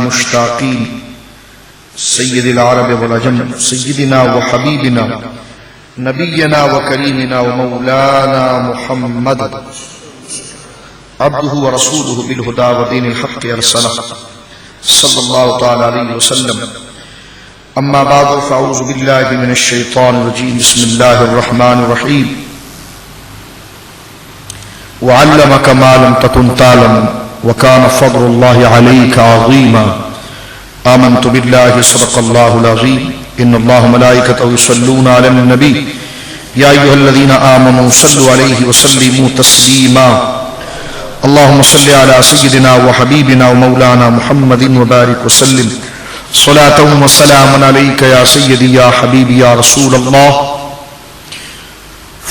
المشتاقين سيد العرب والعجم سيدنا وحبيبنا نبينا وكريمنا ومولانا محمد عبده ورسوله بالهدى ودين الحق أرسله صلى الله تعالى عليه وسلم. أما بعد فأعوذ بالله من الشيطان الرجيم. بسم الله الرحمن الرحيم. وعلمك ما لم تكن تعلم وكان فضل الله عليك عظيما. آمنت بالله صدق الله العظيم. إن الله ملائكته يصلون على النبي يا أيها الذين آمنوا صلوا عليه وسلموا تسليما. اللهم صل على سيدنا وحبيبنا ومولانا محمد وبارك وسلم صلاة وسلام عليك يا سيدي يا حبيبي يا رسول الله.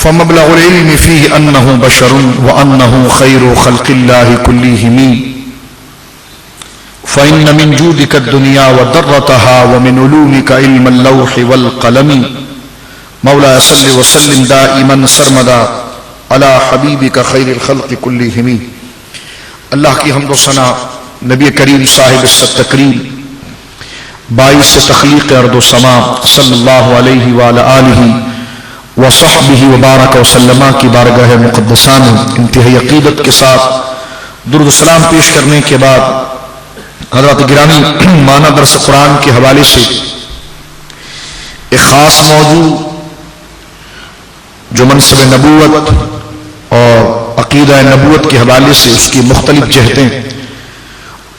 فمبلغ العلم فيه أنه بشر وأنه خير خلق الله كلهم. فإن من جودك الدنيا وضرتها ومن علومك علم اللوح والقلم. مولاي صل وسلم دائما سرمدا على حبيبك خير الخلق كلهم. اللہ کی حمد و ثنا نبی کریم صاحب التکریم باعث تخلیق ارض و سما صلی اللہ علیہ وآلہ آلہ وصحبہ وبارک وسلم کی بارگاہ مقدسہ میں انتہائی عقیدت کے ساتھ درود و سلام پیش کرنے کے بعد حضرات گرامی معنی درس قرآن کے حوالے سے ایک خاص موضوع جو منصب نبوت اور عقیدہ نبوت کے حوالے سے اس کی مختلف جہتیں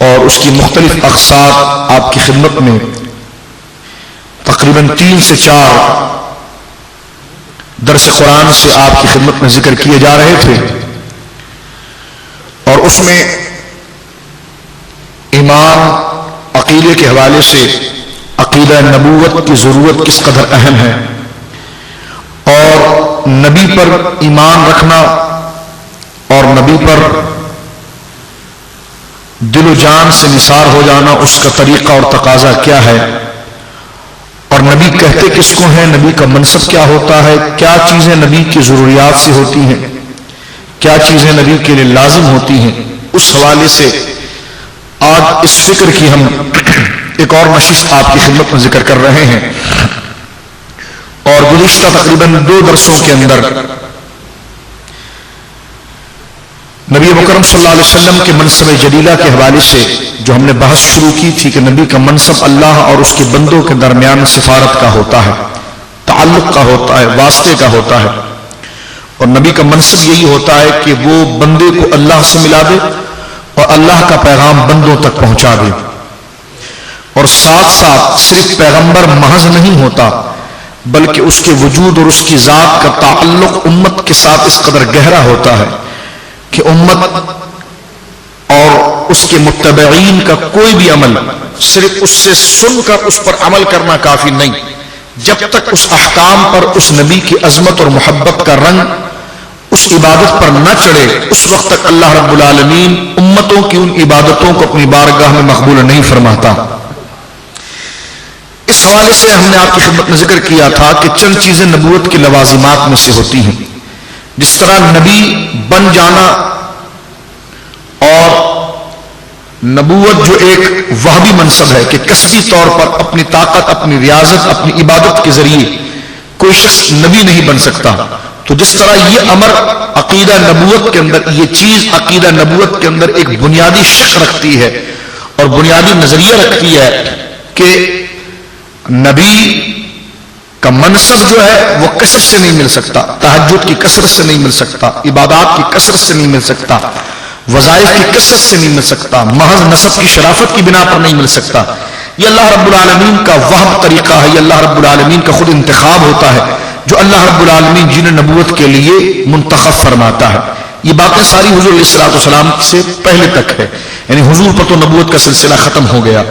اور اس کی مختلف اقسام آپ کی خدمت میں تقریباً 3 سے 4 درس قرآن سے آپ کی خدمت میں ذکر کیے جا رہے تھے، اور اس میں ایمان عقیدے کے حوالے سے عقیدہ نبوت کی ضرورت کس قدر اہم ہے، اور نبی پر ایمان رکھنا اور نبی پر دل و جان سے نثار ہو جانا اس کا طریقہ اور تقاضا کیا ہے، اور نبی کہتے کس کو ہیں، نبی کا منصب کیا ہوتا ہے، کیا چیزیں نبی کی ضروریات سے ہوتی ہیں، کیا چیزیں نبی کے لیے لازم ہوتی ہیں، اس حوالے سے آج اس فکر کی ہم ایک اور نشست آپ کی خدمت میں ذکر کر رہے ہیں. اور گزشتہ تقریباً 2 درسوں کے اندر نبی مکرم صلی اللہ علیہ وسلم کے منصب جلیلہ کے حوالے سے جو ہم نے بحث شروع کی تھی کہ نبی کا منصب اللہ اور اس کے بندوں کے درمیان سفارت کا ہوتا ہے، تعلق کا ہوتا ہے، واسطے کا ہوتا ہے، اور نبی کا منصب یہی ہوتا ہے کہ وہ بندے کو اللہ سے ملا دے اور اللہ کا پیغام بندوں تک پہنچا دے. اور ساتھ ساتھ صرف پیغمبر محض نہیں ہوتا بلکہ اس کے وجود اور اس کی ذات کا تعلق امت کے ساتھ اس قدر گہرا ہوتا ہے کہ امت اور اس کے متبعین کا کوئی بھی عمل صرف اس سے سن کر اس پر عمل کرنا کافی نہیں، جب تک اس احکام پر اس نبی کی عظمت اور محبت کا رنگ اس عبادت پر نہ چڑھے اس وقت تک اللہ رب العالمین امتوں کی ان عبادتوں کو اپنی بارگاہ میں مقبول نہیں فرماتا. اس حوالے سے ہم نے آپ کی خدمت میں ذکر کیا تھا کہ چند چیزیں نبوت کے لوازمات میں سے ہوتی ہیں. جس طرح نبی بن جانا اور نبوت جو ایک وہبی منصب ہے کہ کسبی طور پر اپنی طاقت، اپنی ریاضت، اپنی عبادت کے ذریعے کوئی شخص نبی نہیں بن سکتا، تو جس طرح یہ امر عقیدہ نبوت کے اندر، یہ چیز عقیدہ نبوت کے اندر ایک بنیادی شق رکھتی ہے اور بنیادی نظریہ رکھتی ہے کہ نبی کا منصب جو ہے وہ کثرت سے نہیں مل سکتا، تہجد کی کثرت سے نہیں مل سکتا، عبادات کی کثرت سے نہیں مل سکتا، وظائف کی کثرت سے نہیں مل سکتا، محض نسب کی شرافت کی بنا پر نہیں مل سکتا. یہ اللہ رب العالمین کا وہب طریقہ ہے، یہ اللہ رب العالمین کا خود انتخاب ہوتا ہے جو اللہ رب العالمین جن نبوت کے لیے منتخب فرماتا ہے. یہ باتیں ساری حضور علیہ الصلوۃ والسلام سے پہلے تک ہے، یعنی حضور پر تو نبوت کا سلسلہ ختم ہو گیا.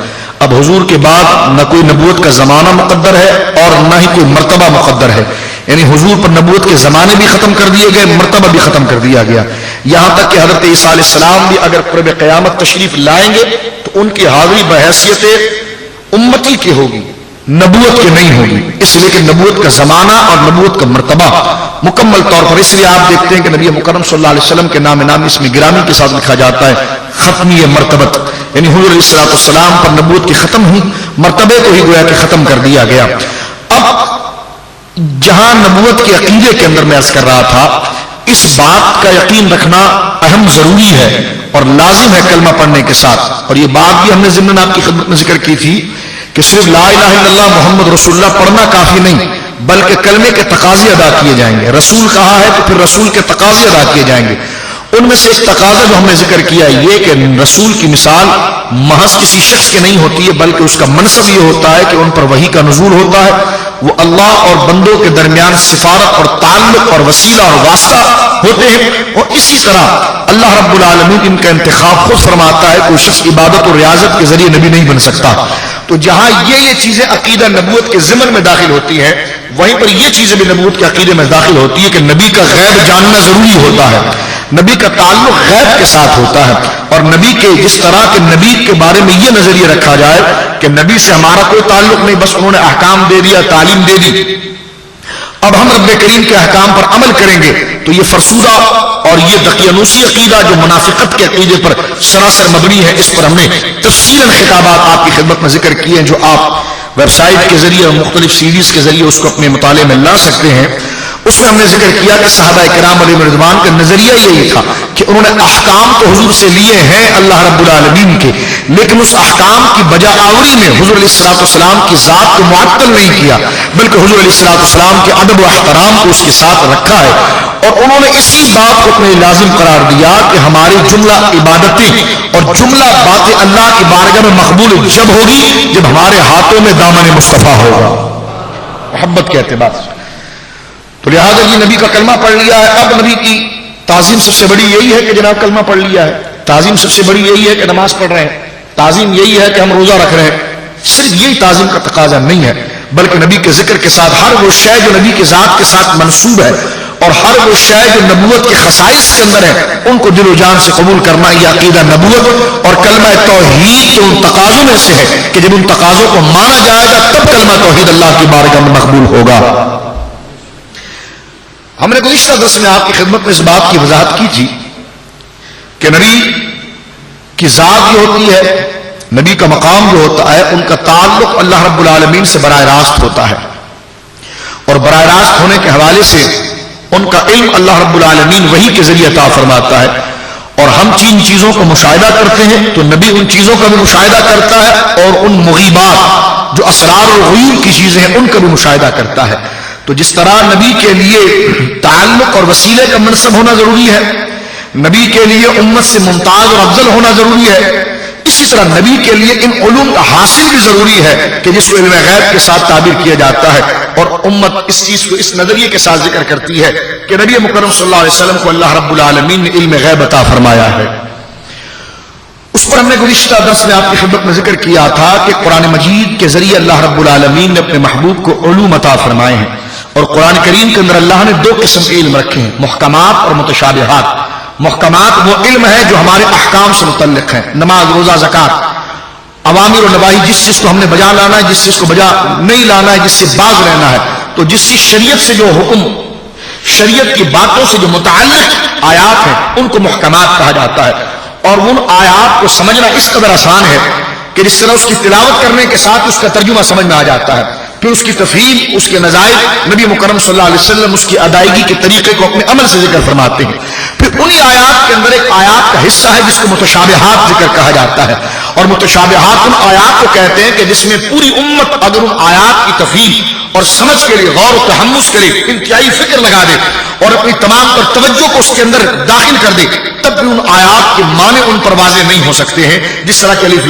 اب حضور کے بعد نہ کوئی نبوت کا زمانہ مقدر ہے اور نہ ہی کوئی مرتبہ مقدر ہے، یعنی حضور پر نبوت کے زمانے بھی ختم کر دیے گئے، مرتبہ بھی ختم کر دیا گیا. یہاں تک کہ حضرت عیسیٰ علیہ السلام بھی اگر قرب قیامت تشریف لائیں گے تو ان کی حاضری بحیثیت امتی کی ہوگی، نبوت کے نہیں ہوگی، اس لیے کہ نبوت کا زمانہ اور نبوت کا مرتبہ مکمل طور پر. اس لیے آپ دیکھتے ہیں کہ نبی مکرم صلی اللہ علیہ وسلم کے نام نامی اسم گرامی کے ساتھ لکھا جاتا ہے ختمی مرتبت، یعنی حضور علیہ الصلوۃ والسلام پر نبوت کی ختم ہوئی مرتبے کو ہی گویا کہ ختم کر دیا گیا. اب جہاں نبوت کے عقیدے کے اندر میں عرض کر رہا تھا، اس بات کا یقین رکھنا اہم ضروری ہے اور لازم ہے کلمہ پڑھنے کے ساتھ. اور یہ بات بھی ہم نے ضمن آپ کی خدمت میں ذکر کی تھی کہ صرف لا الہ الا اللہ محمد رسول اللہ پڑھنا کافی نہیں، بلکہ کلمے کے تقاضے ادا کیے جائیں گے. رسول کہا ہے تو پھر رسول کے تقاضے ادا کیے جائیں گے. ان میں سے ایک تقاضا جو ہم نے ذکر کیا یہ کہ رسول کی مثال محض کسی شخص کے نہیں ہوتی ہے، بلکہ اس کا منصب یہ ہوتا ہے کہ ان پر وحی کا نزول ہوتا ہے، وہ اللہ اور بندوں کے درمیان سفارت اور تعلق اور وسیلہ اور واسطہ ہوتے ہیں. اور اسی طرح اللہ رب العالمین ان کا انتخاب خود فرماتا ہے. کوئی شخص عبادت اور ریاضت کے ذریعے نبی نہیں بن سکتا. تو جہاں یہ چیزیں عقیدہ نبوت کے ضمن میں داخل ہوتی ہیں، وہیں پر یہ چیزیں بھی نبوت کے عقیدے میں داخل ہوتی ہے کہ نبی کا غیب جاننا ضروری ہوتا ہے، نبی کا تعلق غیب کے ساتھ ہوتا ہے. اور نبی کے جس طرح کے نبی کے بارے میں یہ نظریہ رکھا جائے کہ نبی سے ہمارا کوئی تعلق نہیں، بس انہوں نے احکام دے دیا، تعلیم دے دی، اب ہم رب کریم کے احکام پر عمل کریں گے، تو یہ فرسودہ اور یہ دقیانوسی عقیدہ جو منافقت کے عقیدے پر سراسر مبنی ہے، اس پر ہم نے تفصیلاً خطابات آپ کی خدمت میں ذکر کیے ہیں، جو آپ ویب سائٹ کے ذریعے اور مختلف سیریز کے ذریعے اس کو اپنے مطالعے میں لا سکتے ہیں. اس میں ہم نے ذکر کیا کہ صحابہ کرام علیہ رضوان کا نظریہ یہی تھا کہ انہوں نے احکام تو حضور سے لیے ہیں اللہ رب العالمین کے، لیکن اس احکام کی بجا آوری میں حضور علیہ الصلوۃ والسلام کی ذات کو معطل نہیں کیا، بلکہ حضور علیہ الصلوۃ والسلام کے ادب و احترام کو اس کے ساتھ رکھا ہے. اور انہوں نے اسی بات کو اپنے لازم قرار دیا کہ ہماری جملہ عبادتیں اور جملہ باتیں اللہ کی بارگاہ میں مقبول جب ہوگی جب ہمارے ہاتھوں میں دامن مصطفیٰ ہوگا محبت کے اعتبار سے. تو لہٰذا یہ نبی کا کلمہ پڑھ لیا ہے. اب نبی کی تعظیم سب سے بڑی یہی ہے کہ جناب کلمہ پڑھ لیا ہے، تعظیم سب سے بڑی یہی ہے کہ نماز پڑھ رہے ہیں، تعظیم یہی ہے کہ ہم روزہ رکھ رہے ہیں. صرف یہی تعظیم کا تقاضا نہیں ہے، بلکہ نبی کے ذکر کے ساتھ ہر وہ شے جو نبی کے ذات کے ساتھ منسوب ہے اور ہر وہ شے جو نبوت کے خصائص کے اندر ہے ان کو دل و جان سے قبول کرنا، یہ عقیدہ نبوت اور کلمہ توحید کے ان تقاضوں میں سے ہے کہ جب ان تقاضوں کو مانا جائے گا تب کلمہ توحید اللہ کی بارگاہ میں مقبول ہوگا. ہم نے گزشتہ درس میں آپ کی خدمت میں اس بات کی وضاحت کی تھی کہ نبی کی ذات جو ہوتی ہے، نبی کا مقام جو ہوتا ہے، ان کا تعلق اللہ رب العالمین سے براہ راست ہوتا ہے، اور براہ راست ہونے کے حوالے سے ان کا علم اللہ رب العالمین وحی کے ذریعے عطا فرماتا ہے. اور ہم جن چیزوں کو مشاہدہ کرتے ہیں تو نبی ان چیزوں کا بھی مشاہدہ کرتا ہے اور ان مغیبات جو اسرار و غیوب کی چیزیں ہیں ان کا بھی مشاہدہ کرتا ہے. تو جس طرح نبی کے لیے تعلق اور وسیلے کا منصب ہونا ضروری ہے، نبی کے لیے امت سے ممتاز اور افضل ہونا ضروری ہے، اسی طرح نبی کے لیے ان علوم کا حاصل بھی ضروری ہے کہ جس کو علم غیب کے ساتھ تعبیر کیا جاتا ہے. اور امت اس چیز کو اس نظریے کے ساتھ ذکر کرتی ہے کہ نبی مکرم صلی اللہ علیہ وسلم کو اللہ رب العالمین نے علم غیب عطا فرمایا ہے. اس پر ہم نے گزشتہ درس میں آپ کی خدمت میں ذکر کیا تھا کہ قرآن مجید کے ذریعے اللہ رب العالمین نے اپنے محبوب کو علوم عطا فرمائے ہیں. اور قرآن کریم کے اندر اللہ نے دو قسم کے علم رکھے ہیں، محکمات اور متشابہات. محکمات وہ علم ہے جو ہمارے احکام سے متعلق ہیں، نماز، روزہ، زکوٰۃ، عوامر و نواہی، جس چیز کو ہم نے بجا لانا ہے، جس چیز کو بجا نہیں لانا ہے، جس سے باز رہنا ہے. تو جس چیز شریعت سے جو حکم، شریعت کی باتوں سے جو متعلق آیات ہیں ان کو محکمات کہا جاتا ہے. اور ان آیات کو سمجھنا اس قدر آسان ہے کہ جس طرح اس کی تلاوت کرنے کے ساتھ اس کا ترجمہ سمجھ میں آ جاتا ہے، پھر اس کی تفہیم، اس کے نظائر نبی مکرم صلی اللہ علیہ وسلم اس کی ادائیگی کے طریقے کو اپنے عمل سے ذکر فرماتے ہیں. پھر انہی آیات کے اندر ایک آیات کا حصہ ہے جس کو متشابہات ذکر کہا جاتا ہے. اور متشابہات ان آیات کو کہتے ہیں کہ جس میں پوری امت اگر ان آیات کی تفہیم اور سمجھ کے لیے غور و تحمس کرے، انتہائی فکر لگا دے اور اپنی تمام پر توجہ کو اس کے اندر داخل کر دے، تب بھی ان آیات کے معنی ان پر واضح نہیں ہو سکتے ہیں. جس طرح کہ الف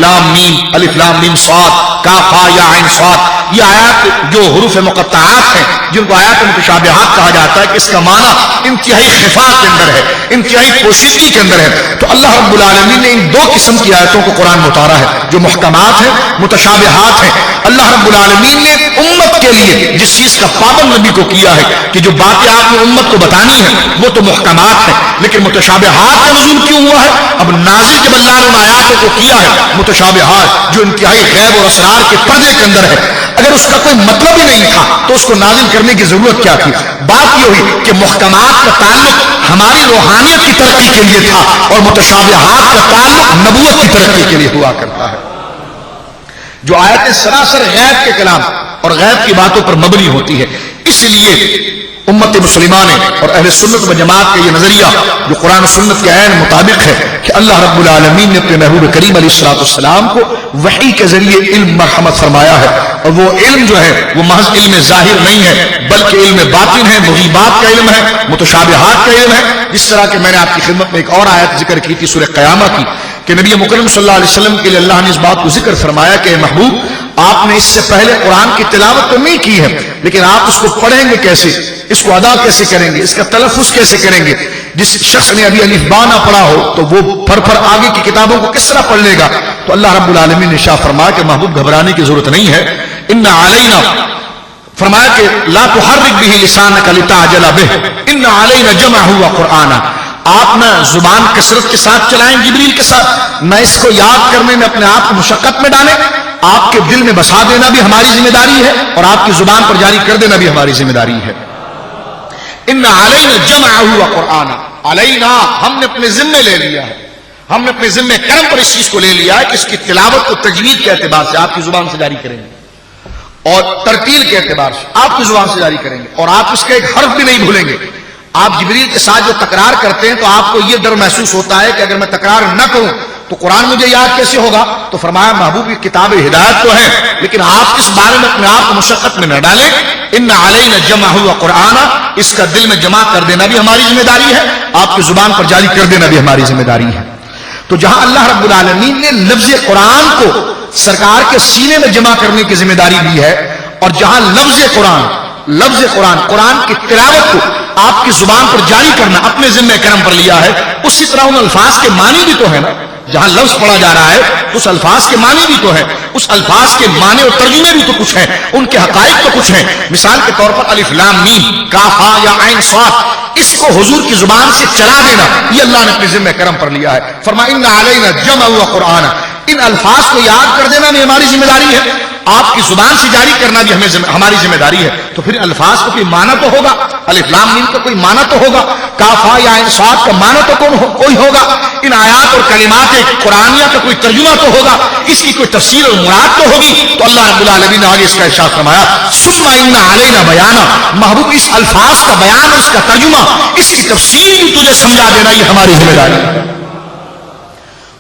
لام میم صاد کاف ہا یا عین صاد، یہ آیات جو حروف مقطعات ہیں جن کو آیات متشابہات کہا جاتا ہے کہ اس کا معنی انتہائی خفا کے اندر ہے، انتہائی پوشیدگی کے اندر ہے. تو اللہ رب العالمین نے ان دو قسم کی آیتوں کو قرآن میں اتارا ہے، جو محکمات ہیں، متشابہات ہیں. اللہ رب العالمین نے امت کے لیے جس چیز کا پابند نبی کو کیا ہے کہ جو باتیں آپ نے امت کو بتانی ہیں وہ تو محکمات ہیں، لیکن متشابہات کا نزول کیوں ہوا ہے؟ اب نازل جب اللہ نے ان آیاتوں کو کیا ہے متشابہات جو انتہائی غیب اور اسرار کے پردے کے اندر ہے، اگر اس کا کوئی مطلب ہی نہیں تھا تو اس کو نازل کرنے کی ضرورت کیا تھی؟ بات یہ ہوئی کہ محکمات کا تعلق ہماری روحانیت کی ترقی کے لیے تھا اور متشابہات کا تعلق نبوت کی ترقی کے لیے ہوا کرتا ہے. جو آیتیں سراسر غیب کے کلام اور غیب کی باتوں پر مبنی ہوتی ہے، اس لیے امت مسلمہ نے اور اہل سنت و جماعت کا یہ نظریہ جو قرآن و سنت کے عین مطابق ہے کہ اللہ رب العالمین نے اپنے محبوب کریم علیہ الصلوۃ والسلام کو وحی کے ذریعے علم مرحمت فرمایا ہے، اور وہ علم جو ہے وہ محض علم ظاہر نہیں ہے بلکہ علم باطن ہے، مغیبات کا علم ہے، متشابہات کا علم ہے. جس طرح کہ میں نے آپ کی خدمت میں ایک اور آیت ذکر کی تھی سورہ قیامہ کی کہ نبی مکرم صلی اللہ علیہ وسلم کے لیے اللہ نے اس بات کو ذکر فرمایا کہ محبوب آپ نے اس سے پہلے قرآن کی تلاوت تو نہیں کی ہے، لیکن آپ اس کو پڑھیں گے کیسے، اس کو ادا کیسے کریں گے، اس کا تلفظ کیسے کریں گے. جس شخص نے ابھی الف با نہ پڑھا ہو تو وہ پھر آگے کی کتابوں کو کس طرح پڑھ لے گا؟ تو اللہ رب العالمین نے ارشاد فرمایا کہ محبوب گھبرانے کی ضرورت نہیں ہے. ان علینا فرمایا کہ لا تحرک به لسانک لتعجل به ان علینا جمعہ وقرآنہ. آپ نہ زبان کثرت کے ساتھ چلائیں جبریل کے ساتھ، نہ اس کو یاد کرنے میں اپنے آپ کو مشقت میں ڈالیں. آپ کے دل میں بسا دینا بھی ہماری ذمہ داری ہے اور آپ کی زبان پر جاری کر دینا بھی ہماری ذمہ داری ہے. ان علینا جمعہ وقرآنہ، علینا ہم نے اپنے ذمے لے لیا ہے، ہم نے اپنے ذمے کرم پر اس چیز کو لے لیا ہے کہ اس کی تلاوت کو تجوید کے اعتبار سے آپ کی زبان سے جاری کریں گے اور ترتیل کے اعتبار سے آپ کی زبان سے جاری کریں گے، اور آپ اس کا ایک حرف بھی نہیں بھولیں گے. آپ جبریل کے ساتھ جو تکرار کرتے ہیں تو آپ کو یہ ڈر محسوس ہوتا ہے کہ اگر میں تکرار نہ کروں تو قرآن مجھے یاد کیسے ہوگا؟ تو فرمایا محبوب کی کتاب ہدایت تو ہے لیکن آپ اس بارے میں اپنے آپ کو مشقت میں نہ ڈالیں. ان علینا جمعہ وقرآنہ، اس کا دل میں جمع کر دینا بھی ہماری ذمہ داری ہے، آپ کی زبان پر جاری کر دینا بھی ہماری ذمہ داری ہے. تو جہاں اللہ رب العالمین نے لفظ قرآن کو سرکار کے سینے میں جمع کرنے کی ذمہ داری دی ہے، اور جہاں لفظ قرآن کی تلاوت کو آپ کی زبان پر جاری کرنا اپنے ذمہ کرم پر لیا ہے، اسی طرح ان الفاظ کے معنی بھی تو ہے نا. جہاں لفظ پڑھا جا رہا ہے اس الفاظ کے معنی بھی تو ہے، اس الفاظ کے معنی اور ترجمے بھی تو کچھ ہیں، ان کے حقائق تو کچھ ہیں. مثال کے طور پر الف لام میم کاف ہا یا عین صاد، اس کو حضور کی زبان سے چلا دینا یہ اللہ نے اپنے ذمہ کرم پر لیا ہے. فرمایا ان علینا جمع وقرآن، ان الفاظ کو یاد کر دینا بھی ہماری ذمہ داری ہے، آپ کی زبان سے جاری کرنا بھی ہماری ذمہ داری ہے. تو پھر الفاظ کا کوئی معنی تو ہوگا، الف لام میم کا کوئی معنی تو ہوگا، کاف ہا یا عین صاد کا معنی تو کوئی ہوگا، ان آیات اور کلمات قرآنیہ کا کوئی ترجمہ تو ہوگا، اس کی کوئی تفسیر اور مراد تو ہوگی. تو اللہ رب العالمین نے آگے اس کا ارشاد فرمایا ثم ان علینا بیانا، محبوب اس الفاظ کا بیان اور اس کا ترجمہ، اس کی تفسیر بھی تجھے سمجھا دینا یہ ہماری ذمہ داری ہے.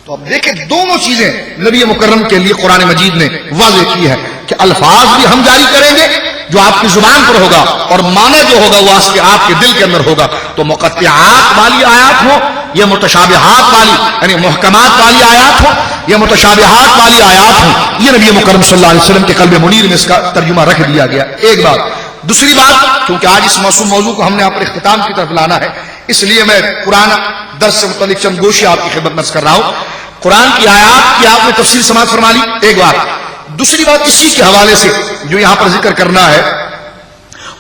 تو اب دیکھیں دونوں چیزیں نبی مکرم کے لیے قرآن مجید نے واضح کی ہے کہ الفاظ بھی ہم جاری کریں گے جو آپ کی زبان پر ہوگا، اور معنی جو ہوگا وہ آپ کے دل کے اندر ہوگا. تو مقطعات والی آیات ہو یا متشابہات والی یعنی محکمات والی آیات ہو یا متشابہات والی آیات ہو، یہ نبی مکرم صلی اللہ علیہ وسلم کے قلب منیر میں اس کا ترجمہ رکھ دیا گیا. ایک بات. دوسری بات، کیونکہ آج اس موضوع کو ہم نے اپنے اختتام کی طرف لانا ہے، اس لیے میں قرآن درس سے متعلق چند گوشے آپ کی خدمت میں کر رہا ہوں. قرآن کی آیات کی آپ نے تفصیل سماعت فرما لی، ایک بات. دوسری بات اس چیز کے حوالے سے جو یہاں پر ذکر کرنا ہے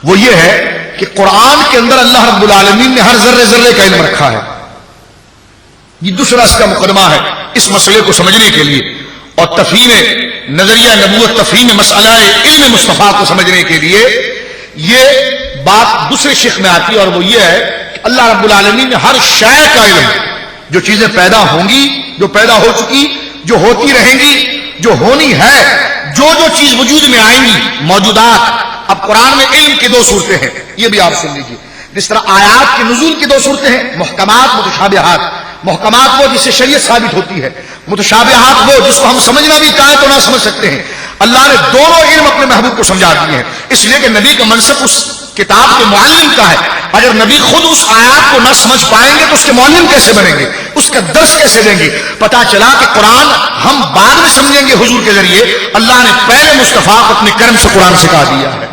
وہ یہ ہے کہ قرآن کے اندر اللہ رب العالمین نے ہر ذرے ذرے کا علم رکھا ہے. یہ دوسرا اس کا مقدمہ ہے اس مسئلے کو سمجھنے کے لیے، اور تفہیم نظریہ نبوت، تفہیم مسئلہ علم مصطفیٰ کو سمجھنے کے لیے یہ بات دوسرے شق میں آتی ہے، اور وہ یہ ہے کہ اللہ رب العالمین نے ہر شے کا علم، جو چیزیں پیدا ہوں گی، جو پیدا ہو چکی، جو ہوتی رہیں گی، جو ہونی ہے، جو چیز وجود میں آئیں گی، موجودات. اب قرآن میں علم کی دو صورتیں ہیں، یہ بھی آپ سن لیجیے. جس طرح آیات کے نزول کی دو صورتیں ہیں، محکمات، متشابہات. محکمات وہ جس سے شریعت ثابت ہوتی ہے، متشابہات وہ جس کو ہم سمجھنا بھی چاہیں تو نہ سمجھ سکتے ہیں. اللہ نے دونوں علم اپنے محبوب کو سمجھا دیے ہیں، اس لیے کہ نبی کا منصب اس کتاب کے معلم کا ہے. اگر نبی خود اس آیات کو نہ سمجھ پائیں گے تو اس کے معلم کیسے بنیں گے، اس کا درس کیسے دیں گے؟ پتا چلا کہ قرآن ہم بعد میں سمجھیں گے حضور کے ذریعے، اللہ نے پہلے مصطفیٰ کو اپنے کرم سے قرآن سکھا دیا ہے.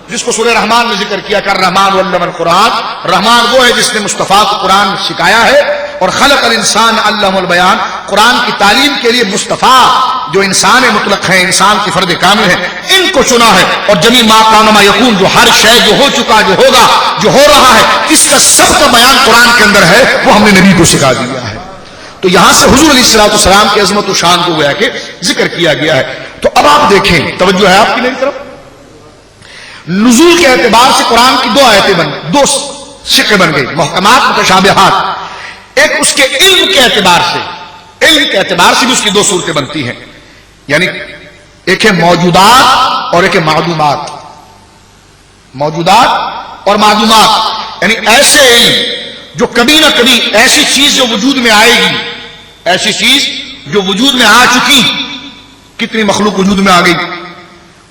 جس کو سورہ رحمان میں ذکر کیا کر رحمان علم القرآن، رحمان وہ ہے جس نے مصطفیٰ کو قرآن سکھایا ہے. اور خلق الانسان علم البیان، قرآن کی تعلیم کے لیے مصطفیٰ جو انسان مطلق ہیں، انسان کی فرد کامل ہے، ان کو چنا ہے. اور جمی ما کان ما یکون، جو ہر شے جو ہو چکا، جو ہوگا، جو ہو رہا ہے، اس کا سب کا بیان قرآن کے اندر ہے، وہ ہم نے نبی کو سکھا دیا ہے. تو یہاں سے حضور علیہ الصلوۃ والسلام کی عظمت و شان کو گویا کہ ذکر کیا گیا ہے. تو اب آپ دیکھیں، توجہ ہے آپ کی میری طرف. نزول کے اعتبار سے قرآن کی دو آیتیں دو شقیں بن گئی، محکمات متشابہات۔ ایک اس کے علم کے اعتبار سے بھی اس کی دو صورتیں بنتی ہیں، یعنی ایک ہے موجودات اور ایک ہے معدومات۔ موجودات اور معدومات یعنی ایسے علم جو کبھی نہ کبھی ایسی چیز جو وجود میں آئے گی، ایسی چیز جو وجود میں آ چکی، کتنی مخلوق وجود میں آ گئی،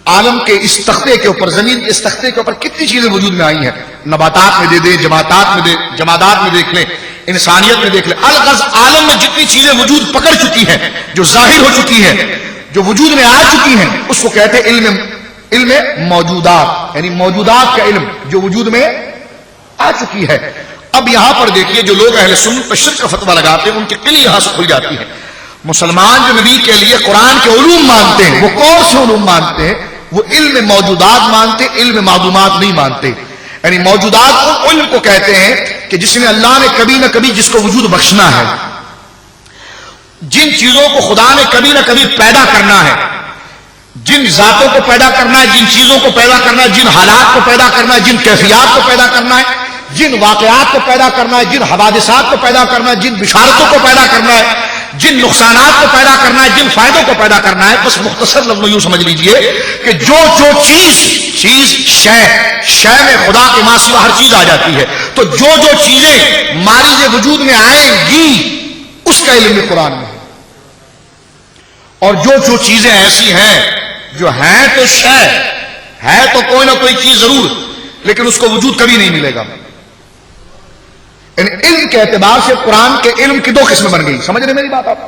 عالم کے اس تختے کے اوپر، زمین کے اس تختے کے اوپر کتنی چیزیں وجود میں آئی ہیں، نباتات میں دے دیں، جمادات میں دیکھ لیں، انسانیت میں دیکھ لیں، الغرض عالم میں جتنی چیزیں وجود پکڑ چکی ہیں، جو ظاہر ہو چکی ہیں، جو وجود میں آ چکی ہیں، اس کو کہتے ہیں علم موجودات، یعنی موجودات کا علم جو وجود میں آ چکی ہے۔ اب یہاں پر دیکھیے جو لوگ اہل سنت پر شرک کا فتویٰ لگاتے ہیں ان کی قلی یہاں سے کھل جاتی ہے۔ مسلمان جو نبی کے لیے قرآن کے علوم مانتے ہیں، وہ کون سے علوم مانتے ہیں؟ وہ علم موجودات مانتے، علم معدومات نہیں مانتے۔ یعنی موجودات ان علم کو کہتے ہیں کہ جس میں اللہ نے کبھی نہ کبھی جس کو وجود بخشنا ہے، جن چیزوں کو خدا نے کبھی نہ کبھی پیدا کرنا ہے، جن ذاتوں کو پیدا کرنا ہے، جن چیزوں کو پیدا کرنا ہے، جن حالات کو پیدا کرنا ہے، جن کیفیات کو پیدا کرنا ہے، جن واقعات کو پیدا کرنا ہے، جن حوادثات کو پیدا کرنا ہے، جن بشارتوں کو پیدا کرنا ہے، جن نقصانات کو پیدا کرنا ہے، جن فائدوں کو پیدا کرنا ہے۔ بس مختصر لفظ میں یوں سمجھ لیجئے کہ جو شے میں خدا کے ماں سوا ہر چیز آ جاتی ہے، تو جو چیزیں مارج وجود میں آئیں گی اس کا علم قرآن میں ہے، اور جو چیزیں ایسی ہیں جو ہیں تو شے ہے تو کوئی نہ کوئی چیز ضرور، لیکن اس کو وجود کبھی نہیں ملے گا۔ علم کے اعتبار سے قرآن کے علم کی دو قسمیں بن گئی، سمجھ رہے میری بات آپ؟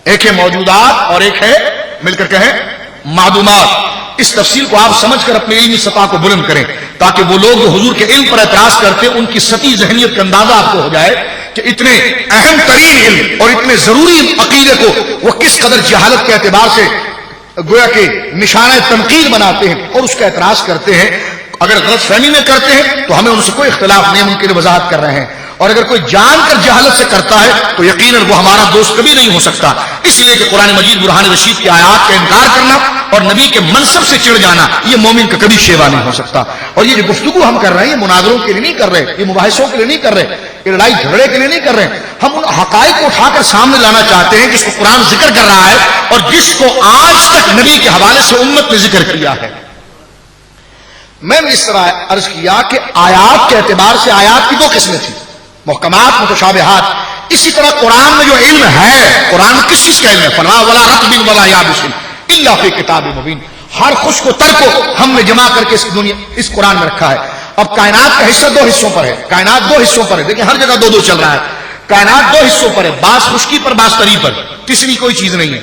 ایک ہے موجودات اور ایک ہے مل کر کہیں معدومات۔ اس تفصیل کو آپ سمجھ کر اپنی علمی سطح کو بلند کریں تاکہ وہ لوگ جو حضور کے علم پر اعتراض کرتے ان کی سطحی ذہنیت کا اندازہ آپ کو ہو جائے کہ اتنے اہم ترین علم اور اتنے ضروری عقیدے کو وہ کس قدر جہالت کے اعتبار سے گویا کہ نشانہ تنقید بناتے ہیں اور اس کا اعتراض کرتے ہیں۔ اگر غلط فہمی میں کرتے ہیں تو ہمیں ان سے کوئی اختلاف نہیں، ہم ان کی وضاحت کر رہے ہیں، اور اگر کوئی جان کر جہالت سے کرتا ہے تو یقیناً وہ ہمارا دوست کبھی نہیں ہو سکتا، اس لیے کہ قرآن مجید برہان رشید کی آیات کا انکار کرنا اور نبی کے منصب سے چڑھ جانا یہ مومن کا کبھی شیوا نہیں ہو سکتا۔ اور یہ جو گفتگو ہم کر رہے ہیں یہ مناظروں کے لیے نہیں کر رہے، یہ مباحثوں کے لیے نہیں کر رہے، یہ لڑائی جھگڑے کے لیے نہیں کر رہے، ہم ان حقائق کو اٹھا کر سامنے لانا چاہتے ہیں جس کو قرآن ذکر کر رہا ہے اور جس کو آج تک نبی کے حوالے سے امت نے ذکر کیا ہے۔ میں نے اس طرح عرض کیا کہ آیات کے اعتبار سے آیات کی دو قسمیں تھیں، محکمات متشابہات۔ اسی طرح قرآن میں جو علم ہے، قرآن میں کس چیز کا علم ہے؟ فرمایا ولا رطب ولا یابس الا فی کتاب مبین۔ ہر خشک و تر کو ہم نے جمع کر کے اس قرآن میں رکھا ہے۔ اب کائنات کا حصہ دو حصوں پر ہے، کائنات دو حصوں پر ہے، دیکھیں ہر جگہ دو دو چل رہا ہے، کائنات دو حصوں پر ہے، بعض خشکی پر بعض تری پر، تیسری کوئی چیز نہیں ہے،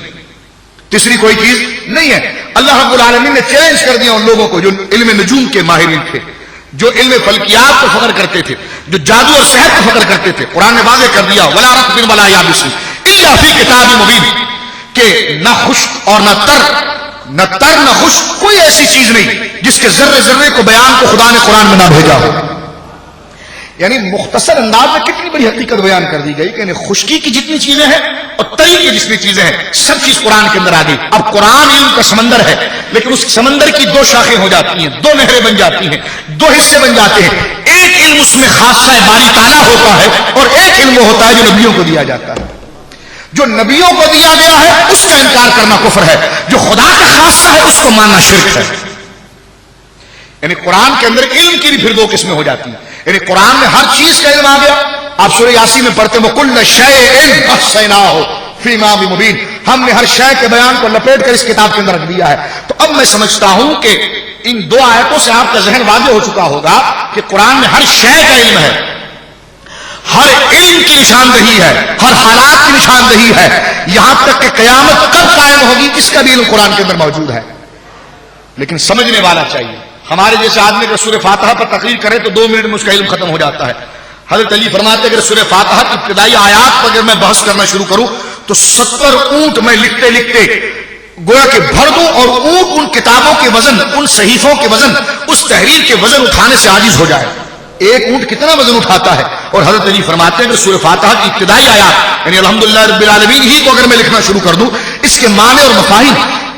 تیسری کوئی چیز نہیں ہے۔ اللہ رب العالمین نے چیلنج کر دیا ان لوگوں کو جو علم نجوم کے ماہرین تھے، جو علم فلکیات پر فخر کرتے تھے، جو جادو اور سحر پر فخر کرتے تھے۔ قرآن نے واضح کر دیا ولا رطب ولا یابس الا فی کتاب مبین، کہ نہ خشک اور نہ تر نہ خشک کوئی ایسی چیز نہیں جس کے ذرے ذرے کو بیان کو خدا نے قرآن میں نہ بھیجا ہو۔ یعنی مختصر انداز میں کتنی بڑی حقیقت بیان کر دی گئی کہ خشکی کی جتنی چیزیں ہیں اور تری کی جتنی چیزیں ہیں سب چیز قرآن کے اندر آ گئی۔ اب قرآن علم کا سمندر ہے، لیکن اس سمندر کی دو شاخیں ہو جاتی ہیں، دو نہریں بن جاتی ہیں، دو حصے بن جاتے ہیں۔ ایک علم اس میں خاصہ باری تعالیٰ ہوتا ہے اور ایک علم وہ ہوتا ہے جو نبیوں کو دیا جاتا ہے۔ جو نبیوں کو دیا گیا ہے اس کا انکار کرنا کفر ہے، جو خدا کا خاصہ ہے اس کو ماننا شرک ہے۔ یعنی قرآن کے اندر علم کی بھی پھر دو قسمیں ہو جاتی ہیں، یعنی قرآن میں ہر چیز کا علم آ گیا۔ آپ سورہ یاسین میں پڑھتے ہیں وَكُلَّ شَيْءٍ أَحْصَيْنَاهُ فِي إِمَامٍ مُبِينٍ، ہم نے ہر شے کے بیان کو لپیٹ کر اس کتاب کے اندر رکھ دیا ہے۔ تو اب میں سمجھتا ہوں کہ ان دو آیتوں سے آپ کا ذہن واضح ہو چکا ہوگا کہ قرآن میں ہر شے کا علم ہے، ہر علم کی نشاندہی ہے، ہر حالات کی نشاندہی ہے، یہاں تک کہ قیامت کب قائم ہوگی اس کا بھی علم قرآن کے اندر موجود ہے۔ لیکن سمجھنے والا چاہیے۔ ہمارے جیسے آدمی اگر سورہ فاتحہ پر تقریر کرے تو 2 منٹ میں اس کا علم ختم ہو جاتا ہے۔ حضرت علی فرماتے ہیں اگر سورہ فاتحہ کی ابتدائی آیات پر اگر میں بحث کرنا شروع کروں تو 70 اونٹ میں لکھتے لکھتے گویا کہ بھر دوں، اور اونٹ ان کتابوں کے وزن، ان صحیفوں کے وزن، اس تحریر کے وزن اٹھانے سے عاجز ہو جائے۔ ایک اونٹ کتنا وزن اٹھاتا ہے؟ اور حضرت علی فرماتے ہیں کہ سورہ فاتحہ کی ابتدائی آیات یعنی الحمدللہ رب العالمین ہی کو اگر میں لکھنا شروع کر دوں، اس کے معنی اور مفاہیم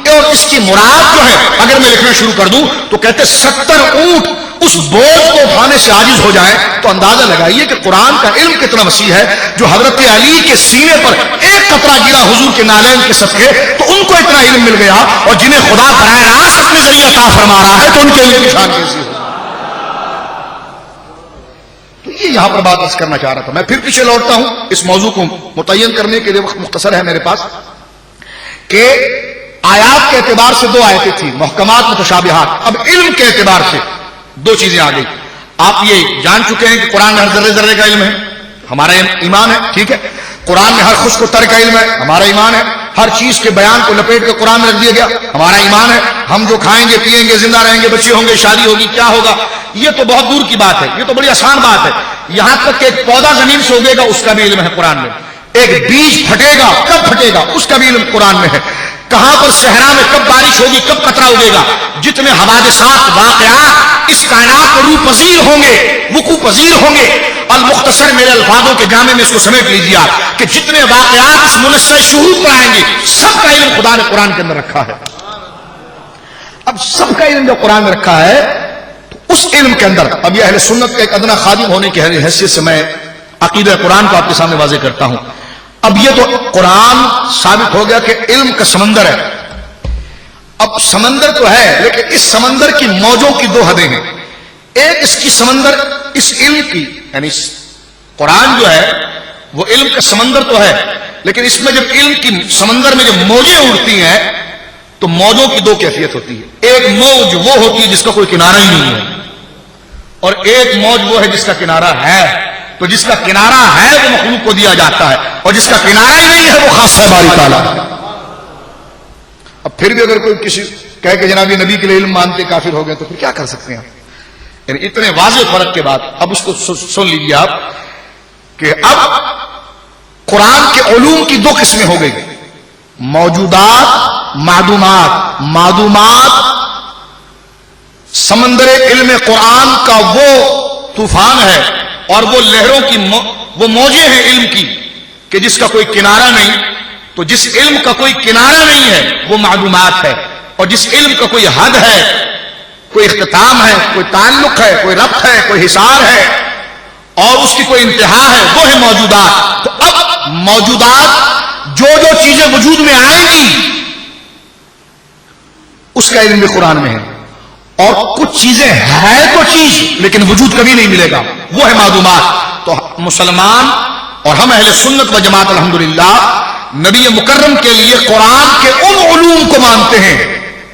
اور اس کی مراد جو ہے اگر میں لکھنا شروع کر دوں تو کہتے 70 اونٹ اس بوجھ کو اٹھانے سے عاجز ہو جائیں. تو اندازہ لگائیے کہ قرآن کا علم کتنا وسیع ہے. جو حضرت علی کے سینے پر ایک قطرہ گرا حضور کے نالین کے صدقے تو ان کو اتنا علم مل گیا, اور جنہیں خدا براہ راست اپنے ذریعے عطا فرما رہا ہے تو ان کے علم کی شان کیسی ہے. تو یہ یہاں پر بات کرنا چاہ رہا تھا. میں پھر پیچھے لوٹتا ہوں اس موضوع کو متعین کرنے کے لیے, وقت مختصر ہے میرے پاس, کہ آیات کے اعتبار سے 2 آیتیں تھیں, محکمات متشابہات. اب علم کے اعتبار سے 2 چیزیں آ گئی. آپ یہ جان چکے ہیں کہ قرآن میں ہر ذرے ذرے کا علم ہے, ہمارا ایمان ہے, ٹھیک ہے. قرآن میں ہر خشک و تر کا علم ہے, ہمارا ایمان ہے. ہر چیز کے بیان کو لپیٹ کے قرآن میں رکھ دیا گیا, ہمارا ایمان ہے. ہم جو کھائیں گے پیئیں گے زندہ رہیں گے بچے ہوں گے شادی ہوگی کیا ہوگا یہ تو بہت دور کی بات ہے, یہ تو بڑی آسان بات ہے. یہاں تک کہ ایک پودا زمین سے اگے گا اس کا بھی علم ہے قرآن میں. ایک بیج پھٹے گا کب پھٹے گا اس کا بھی علم قرآن میں ہے. کہاں پر صحرا میں کب بارش ہوگی کب قطرہ اگے گا. جتنے حوادثات واقعات اس کائنات میں روح پذیر ہوں گے وقوع پذیر ہوں گے. المختصر میرے الفاظوں کے جامع میں اس کو سمیٹ لیجیے آپ کہ جتنے واقعات اس منصر شہود پر آئیں گے سب کا علم خدا نے قرآن کے اندر رکھا ہے. اب سب کا علم جو قرآن میں رکھا ہے تو اس علم کے اندر اب یہ اہل سنت کا ایک ادنا خادم ہونے کی حیثیت سے میں عقیدہ قرآن کو آپ کے سامنے واضح کرتا ہوں. اب یہ تو قرآن ثابت ہو گیا کہ علم کا سمندر ہے. اب سمندر تو ہے لیکن اس سمندر کی موجوں کی 2 حدیں ہیں. ایک اس کی سمندر اس علم کی یعنی قرآن جو ہے وہ علم کا سمندر تو ہے, لیکن اس میں جب علم کی سمندر میں جب موجیں اڑتی ہیں تو موجوں کی 2 کیفیت ہوتی ہے. ایک موج وہ ہوتی ہے جس کا کوئی کنارہ ہی نہیں ہے, اور ایک موج وہ ہے جس کا کنارہ ہے. تو جس کا کنارہ ہے وہ مخلوق کو دیا جاتا ہے, اور جس کا کنارہ ہی نہیں ہے وہ خاص ہے باری تعالیٰ. اب پھر بھی اگر کوئی کسی کہے کہ جناب یہ نبی کے لیے علم مانتے کافر ہو گئے تو پھر کیا کر سکتے ہیں. یعنی اتنے واضح فرق کے بعد اب اس کو سن لیجیے آپ کہ اب قرآن کے علوم کی 2 قسمیں ہو گئی, موجودات معدومات. معدومات سمندر علم قرآن کا وہ طوفان ہے اور وہ لہروں کی وہ موجیں ہیں علم کی کہ جس کا کوئی کنارہ نہیں. تو جس علم کا کوئی کنارہ نہیں ہے وہ معدومات ہے, اور جس علم کا کوئی حد ہے کوئی اختتام ہے کوئی تعلق ہے کوئی ربط ہے کوئی حصار ہے اور اس کی کوئی انتہا ہے وہ ہے موجودات. تو اب موجودات جو چیزیں وجود میں آئیں گی اس کا علم بھی قرآن میں ہے, اور کچھ چیزیں ہے تو چیز لیکن وجود کبھی نہیں ملے گا وہ ہے معدومات. تو مسلمان اور ہم اہل سنت و جماعت الحمدللہ نبی مکرم کے لیے قرآن کے ان علوم کو مانتے ہیں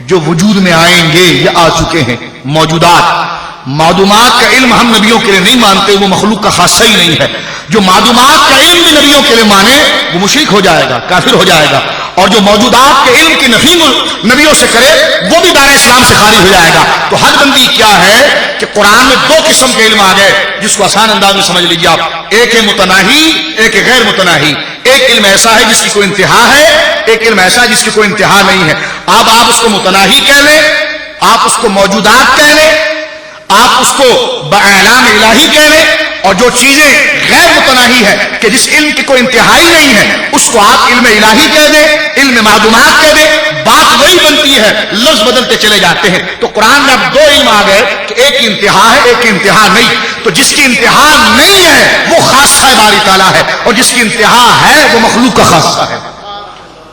جو وجود میں آئیں گے یا آ چکے ہیں. موجودات معدومات کا علم ہم نبیوں کے لیے نہیں مانتے, وہ مخلوق کا خاصہ ہی نہیں ہے. جو معدومات کا علم بھی نبیوں کے لیے مانے وہ مشرک ہو جائے گا کافر ہو جائے گا, اور جو موجودات کے علم کی نفی نبیوں سے کرے وہ بھی دار اسلام سے خارج ہو جائے گا. تو حد بندی کیا ہے کہ قرآن میں 2 قسم کے علم آ گئے جس کو آسان انداز میں سمجھ لیجیے آپ. ایک ہے متناہی ایک ہے غیر متناہی. ایک علم ایسا ہے جس کی کوئی انتہا ہے, ایک علم ایسا ہے جس کی کوئی انتہا نہیں ہے. اب آپ اس کو متناہی کہہ لیں, آپ اس کو موجودات کہہ لیں, آپ اس کو باعلان الہی کہہ لیں, اور جو چیزیں غیر متناہی ہے کہ جس علم کی کوئی انتہائی نہیں ہے اس کو آپ علم الہی کہہ دیں, علم معدومات کہہ دیں, بات وہی بنتی ہے, لفظ بدلتے چلے جاتے ہیں. تو قرآن میں اب 2 علم آ گئے کہ ایک کی انتہا ہے ایک کی انتہا نہیں. تو جس کی انتہا نہیں ہے وہ خاصہ باری تعالیٰ ہے, اور جس کی انتہا ہے وہ مخلوق کا خاصہ ہے.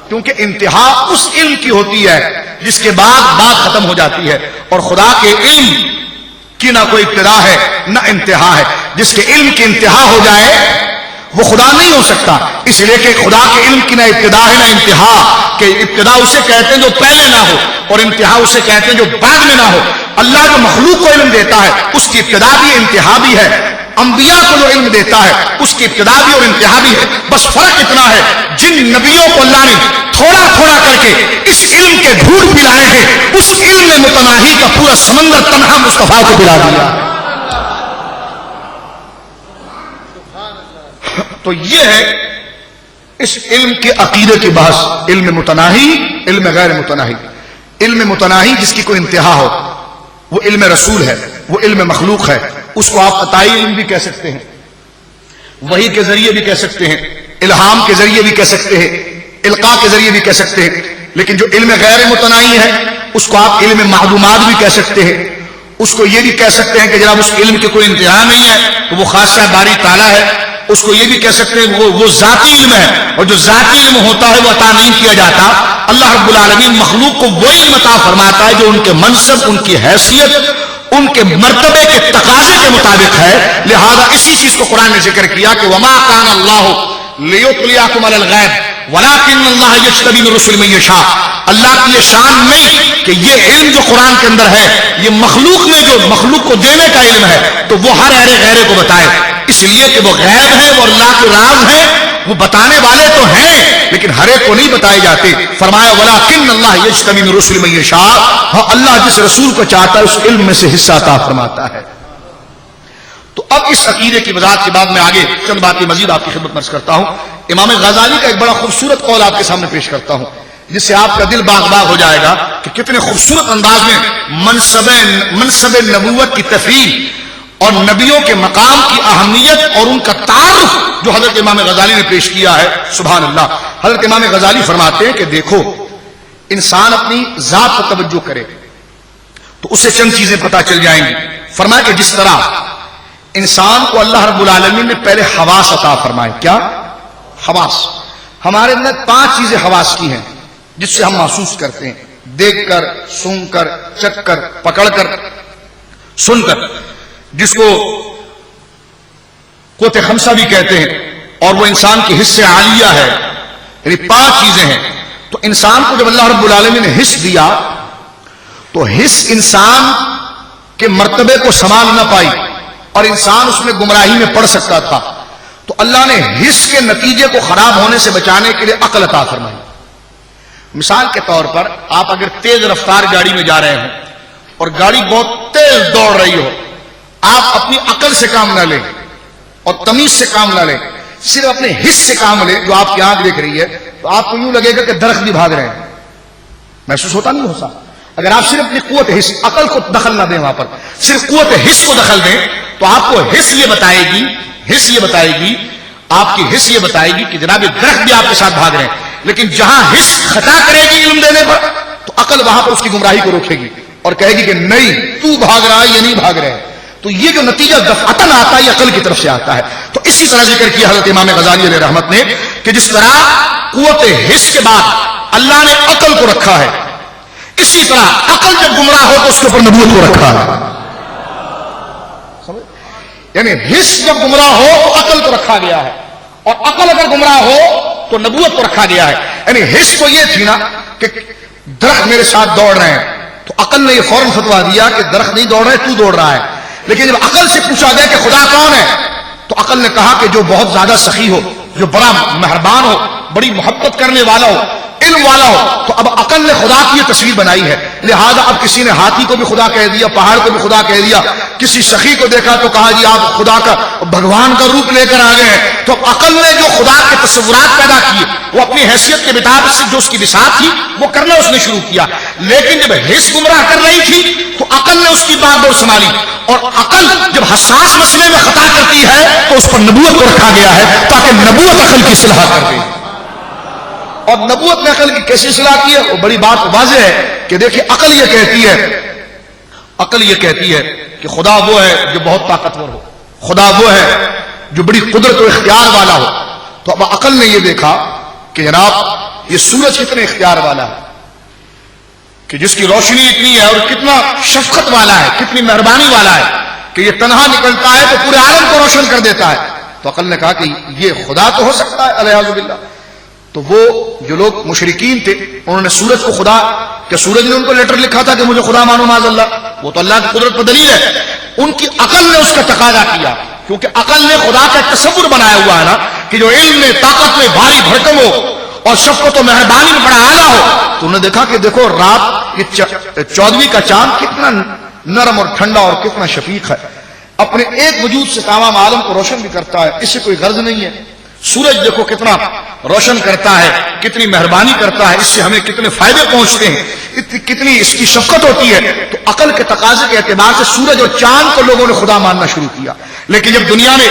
کیونکہ انتہا اس علم کی ہوتی ہے جس کے بعد بات ختم ہو جاتی ہے, اور خدا کے علم کی نہ کوئی ابتدا ہے نہ انتہا ہے. جس کے علم کی انتہا ہو جائے وہ خدا نہیں ہو سکتا, اس لیے کہ خدا کے علم کی نہ ابتدا ہے نہ انتہا. کہ ابتدا اسے کہتے ہیں جو پہلے نہ ہو, اور انتہا اسے کہتے ہیں جو بعد میں نہ ہو. اللہ جو مخلوق کو علم دیتا ہے اس کی ابتدا بھی انتہا بھی ہے, انبیاء کو جو علم دیتا ہے اس کی ابتدا بھی اور انتہا بھی ہے. بس فرق اتنا ہے جن نبیوں کو اللہ نے تھوڑا تھوڑا کر کے اس علم کے گھونٹ پلائے ہیں, اس علم میں متناہی کا پورا سمندر تنہا مصطفیٰ کو پلا دیا. تو یہ ہے اس علم کے عقیدے کی بحث, علم متناہی علم غیر متناہی. علم متناہی جس کی کوئی انتہا ہو وہ علم رسول ہے, وہ علم مخلوق ہے. اس کو آپ عطائی علم بھی کہہ سکتے ہیں, وحی کے ذریعے بھی کہہ سکتے ہیں, الہام کے ذریعے بھی کہہ سکتے ہیں, القاء کے ذریعے بھی کہہ سکتے ہیں. لیکن جو علم غیر متناہی ہے اس کو آپ علم معلومات بھی کہہ سکتے ہیں، اس کو یہ بھی کہہ سکتے ہیں کہ جناب اس علم کی کوئی انتہا نہیں ہے تو وہ خاصہ باری تعالیٰ ہے، اس کو یہ بھی کہہ سکتے ہیں وہ ذاتی علم ہے، اور جو ذاتی علم ہوتا ہے وہ عطا نہیں کیا جاتا۔ اللہ رب العالمین مخلوق کو وہ علم عطا فرماتا ہے جو ان کے منصب، ان کی حیثیت، ان کے مرتبے کے تقاضے کے مطابق ہے۔ لہذا اسی چیز کو قرآن نے ذکر کیا کہ وما کان اللہ لیطلعکم علی الغیب ولکن اللہ یجتبی من رسلہ من یشاء۔ اللہ کی یہ شان نہیں کہ یہ علم جو قرآن کے اندر ہے یہ مخلوق میں جو مخلوق کو دینے کا علم ہے تو وہ ہر غیرے کو بتائے، اس لیے کہ وہ غیب ہے، وہ اللہ کے راز ہیں، وہ بتانے والے تو ہیں لیکن ہر ایک کو نہیں بتائے جاتے۔ فرمایا ولکن اللہ یجتبی من رسلہ من یشاء، ہاں اللہ جس رسول کو چاہتا ہے اس علم میں سے حصہ عطا فرماتا ہے۔ تو اب اس عقیدے کی وضاحت کے بعد میں آگے چند باتیں مزید آپ کی خدمت میں عرض کرتا ہوں۔ امام غزالی کا ایک بڑا خوبصورت قول آپ کے سامنے پیش کرتا ہوں جس سے آپ کا دل باغ باغ ہو جائے گا کہ کتنے خوبصورت انداز میں منصب نبوت کی تفریح اور نبیوں کے مقام کی اہمیت اور ان کا تعارف جو حضرت امام غزالی نے پیش کیا ہے، سبحان اللہ۔ حضرت امام غزالی فرماتے ہیں کہ دیکھو انسان اپنی ذات پر توجہ کرے تو اسے چند چیزیں پتہ چل جائیں گی۔ فرمایا کہ جس طرح انسان کو اللہ رب العالمین نے پہلے حواس عطا فرمائے، کیا حواس؟ ہمارے اندر 5 چیزیں حواس کی ہیں جس سے ہم محسوس کرتے ہیں، دیکھ کر، سن کر، چکھ کر، پکڑ کر، سن کر، جس کو قوت خمسہ بھی کہتے ہیں، اور وہ انسان کی حص عالیہ ہے، یعنی 5 چیزیں ہیں۔ تو انسان کو جب اللہ رب العالمین نے حص دیا تو حص انسان کے مرتبے کو سنبھال نہ پائی اور انسان اس میں گمراہی میں پڑ سکتا تھا، تو اللہ نے حص کے نتیجے کو خراب ہونے سے بچانے کے لیے عقل عطا فرمائی۔ مثال کے طور پر آپ اگر تیز رفتار گاڑی میں جا رہے ہوں اور گاڑی بہت تیز دوڑ رہی ہو، آپ اپنی عقل سے کام نہ لیں اور تمیز سے کام نہ لیں، صرف اپنے حص سے کام لیں جو آپ کی آنکھ دیکھ رہی ہے، تو آپ کو یوں لگے گا کہ درخت بھی بھاگ رہے ہیں، محسوس ہوتا نہیں ہوتا؟ اگر آپ صرف اپنی قوت حص، عقل کو دخل نہ دیں، وہاں پر صرف قوت حص کو دخل دیں تو آپ کو حص یہ بتائے گی آپ کی حص یہ بتائے گی کہ جناب درخت بھی آپ کے ساتھ بھاگ رہے ہیں، لیکن جہاں حص خطا کرے گی علم دینے پر تو عقل وہاں پر اس کی گمراہی کو روکے گی اور کہے گی کہ نہیں، تو بھاگ رہا ہے، یہ نہیں بھاگ رہے ہیں۔ تو یہ جو نتیجہ دفعتاً آتا ہے یہ عقل کی طرف سے آتا ہے۔ تو اسی طرح ذکر کیا حضرت امام غزالی علیہ رحمت نے کہ جس طرح قوت حص کے بعد اللہ نے عقل کو رکھا ہے، اسی طرح عقل جب گمراہ ہو تو اس کے اوپر نبوت کو رکھا ہے۔ یعنی حص جب گمراہ ہو تو عقل کو رکھا گیا ہے، اور عقل اگر گمراہ ہو تو نبوت کو رکھا گیا ہے۔ یعنی حص کو یہ تھی نا کہ درخت میرے ساتھ دوڑ رہے ہیں، تو عقل نے یہ فوراً فتوا دیا کہ درخت نہیں دوڑ رہے، تو دوڑ رہا ہے۔ لیکن جب عقل سے پوچھا گیا کہ خدا کون ہے تو عقل نے کہا کہ جو بہت زیادہ سخی ہو، جو بڑا مہربان ہو، بڑی محبت کرنے والا ہو، علم والا ہو۔ تو اب عقل نے خدا کی یہ تصویر بنائی ہے، لہذا اب کسی نے ہاتھی کو بھی خدا کہہ دیا، پہاڑ کو بھی خدا کہہ دیا، کسی سخی کو دیکھا تو کہا جی آپ خدا کا بھگوان کا روپ لے کر آ گئے ہیں۔ تو اب عقل نے جو خدا کے تصورات پیدا کیے وہ اپنی حیثیت کے مطابق سے جو اس کی بساط تھی وہ کرنا اس نے شروع کیا، لیکن جب حص گمراہ کر رہی تھی تو عقل نے اس کی بات ڈور سنبھالی، اور عقل جب حساس مسئلے میں خطا کرتی ہے تو اس پر نبوت کو رکھا گیا ہے تاکہ نبوت عقل کی اصلاح کر دے۔ اور نبوت نے عقل کی کیسی اصلاح کی ہے وہ بڑی بات واضح ہے کہ دیکھیں عقل یہ کہتی ہے کہ خدا وہ ہے جو بہت طاقتور ہو، خدا وہ ہے جو بڑی قدرت و اختیار والا ہو۔ تو اب عقل نے یہ دیکھا کہ جناب یہ سورج کتنے اختیار والا ہے، کہ جس کی روشنی اتنی ہے اور کتنا شفقت والا ہے، کتنی مہربانی والا ہے کہ یہ تنہا نکلتا ہے تو پورے عالم کو روشن کر دیتا ہے۔ تو عقل نے کہا کہ یہ خدا تو ہو سکتا ہے، الیاذ باللہ۔ تو وہ جو لوگ مشرکین تھے انہوں نے سورج کو خدا، کہ سورج نے ان کو لیٹر لکھا تھا کہ مجھے خدا مانو معاذ اللہ، وہ تو اللہ کی قدرت پر دلیل ہے۔ ان کی عقل نے اس کا تقاضا کیا، کیونکہ عقل نے خدا کا تصور بنایا ہوا ہے نا کہ جو علم میں، طاقت میں بھاری بھرکم ہو اور شفقت و مہربانی میں بڑا اعلیٰ ہو۔ تو انہوں نے دیکھا کہ دیکھو رات یہ 14ویں کا چاند کتنا نرم اور ٹھنڈا اور کتنا شفیق ہے، اپنے ایک وجود سے تمام عالم کو روشن بھی کرتا ہے، اس سے کوئی غرض نہیں ہے۔ سورج دیکھو کتنا روشن کرتا ہے، کتنی مہربانی کرتا ہے، اس سے ہمیں کتنے فائدے پہنچتے ہیں، کتنی اس کی شفقت ہوتی ہے۔ تو عقل کے تقاضے کے اعتبار سے سورج اور چاند کو لوگوں نے خدا ماننا شروع کیا، لیکن جب دنیا نے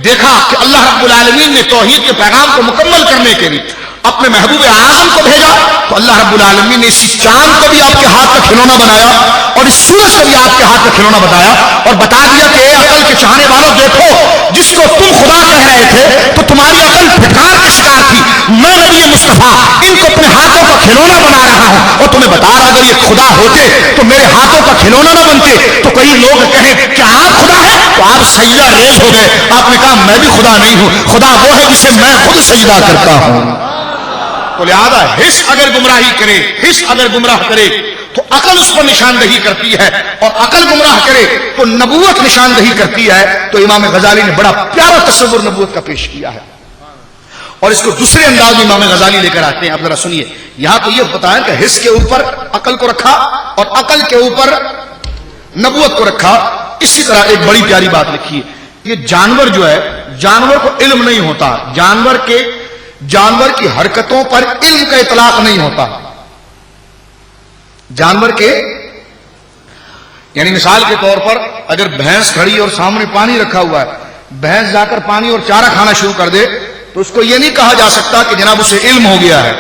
دیکھا کہ اللہ رب العالمین نے توحید کے پیغام کو مکمل کرنے کے لیے اپنے محبوب اعظم کو بھیجا تو اللہ رب العالمین نے اسی چاند کو بھی آپ کے ہاتھ کا کھلونا بنایا اور اس سورج کو بھی آپ کے ہاتھ کا کھلونا بتایا اور بتا دیا کہ اے عقل کے چاہنے والوں دیکھو جس کو تم خدا کہہ رہے تھے تو تمہاری عقل پھٹکار کا شکار تھی، میں نبی مصطفیٰ ان کو اپنے ہاتھوں کا کھلونا بنا رہا ہوں اور تمہیں بتا رہا اگر یہ خدا ہوتے تو میرے ہاتھوں کا کھلونا نہ بنتے۔ تو کئی لوگ کہیں کہ آپ خدا ہیں تو آپ سجدہ ریز ہو گئے، آپ نے کہا میں بھی خدا نہیں ہوں، خدا وہ ہے جسے میں خود سجدہ کرتا ہوں۔ تو لہذا حس اگر گمراہی کرے، حس اگر گمراہ کرے تو عقل اس پر نشاندہی کرتی ہے، اور عقل گمراہ کرے تو نبوت نشاندہی کرتی ہے۔ تو امام غزالی نے بڑا پیارا تصور نبوت کا پیش کیا ہے، اور اس کو دوسرے انداز میں امام غزالی لے کر آتے ہیں۔ آپ ذرا سنیے، یہاں تو یہ بتایا کہ حس کے اوپر عقل کو رکھا اور عقل کے اوپر نبوت کو رکھا۔ اسی طرح ایک بڑی پیاری بات لکھی ہے، یہ جانور جو ہے، جانور کو علم نہیں ہوتا، جانور کی حرکتوں پر علم کا اطلاق نہیں ہوتا۔ جانور کے یعنی مثال کے طور پر اگر بھینس کھڑی اور سامنے پانی رکھا ہوا ہے، بھینس جا کر پانی اور چارہ کھانا شروع کر دے تو اس کو یہ نہیں کہا جا سکتا کہ جناب اسے علم ہو گیا ہے۔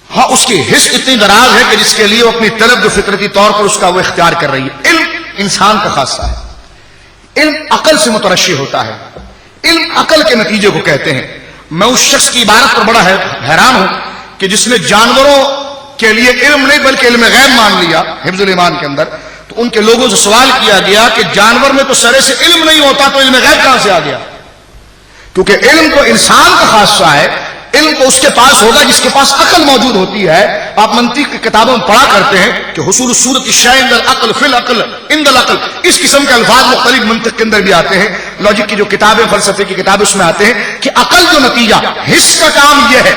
ہاں اس کی حس اتنی دراز ہے کہ جس کے لیے وہ اپنی طلب جو فطرتی طور پر اس کا وہ اختیار کر رہی ہے۔ علم انسان کا خاصہ ہے، علم عقل سے مترشح ہوتا ہے، علم عقل کے نتیجے کو کہتے ہیں۔ میں اس شخص کی عبارت پر بڑا حیران ہوں کہ جس نے جانوروں کے لیے علم نہیں بلکہ علم غیب مان لیا حفظ الایمان کے اندر۔ تو ان کے لوگوں سے سوال کیا گیا کہ جانور میں تو سرے سے علم نہیں ہوتا تو علم غیب کہاں سے آ گیا؟ کیونکہ علم تو انسان کا خاصہ ہے، علم تو اس کے پاس ہوگا جس کے پاس عقل موجود ہوتی ہے۔ آپ منطق کی کتابوں میں پڑھا کرتے ہیں کہ حصول صورت الشیء عند العقل فی العقل عند العقل، اس قسم کے الفاظ مختلف منطق کے اندر بھی آتے ہیں، لاجک کی جو کتابیں، فلسفے کی کتابیں اس میں آتے ہیں کہ عقل جو نتیجہ، حس کا کام یہ ہے،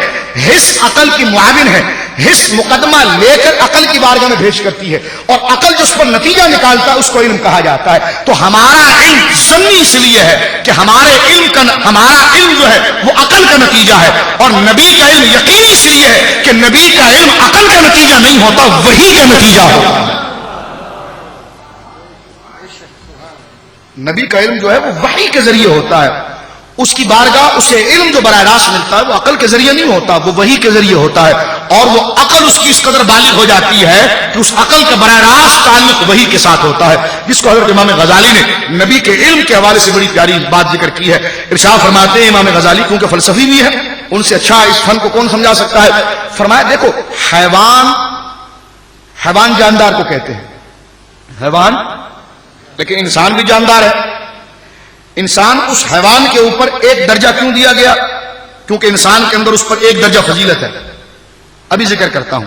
حس عقل کی معاون ہے، حس مقدمہ لے کر عقل کی بارگاہ میں بھیج کرتی ہے اور عقل جس پر نتیجہ نکالتا ہے اس کو علم کہا جاتا ہے۔ تو ہمارا علم ضمنی اس لیے ہے کہ ہمارا علم جو ہے وہ عقل کا نتیجہ ہے، اور نبی کا علم یقینی اس لیے ہے کہ نبی کا علم عقل کا نتیجہ نہیں ہوتا، وحی کا نتیجہ ہوتا ہے۔ نبی کا علم جو ہے وہ وحی کے ذریعے ہوتا ہے، اس کی بارگاہ اسے علم جو براہ راست ملتا ہے وہ عقل کے ذریعے نہیں ہوتا، وہ وحی کے ذریعے ہوتا ہے، اور وہ عقل اس کی اس قدر بالغ ہو جاتی ہے کہ اس عقل کا براہ راست تعلق وحی کے ساتھ ہوتا ہے، جس کو حضرت امام غزالی نے نبی کے علم کے حوالے سے بڑی پیاری بات ذکر کی ہے۔ ارشاد فرماتے ہیں امام غزالی کیونکہ فلسفی بھی ہے، ان سے اچھا اس فن کو کون سمجھا سکتا ہے؟ فرمایا دیکھو حیوان جاندار کو کہتے ہیں، حیوان، لیکن انسان بھی جاندار ہے۔ انسان اس حیوان کے اوپر ایک درجہ کیوں دیا گیا؟ کیونکہ انسان کے اندر اس پر ایک درجہ فضیلت ہے۔ ابھی ذکر کرتا ہوں،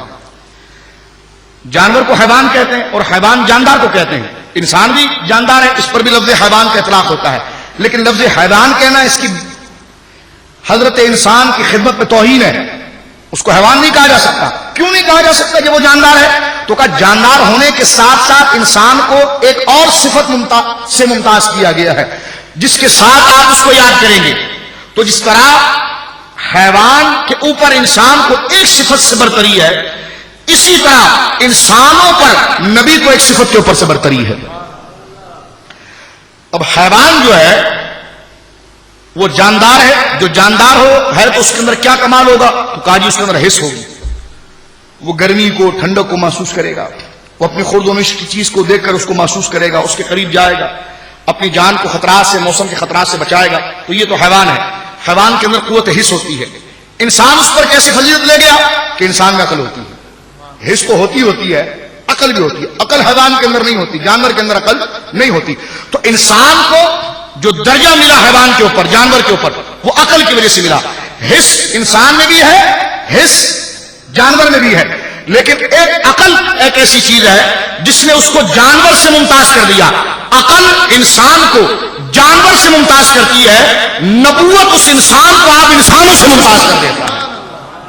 جانور کو حیوان کہتے ہیں اور حیوان جاندار کو کہتے ہیں، انسان بھی جاندار ہے، اس پر بھی لفظ حیوان کا اطلاق ہوتا ہے، لیکن لفظ حیوان کہنا اس کی حضرت انسان کی خدمت میں توہین ہے، اس کو حیوان نہیں کہا جا سکتا۔ کیوں نہیں کہا جا سکتا کہ وہ جاندار ہے؟ تو کہا جاندار ہونے کے ساتھ ساتھ انسان کو ایک اور صفت سے ممتاز کیا گیا ہے جس کے ساتھ آپ اس کو یاد کریں گے۔ تو جس طرح حیوان کے اوپر انسان کو ایک صفت سے برتری ہے، اسی طرح انسانوں پر نبی کو ایک صفت کے اوپر سے برتری ہے۔ اب حیوان جو ہے وہ جاندار ہے، جو جاندار ہے تو اس کے اندر کیا کمال ہوگا؟ تو کہا جی اس کے اندر حس ہوگی، وہ گرمی کو ٹھنڈک کو محسوس کرے گا، وہ اپنی خورد و نش کی چیز کو دیکھ کر اس کو محسوس کرے گا، اس کے قریب جائے گا، اپنی جان کو خطرات سے، موسم کے خطرات سے بچائے گا۔ تو یہ تو حیوان ہے، حیوان کے اندر قوت حس ہوتی ہے۔ انسان اس پر کیسے فضیلت لے گیا کہ انسان میں عقل ہوتی ہے، حس تو ہوتی ہے، عقل بھی ہوتی ہے۔ عقل حیوان کے اندر نہیں ہوتی، جانور کے اندر عقل نہیں ہوتی۔ تو انسان کو جو درجہ ملا حیوان کے اوپر، جانور کے اوپر، وہ عقل کی وجہ سے ملا۔ حس انسان میں بھی ہے، حس جانور میں بھی ہے، لیکن ایک عقل ایک ایسی چیز ہے جس نے اس کو جانور سے ممتاز کر دیا۔ عقل انسان کو جانور سے ممتاز کرتی ہے، نبوت اس انسان کو آپ انسانوں سے ممتاز کر دیتا ہے۔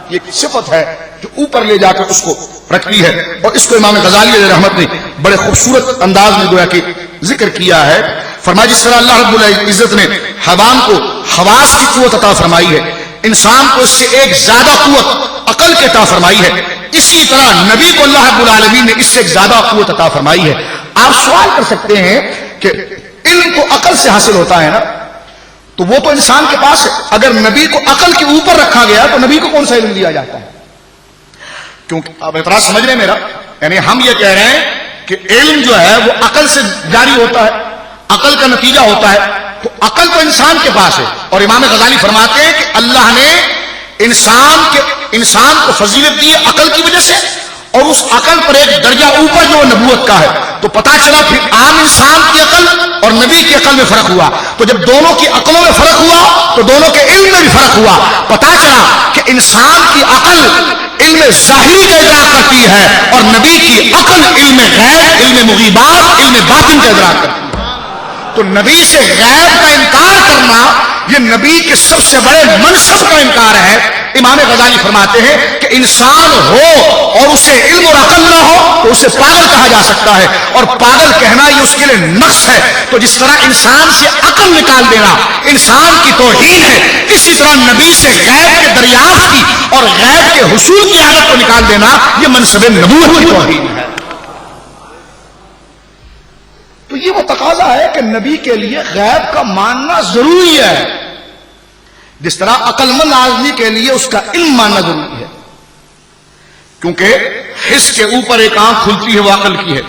یہ صفت ہے جو اوپر لے جا کر اس کو رکھتی ہے، اور اس کو امام غزالی علیہ رحمت نے بڑے خوبصورت انداز میں گویا کہ ذکر کیا ہے۔ فرمایا جس طرح اللہ رب العزت نے حیوان کو حواس کی قوت عطا فرمائی ہے، انسان کو اس سے ایک زیادہ قوت عقل کے عطا فرمائی ہے، اسی طرح نبی کو اللہ رب العالمین نے اس سے ایک زیادہ قوت عطا فرمائی ہے۔ آپ سوال کر سکتے ہیں کہ علم کو عقل سے حاصل ہوتا ہے نا، تو وہ تو انسان کے پاس ہے. اگر نبی کو عقل کے اوپر رکھا گیا تو نبی کو کون سا علم دیا جاتا ہے؟ کیونکہ اب اعتراض سمجھ رہے ہیں میرا، یعنی ہم یہ کہہ رہے ہیں کہ علم جو ہے وہ عقل سے جاری ہوتا ہے، عقل کا نتیجہ ہوتا ہے. تو عقل تو انسان کے پاس ہے، اور امام غزالی فرماتے ہیں کہ اللہ نے انسان کو فضیلت دی ہے عقل کی وجہ سے، اور اس عقل پر ایک درجہ اوپر جو نبوت کا ہے. تو پتا چلا پھر عام انسان کی عقل اور نبی کی عقل میں فرق ہوا. تو جب دونوں کی عقلوں میں فرق ہوا تو دونوں کے علم میں بھی فرق ہوا. پتا چلا کہ انسان کی عقل علم ظاہری کا ادراک کرتی ہے اور نبی کی عقل علم غیب، علم مغیبات، علم باطن کا ادراک کرتی ہے. تو نبی سے غیب کا انکار کرنا یہ نبی کے سب سے بڑے منصب کا انکار ہے. امام غزالی فرماتے ہیں کہ انسان ہو اور اسے علم اور عقل نہ ہو تو اسے پاگل کہا جا سکتا ہے، اور پاگل کہنا یہ اس کے لیے نقص ہے. تو جس طرح انسان سے عقل نکال دینا انسان کی توہین ہے، اسی طرح نبی سے غیب کے دریافت کی اور غیب کے حصول کی عادت کو نکال دینا یہ منصب نبوت کی توہین ہے. تو یہ وہ تقاضا ہے کہ نبی کے لیے غیب کا ماننا ضروری ہے، جس طرح عقل مند آدمی کے لیے اس کا علم ماننا ضروری ہے. کیونکہ حس کے اوپر ایک آنکھ کھلتی ہے وہ عقل کی ہے،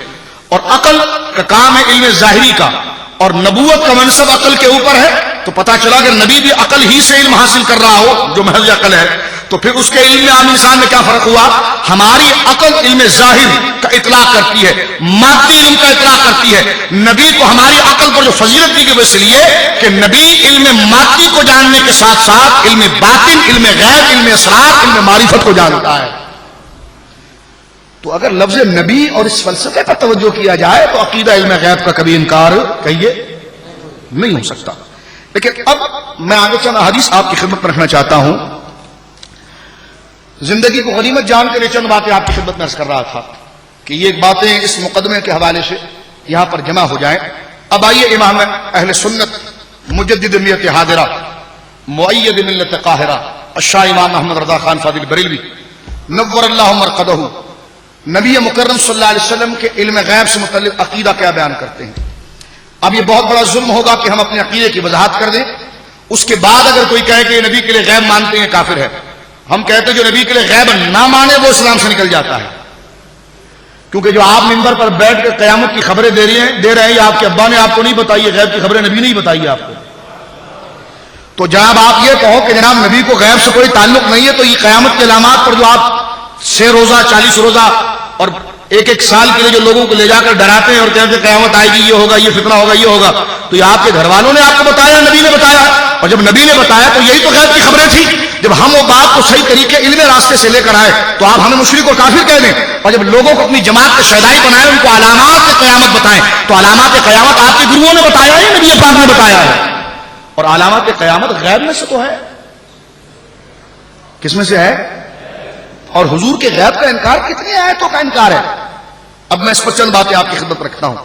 اور عقل کا کام ہے علم ظاہری کا، اور نبوت کا منصب عقل کے اوپر ہے. تو پتا چلا کہ نبی بھی عقل ہی سے علم حاصل کر رہا ہو جو محض عقل ہے، تو پھر اس کے علم میں عام انسان میں کیا فرق ہوا؟ ہماری عقل علم ظاہر کا اطلاق کرتی ہے، مادی علم کا اطلاق کرتی ہے. نبی کو ہماری عقل پر جو فضیلت دی گئی وہ اس لیے کہ نبی علم مادی کو جاننے کے ساتھ ساتھ علم باطن، علم غیب، علم اسرار، علم معرفت کو جانتا ہے. تو اگر لفظ نبی اور اس فلسفے پر توجہ کیا جائے تو عقیدہ علم غیب کا کبھی انکار کہیے نہیں ہو سکتا. لیکن اب میں آگے چند حدیث آپ کی خدمت میں رکھنا چاہتا ہوں. زندگی کو غنیمت جان کے لیے چند باتیں آپ کی خدمت میں عرض کر رہا تھا کہ یہ باتیں اس مقدمے کے حوالے سے یہاں پر جمع ہو جائیں. اب آئیے امام اہل سنت مجدد ملت حاضرہ مؤید ملت قاہرہ الشاہ امام محمد رضا خان فاضل بریلوی نور اللہ مرقدہ نبی مکرم صلی اللہ علیہ وسلم کے علم غیب سے متعلق عقیدہ کیا بیان کرتے ہیں. اب یہ بہت بڑا ظلم ہوگا کہ ہم اپنے عقیدے کی وضاحت کر دیں، اس کے بعد اگر کوئی کہے کہ یہ نبی کے لیے غیب مانتے ہیں کافر ہے. ہم کہتے ہیں جو نبی کے لیے غیب نہ مانے وہ اسلام سے نکل جاتا ہے. کیونکہ جو آپ منبر پر بیٹھ کر قیامت کی خبریں دے رہے ہیں، آپ کے ابا نے آپ کو نہیں بتائی ہے، غیب کی خبریں نبی نہیں بتائی آپ کو. تو جناب آپ یہ کہو کہ جناب نبی کو غیب سے کوئی تعلق نہیں ہے، تو یہ قیامت کے علامات پر جو آپ 6 روزہ 40 روزہ اور ایک سال کے لیے جو لوگوں کو لے جا کر ڈراتے ہیں اور کہتے ہیں قیامت آئے گی، یہ ہوگا، یہ فتنہ ہوگا، یہ ہوگا، تو یہ آپ کے گھر والوں نے آپ کو بتایا، نبی نے بتایا؟ اور جب نبی نے بتایا تو یہی تو غیب کی خبریں تھی. جب ہم وہ بات کو صحیح طریقے علم راستے سے لے کر آئے تو آپ ہمیں مشرک اور کافر کہہ دیں، اور جب لوگوں کو اپنی جماعت کے شہدائی بنائے، ان کو علامات قیامت بتائیں، تو علامات قیامت آپ کے گروؤں نے بتایا ہے، نبی پاک نے بتایا ہے. اور علامات قیامت غیب میں سے تو ہے. کس میں سے ہے؟ اور حضور کے غیب کا انکار کتنی آیتوں کا انکار ہے. اب میں اس پر چند باتیں آپ کی خدمت رکھتا ہوں.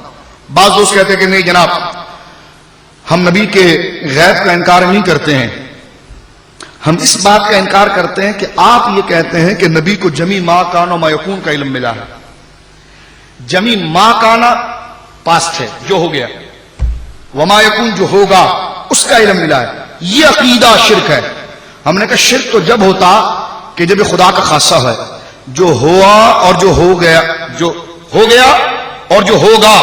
بعض دوست کہتے ہیں کہ نہیں جناب ہم نبی کے غیب کا انکار نہیں کرتے ہیں، ہم اس بات کا انکار کرتے ہیں کہ آپ یہ کہتے ہیں کہ نبی کو جمی ما کان و ما یکون کا علم ملا ہے. جمی ما کانا پاسٹ ہے جو ہو گیا، وما یکون جو ہوگا اس کا علم ملا ہے. یہ عقیدہ شرک ہے. ہم نے کہا شرک تو جب ہوتا کہ جب خدا کا خاصہ ہے، جو ہوا اور جو ہو گیا، جو ہو گیا اور جو ہوگا،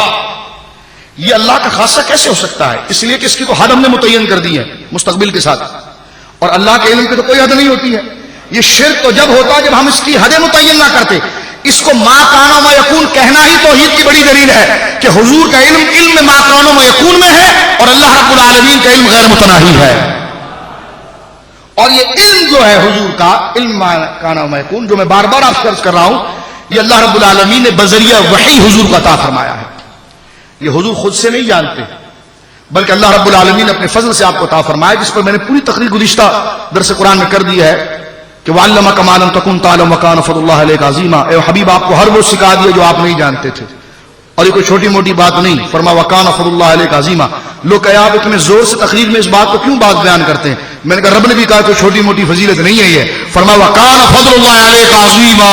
یہ اللہ کا خاصہ کیسے ہو سکتا ہے؟ اس لیے کہ اس کی تو حد ہم نے متعین کر دی ہے مستقبل کے ساتھ، اور اللہ کے علم کی تو کوئی حد نہیں ہوتی ہے. یہ شرک تو جب ہوتا جب ہم اس کی حد متعین نہ کرتے. اس کو ما کان و ما یکون کہنا ہی توحید کی بڑی دلیل ہے کہ حضور کا علم میں ما کان و ما یکون میں ہے، اور اللہ رب العالمین کا علم غیر متناہی ہے. اور یہ علم جو ہے حضور کا علم ما کان و ما یکون، جو میں بار بار آپ سے عرض کر رہا ہوں، یہ اللہ رب العالمین نے بذریعہ وحی حضور کو عطا فرمایا ہے. یہ حضور خود سے نہیں جانتے بلکہ اللہ رب العالمین نے اپنے فضل سے آپ کو عطا فرمایا، جس پر میں نے پوری تقریر گزشتہ درس قرآن میں کر دی ہے کہ وَعَلَّمَكَ مَا لَمْ تَكُنْ تَعْلَمُ وَكَانَ فَضْلُ اللَّهِ عَلَيْكَ عَظِيمًا. اے حبیب آپ کو ہر وہ سکھا دیا جو آپ نہیں جانتے تھے، اور یہ کوئی چھوٹی موٹی بات نہیں. فرما وَكَانَ فَضْلُ اللَّهِ عَلَيْكَ عَظِيمًا. لوگ کہ آپ اتنے زور سے تقریر میں اس بات کو کیوں بات بیان کرتے ہیں؟ میں نے کہا رب نے بھی کہا کوئی چھوٹی موٹی فضیلت نہیں ہے یہ. فرما وَكَانَ فَضْلُ اللَّهِ عَلَيْكَ عَظِيمًا.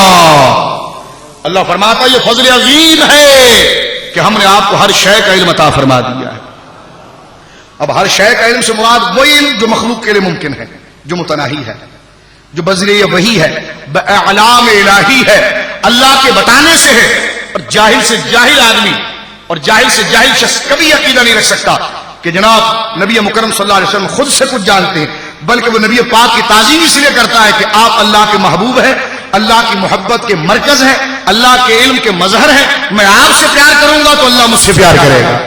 اللہ فرماتا یہ فضل عظیم ہے کہ ہم نے آپ کو ہر شے کا علم عطا فرما دیا ہے. اب ہر شے کا علم سے مراد وہی علم جو مخلوق کے لیے ممکن ہے، جو متناہی ہے، جو بذریعہ وحی ہے، باعلام الہی ہے، اللہ کے بتانے سے ہے. اور جاہل سے جاہل آدمی اور جاہل سے جاہل شخص کبھی عقیدہ نہیں رکھ سکتا کہ جناب نبی مکرم صلی اللہ علیہ وسلم خود سے کچھ جانتے ہیں، بلکہ وہ نبی پاک کی تعظیم اس لیے کرتا ہے کہ آپ اللہ کے محبوب ہیں، اللہ کی محبت کے مرکز ہیں، اللہ کے علم کے مظہر ہیں. میں آپ سے پیار کروں گا تو اللہ مجھ سے پیار کرے گا.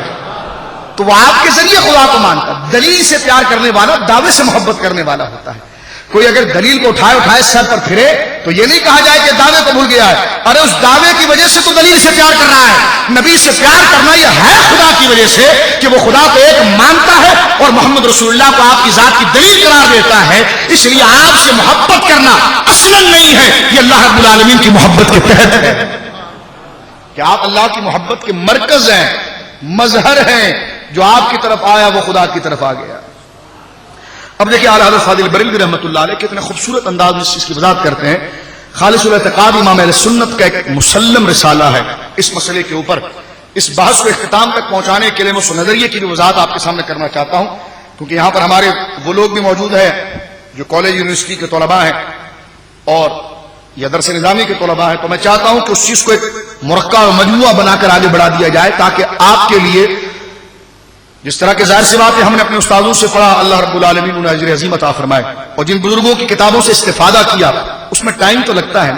تو وہ آپ کے ذریعے خدا کو مانتا. دلیل سے پیار کرنے والا دعوے سے محبت کرنے والا ہوتا ہے. کوئی اگر دلیل کو اٹھائے سر پر پھرے تو یہ نہیں کہا جائے کہ دعوے کو بھول گیا ہے، ارے اس دعوے کی وجہ سے تو دلیل سے پیار کر رہا ہے. نبی سے پیار کرنا یہ ہے خدا کی وجہ سے کہ وہ خدا کو ایک مانتا ہے اور محمد رسول اللہ کو آپ کی ذات کی دلیل قرار دیتا ہے. اس لیے آپ سے محبت کرنا اصلاً نہیں ہے، یہ اللہ رب العالمین کی محبت کے تحت ہے کہ آپ اللہ کی محبت کے مرکز ہیں، مظہر ہیں. جو آپ کی طرف آیا وہ خدا کی طرف آ گیا. اب دیکھیں اعلیٰ حضرت فاضل بریلوی رحمۃ اللہ علیہ کتنے خوبصورت انداز میں اس چیز کی وضاحت کرتے ہیں. خالص الاعتقاد امام اہل سنت کا ایک مسلم رسالہ ہے اس مسئلے کے اوپر. اس بحث کو اختتام تک پہنچانے کے لیے میں اس نظریے کی بھی وضاحت آپ کے سامنے کرنا چاہتا ہوں، کیونکہ یہاں پر ہمارے وہ لوگ بھی موجود ہیں جو کالج یونیورسٹی کے طلباء ہیں اور یا درس نظامی کے طلباء ہیں. تو میں چاہتا ہوں کہ اس چیز کو ایک مرکب اور مجموعہ بنا کر آگے بڑھا دیا جائے تاکہ آپ کے لیے جس طرح کے ظاہر سی بات ہے ہم نے اپنے استادوں سے پڑھا، اللہ رب العالمین انہیں اجر عظیم عطا فرمائے، اور جن بزرگوں کی کتابوں سے استفادہ کیا اس میں ٹائم تو لگتا ہے.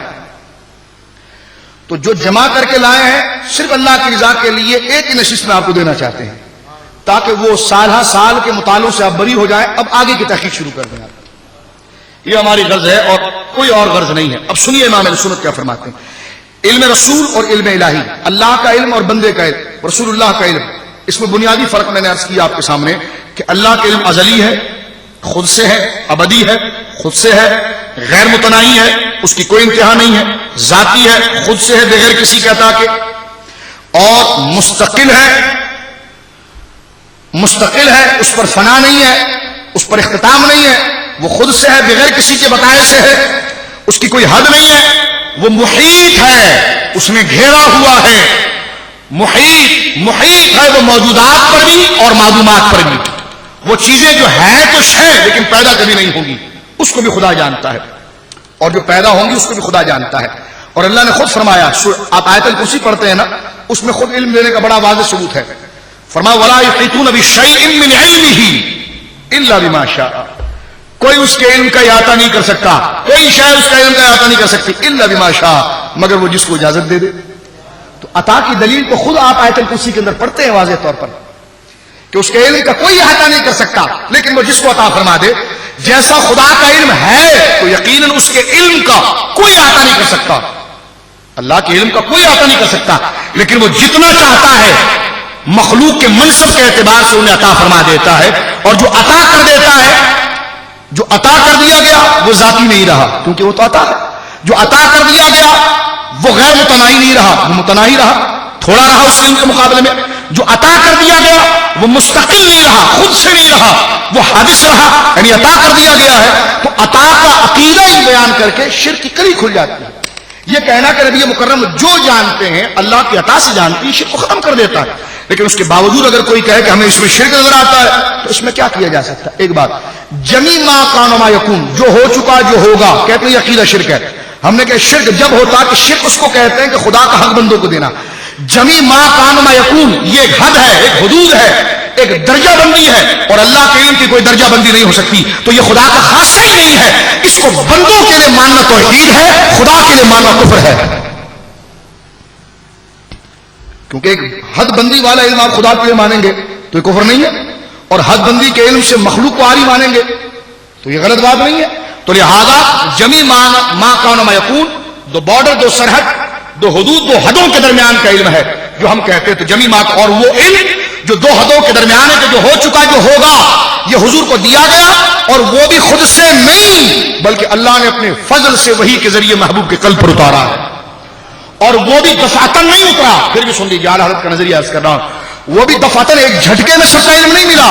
تو جو جمع کر کے لائے ہیں صرف اللہ کی رضا کے لیے ایک ہی نشست میں آپ کو دینا چاہتے ہیں تاکہ وہ سالہ سال کے مطالعوں سے آپ بری ہو جائیں. اب آگے کی تحقیق شروع کر دیں. یہ ہماری غرض ہے اور کوئی اور غرض نہیں ہے. اب سنیے امام اہل سنت کیا فرماتے ہیں. علم رسول اور علم الہی، اللہ کا علم اور بندے کا علم، رسول اللہ کا علم. اس میں بنیادی فرق میں نے عرض کیا آپ کے سامنے کہ اللہ کے علم ازلی ہے، خود سے ہے، ابدی ہے، خود سے ہے، غیر متناہی ہے، اس کی کوئی انتہا نہیں ہے، ذاتی ہے، خود سے ہے بغیر کسی کے عطا کے، اور مستقل ہے، اس پر فنا نہیں ہے، اس پر اختتام نہیں ہے، وہ خود سے ہے بغیر کسی کے بتائے سے ہے، اس کی کوئی حد نہیں ہے، وہ محیط ہے، اس نے گھیرا ہوا ہے. محیط ہے وہ موجودات پر بھی اور معلومات پر بھی. وہ چیزیں جو ہے تو ہے لیکن پیدا کبھی نہیں ہوں گی اس کو بھی خدا جانتا ہے، اور جو پیدا ہوں گی اس کو بھی خدا جانتا ہے. اور اللہ نے خود فرمایا، آپ آیت الکرسی پڑھتے ہیں نا، اس میں خود علم دینے کا بڑا واضح ثبوت ہے. فرمایا وَلَا يُحِيطُونَ بِشَيْءٍ مِّنْ عِلْمِهِ إِلَّا بِمَا شَاءَ. کوئی اس کے علم کا احاطہ نہیں کر سکتا، کوئی شے اس کا علم کا احاطہ نہیں کر سکتی إِلَّا بِمَا شَاءَ، مگر وہ جس کو اجازت دے دے. تو عطا کی دلیل کو خود آپ آیت الکرسی کے اندر پڑھتے ہیں واضح طور پر کہ اس کے علم کا کوئی احاطہ نہیں کر سکتا لیکن وہ جس کو عطا فرما دے. جیسا خدا کا علم ہے تو یقیناً اس کے علم کا کوئی احاطہ نہیں کر سکتا. اللہ کے علم کا کوئی احاطہ نہیں کر سکتا لیکن وہ جتنا چاہتا ہے مخلوق کے منصب کے اعتبار سے انہیں عطا فرما دیتا ہے. اور جو عطا کر دیتا ہے، جو عطا کر دیا گیا وہ ذاتی نہیں رہا کیونکہ وہ تو عطا ہے. جو عطا کر دیا گیا وہ غیر متناہی نہیں رہا، وہ متناہی رہا، تھوڑا رہا اس علم کے مقابلے میں. جو عطا کر دیا گیا وہ مستقل نہیں رہا، خود سے نہیں رہا، وہ حادث رہا. یعنی عطا کر دیا گیا ہے تو عطا کا عقیدہ ہی بیان کر کے شرک کی کڑی کھل جاتی ہے. یہ کہنا کہ نبی مکرم جو جانتے ہیں اللہ کی عطا سے جانتی ہے شرک کو ختم کر دیتا ہے. لیکن اس کے باوجود اگر کوئی کہے کہ ہمیں اس میں شرک نظر آتا ہے تو اس میں کیا کیا جا سکتا ہے؟ ایک بات، جمی ما کان و ما یکون، جو ہو چکا جو ہوگا، کہتے ہیں یہ عقیدہ شرک ہے. ہم نے کہا شرک جب ہوتا کہ شرک اس کو کہتے ہیں کہ خدا کا حق بندوں کو دینا. جمی ما کان و ما یکون یہ ایک حد ہے، ایک حدود ہے، ایک درجہ بندی ہے، اور اللہ کے علم کی کوئی درجہ بندی نہیں ہو سکتی. تو یہ خدا کا خاصہ ہی نہیں ہے. اس کو بندوں کے لیے ماننا توحید ہے، خدا کے لیے ماننا کفر ہے. کیونکہ ایک حد بندی والا علم آپ خدا کے لیے مانیں گے تو یہ کفر نہیں ہے، اور حد بندی کے علم سے مخلوق کو عاری مانیں گے تو یہ غلط بات نہیں ہے. تو لہذا جمی ما کان و ما یکون، دو بارڈر، دو سرحد، دو حدود، دو حدوں کے درمیان کا علم ہے جو ہم کہتے ہیں. تو جمی ما، اور وہ علم جو دو حدوں کے درمیان ہے کہ جو ہو چکا جو ہوگا، یہ حضور کو دیا گیا، اور وہ بھی خود سے نہیں بلکہ اللہ نے اپنے فضل سے وحی کے ذریعے محبوب کے قلب پر اتارا ہے. اور وہ بھی دفعتاً نہیں اترا. پھر بھی سن لیجیے، اعلیٰ حضرت کا نظریہ عرض کر رہا ہوں، وہ بھی دفعتاً ایک جھٹکے میں سب کا علم نہیں ملا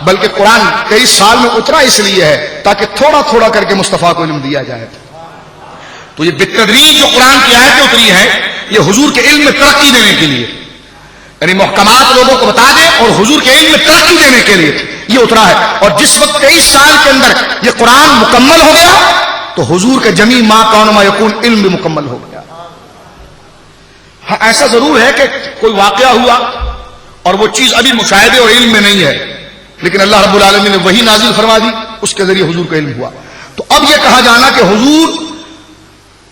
بلکہ قرآن کئی سال میں اترا اس لیے ہے تاکہ تھوڑا تھوڑا کر کے مصطفیٰ کو علم دیا جائے. تو یہ بالتدریج جو قرآن کی آیتیں اتری ہیں یہ حضور کے علم میں ترقی دینے کے لیے، یعنی محکمات لوگوں کو بتا دیں اور حضور کے علم میں ترقی دینے کے لیے. یہ اترا ہے. اور جس وقت 23 سال کے اندر یہ قرآن مکمل ہو گیا تو حضور کے جمی ما کون ما یکون علم بھی مکمل ہو گیا. ہاں ایسا ضرور ہے کہ کوئی واقعہ ہوا اور وہ چیز ابھی مشاہدے اور علم میں نہیں ہے, لیکن اللہ رب العالمین نے وہی نازل فرما دی, اس کے ذریعے حضور کا علم ہوا. تو اب یہ کہا جانا کہ حضور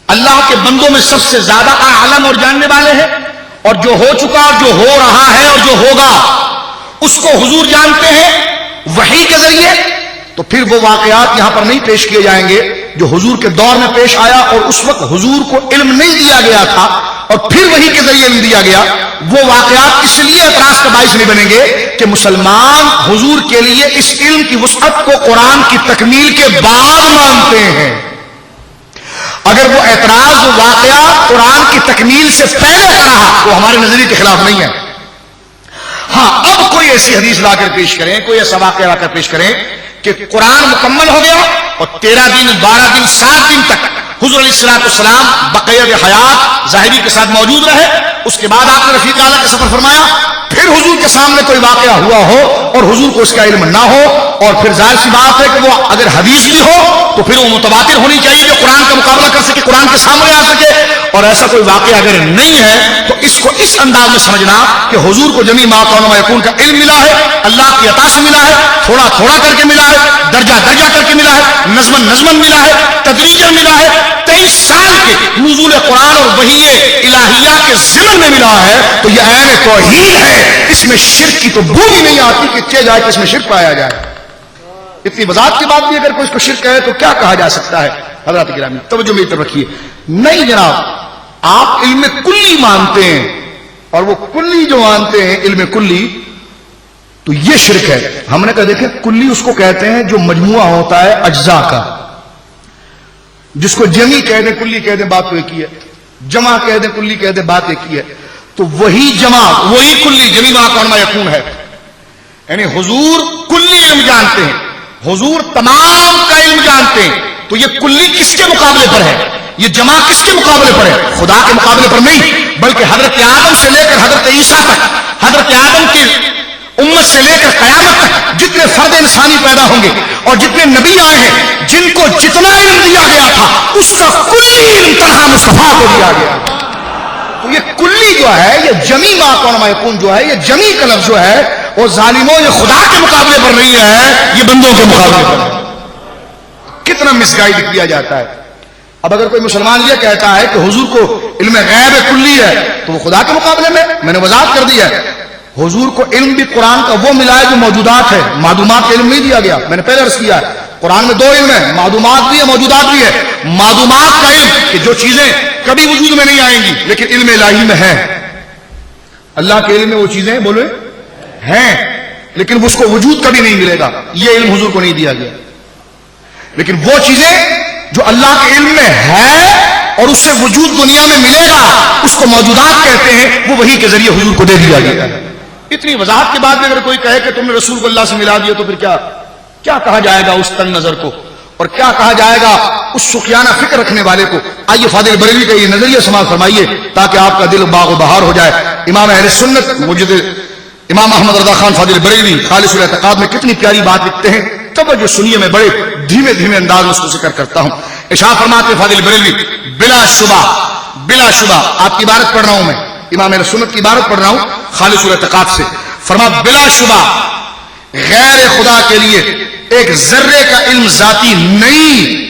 اللہ کے بندوں میں سب سے زیادہ عالم اور جاننے والے ہیں, اور جو ہو چکا, جو ہو رہا ہے اور جو ہوگا اس کو حضور جانتے ہیں وحی کے ذریعے, تو پھر وہ واقعات یہاں پر نہیں پیش کیے جائیں گے جو حضور کے دور میں پیش آیا اور اس وقت حضور کو علم نہیں دیا گیا تھا اور پھر وحی کے ذریعے علم دیا گیا. وہ واقعات اس لیے اعتراض کا باعث نہیں بنیں گے کہ مسلمان حضور کے لیے اس علم کی وسعت کو قرآن کی تکمیل کے بعد مانتے ہیں. اگر وہ اعتراض واقعہ قرآن کی تکمیل سے پہلے کا رہا وہ ہمارے نظریے کے خلاف نہیں ہے. ہاں اب کوئی ایسی حدیث لا کر پیش کریں, کوئی ایسا واقعہ لا کر پیش کریں کہ قرآن مکمل ہو گیا اور 13 دن 12 دن 7 دن تک حضور علیہ الصلوۃ والسلام بقیہ حیات ظاہری کے ساتھ موجود رہے, اس کے بعد آپ نے رفیق اعلیٰ کا سفر فرمایا, پھر حضور کے سامنے کوئی واقعہ ہوا ہو اور حضور کو اس کا علم نہ ہو, اور پھر ظاہر سی بات ہے کہ وہ اگر حدیث بھی ہو تو پھر وہ متواتر ہونی چاہیے جو قرآن کا مقابلہ کر سکے, قرآن کے سامنے آ سکے. اور ایسا کوئی واقعہ اگر نہیں ہے تو اس کو اس انداز میں سمجھنا کہ حضور کو جمی ما کون ما یکون کا علم ملا ہے, اللہ کی عطا سے ملا ہے, تھوڑا تھوڑا کر کے ملا ہے, درجہ درجہ کر کے ملا ہے, نظمن نظمن ملا ہے, تدریجن ملا ہے. 23 سال کے نزول قرآن اور وحی الہیہ کے ضمن میں ملا ہے. تو یہ عین توحید ہے, اس میں شرک کی تو بو بھی نہیں آتی کہ چے جائے کہ اس میں شرک پایا جائے. اتنی وضاحت کے بعد بھی اگر کوئی اس کو شرک کہے تو کیا کہا جا سکتا ہے؟ حضرات گرامی توجہ میری طرف رکھیے. نہیں جناب, آپ علم کلی مانتے ہیں اور وہ کلی جو مانتے ہیں علم کلی تو یہ شرک ہے. ہم نے کہا دیکھیں کلی اس کو کہتے ہیں جو مجموعہ ہوتا ہے اجزاء کا, جس کو جمی کہہ دیں کلی کہہ دیں بات تو ایک ہی ہے, جمع کہہ دیں کلی کہہ دیں بات ایک ہی ہے. تو وہی جمع وہی کلی جمی ما کون ما یکون ہے. یعنی حضور کلی علم جانتے ہیں, حضور تمام کا علم جانتے ہیں. تو یہ کلی کس کے مقابلے پر ہے, یہ جمع کس کے مقابلے پر ہے؟ خدا کے مقابلے پر نہیں, بلکہ حضرت آدم سے لے کر حضرت عیسیٰ تک, حضرت آدم کی امت سے لے کر قیامت تک جتنے فرد انسانی پیدا ہوں گے اور جتنے نبی آئے ہیں جن کو جتنا علم دیا گیا تھا اس کا کلی علم تنہا مصطفیٰ کو دیا گیا. تو یہ کلی جو ہے, یہ جمی ما کون ما یکون جو ہے, یہ جمی کا لفظ جو ہے وہ ظالموں یہ خدا کے مقابلے پر نہیں ہے, یہ بندوں کے مقابلے پر ہے. کتنا مس گائیڈ کیا جاتا ہے. اب اگر کوئی مسلمان یہ کہتا ہے کہ حضور کو علم غیب کلی ہے تو وہ خدا کے مقابلے میں نے وضاحت کر دی ہے. حضور کو علم بھی قرآن کا وہ ملا ہے جو موجودات ہے, معدومات کا علم نہیں دیا گیا. میں نے پہلے عرض کیا ہے قرآن میں 2 علم ہے, معدومات بھی ہے موجودات بھی ہے. معدومات کا علم کہ جو چیزیں کبھی وجود میں نہیں آئیں گی لیکن علم الہی میں ہے, اللہ کے علم میں وہ چیزیں بولے ہیں لیکن اس کو وجود کبھی نہیں ملے گا, یہ علم حضور کو نہیں دیا گیا. لیکن وہ چیزیں جو اللہ کے علم میں ہے اور اس سے وجود دنیا میں ملے گا اس کو موجودات کہتے ہیں, وہ وحی کے ذریعے حضور کو دے دیا گیا ہے. اتنی وضاحت کے بعد میں اگر کوئی کہے کہ تم نے رسول کو اللہ سے ملا دیا تو پھر کیا کہا جائے گا اس تنگ نظر کو, اور کیا کہا جائے گا اس شکیانہ فکر رکھنے والے کو. آئیے فاضل بریلوی کا یہ نظریہ سماعت فرمائیے تاکہ آپ کا دل باغ و بہار ہو جائے. امام اہل سنت مجد امام احمد رضا خان فاضل بریلوی خالص الاعتقاد میں کتنی پیاری بات لکھتے ہیں, توجہ سنیے, میں بڑے دھیمے دھیمے انداز میں اس کو ذکر کرتا ہوں. ارشاد فرماتے فاضل بریلوی بلا شبہ آپ کی عبارت پڑھ رہا ہوں, میں امام اہل سنت کی عبارت پڑھ رہا ہوں خالص الاعتقاد سے. فرما بلا شبہ غیر خدا کے لیے ایک ذرے کا علم ذاتی نہیں,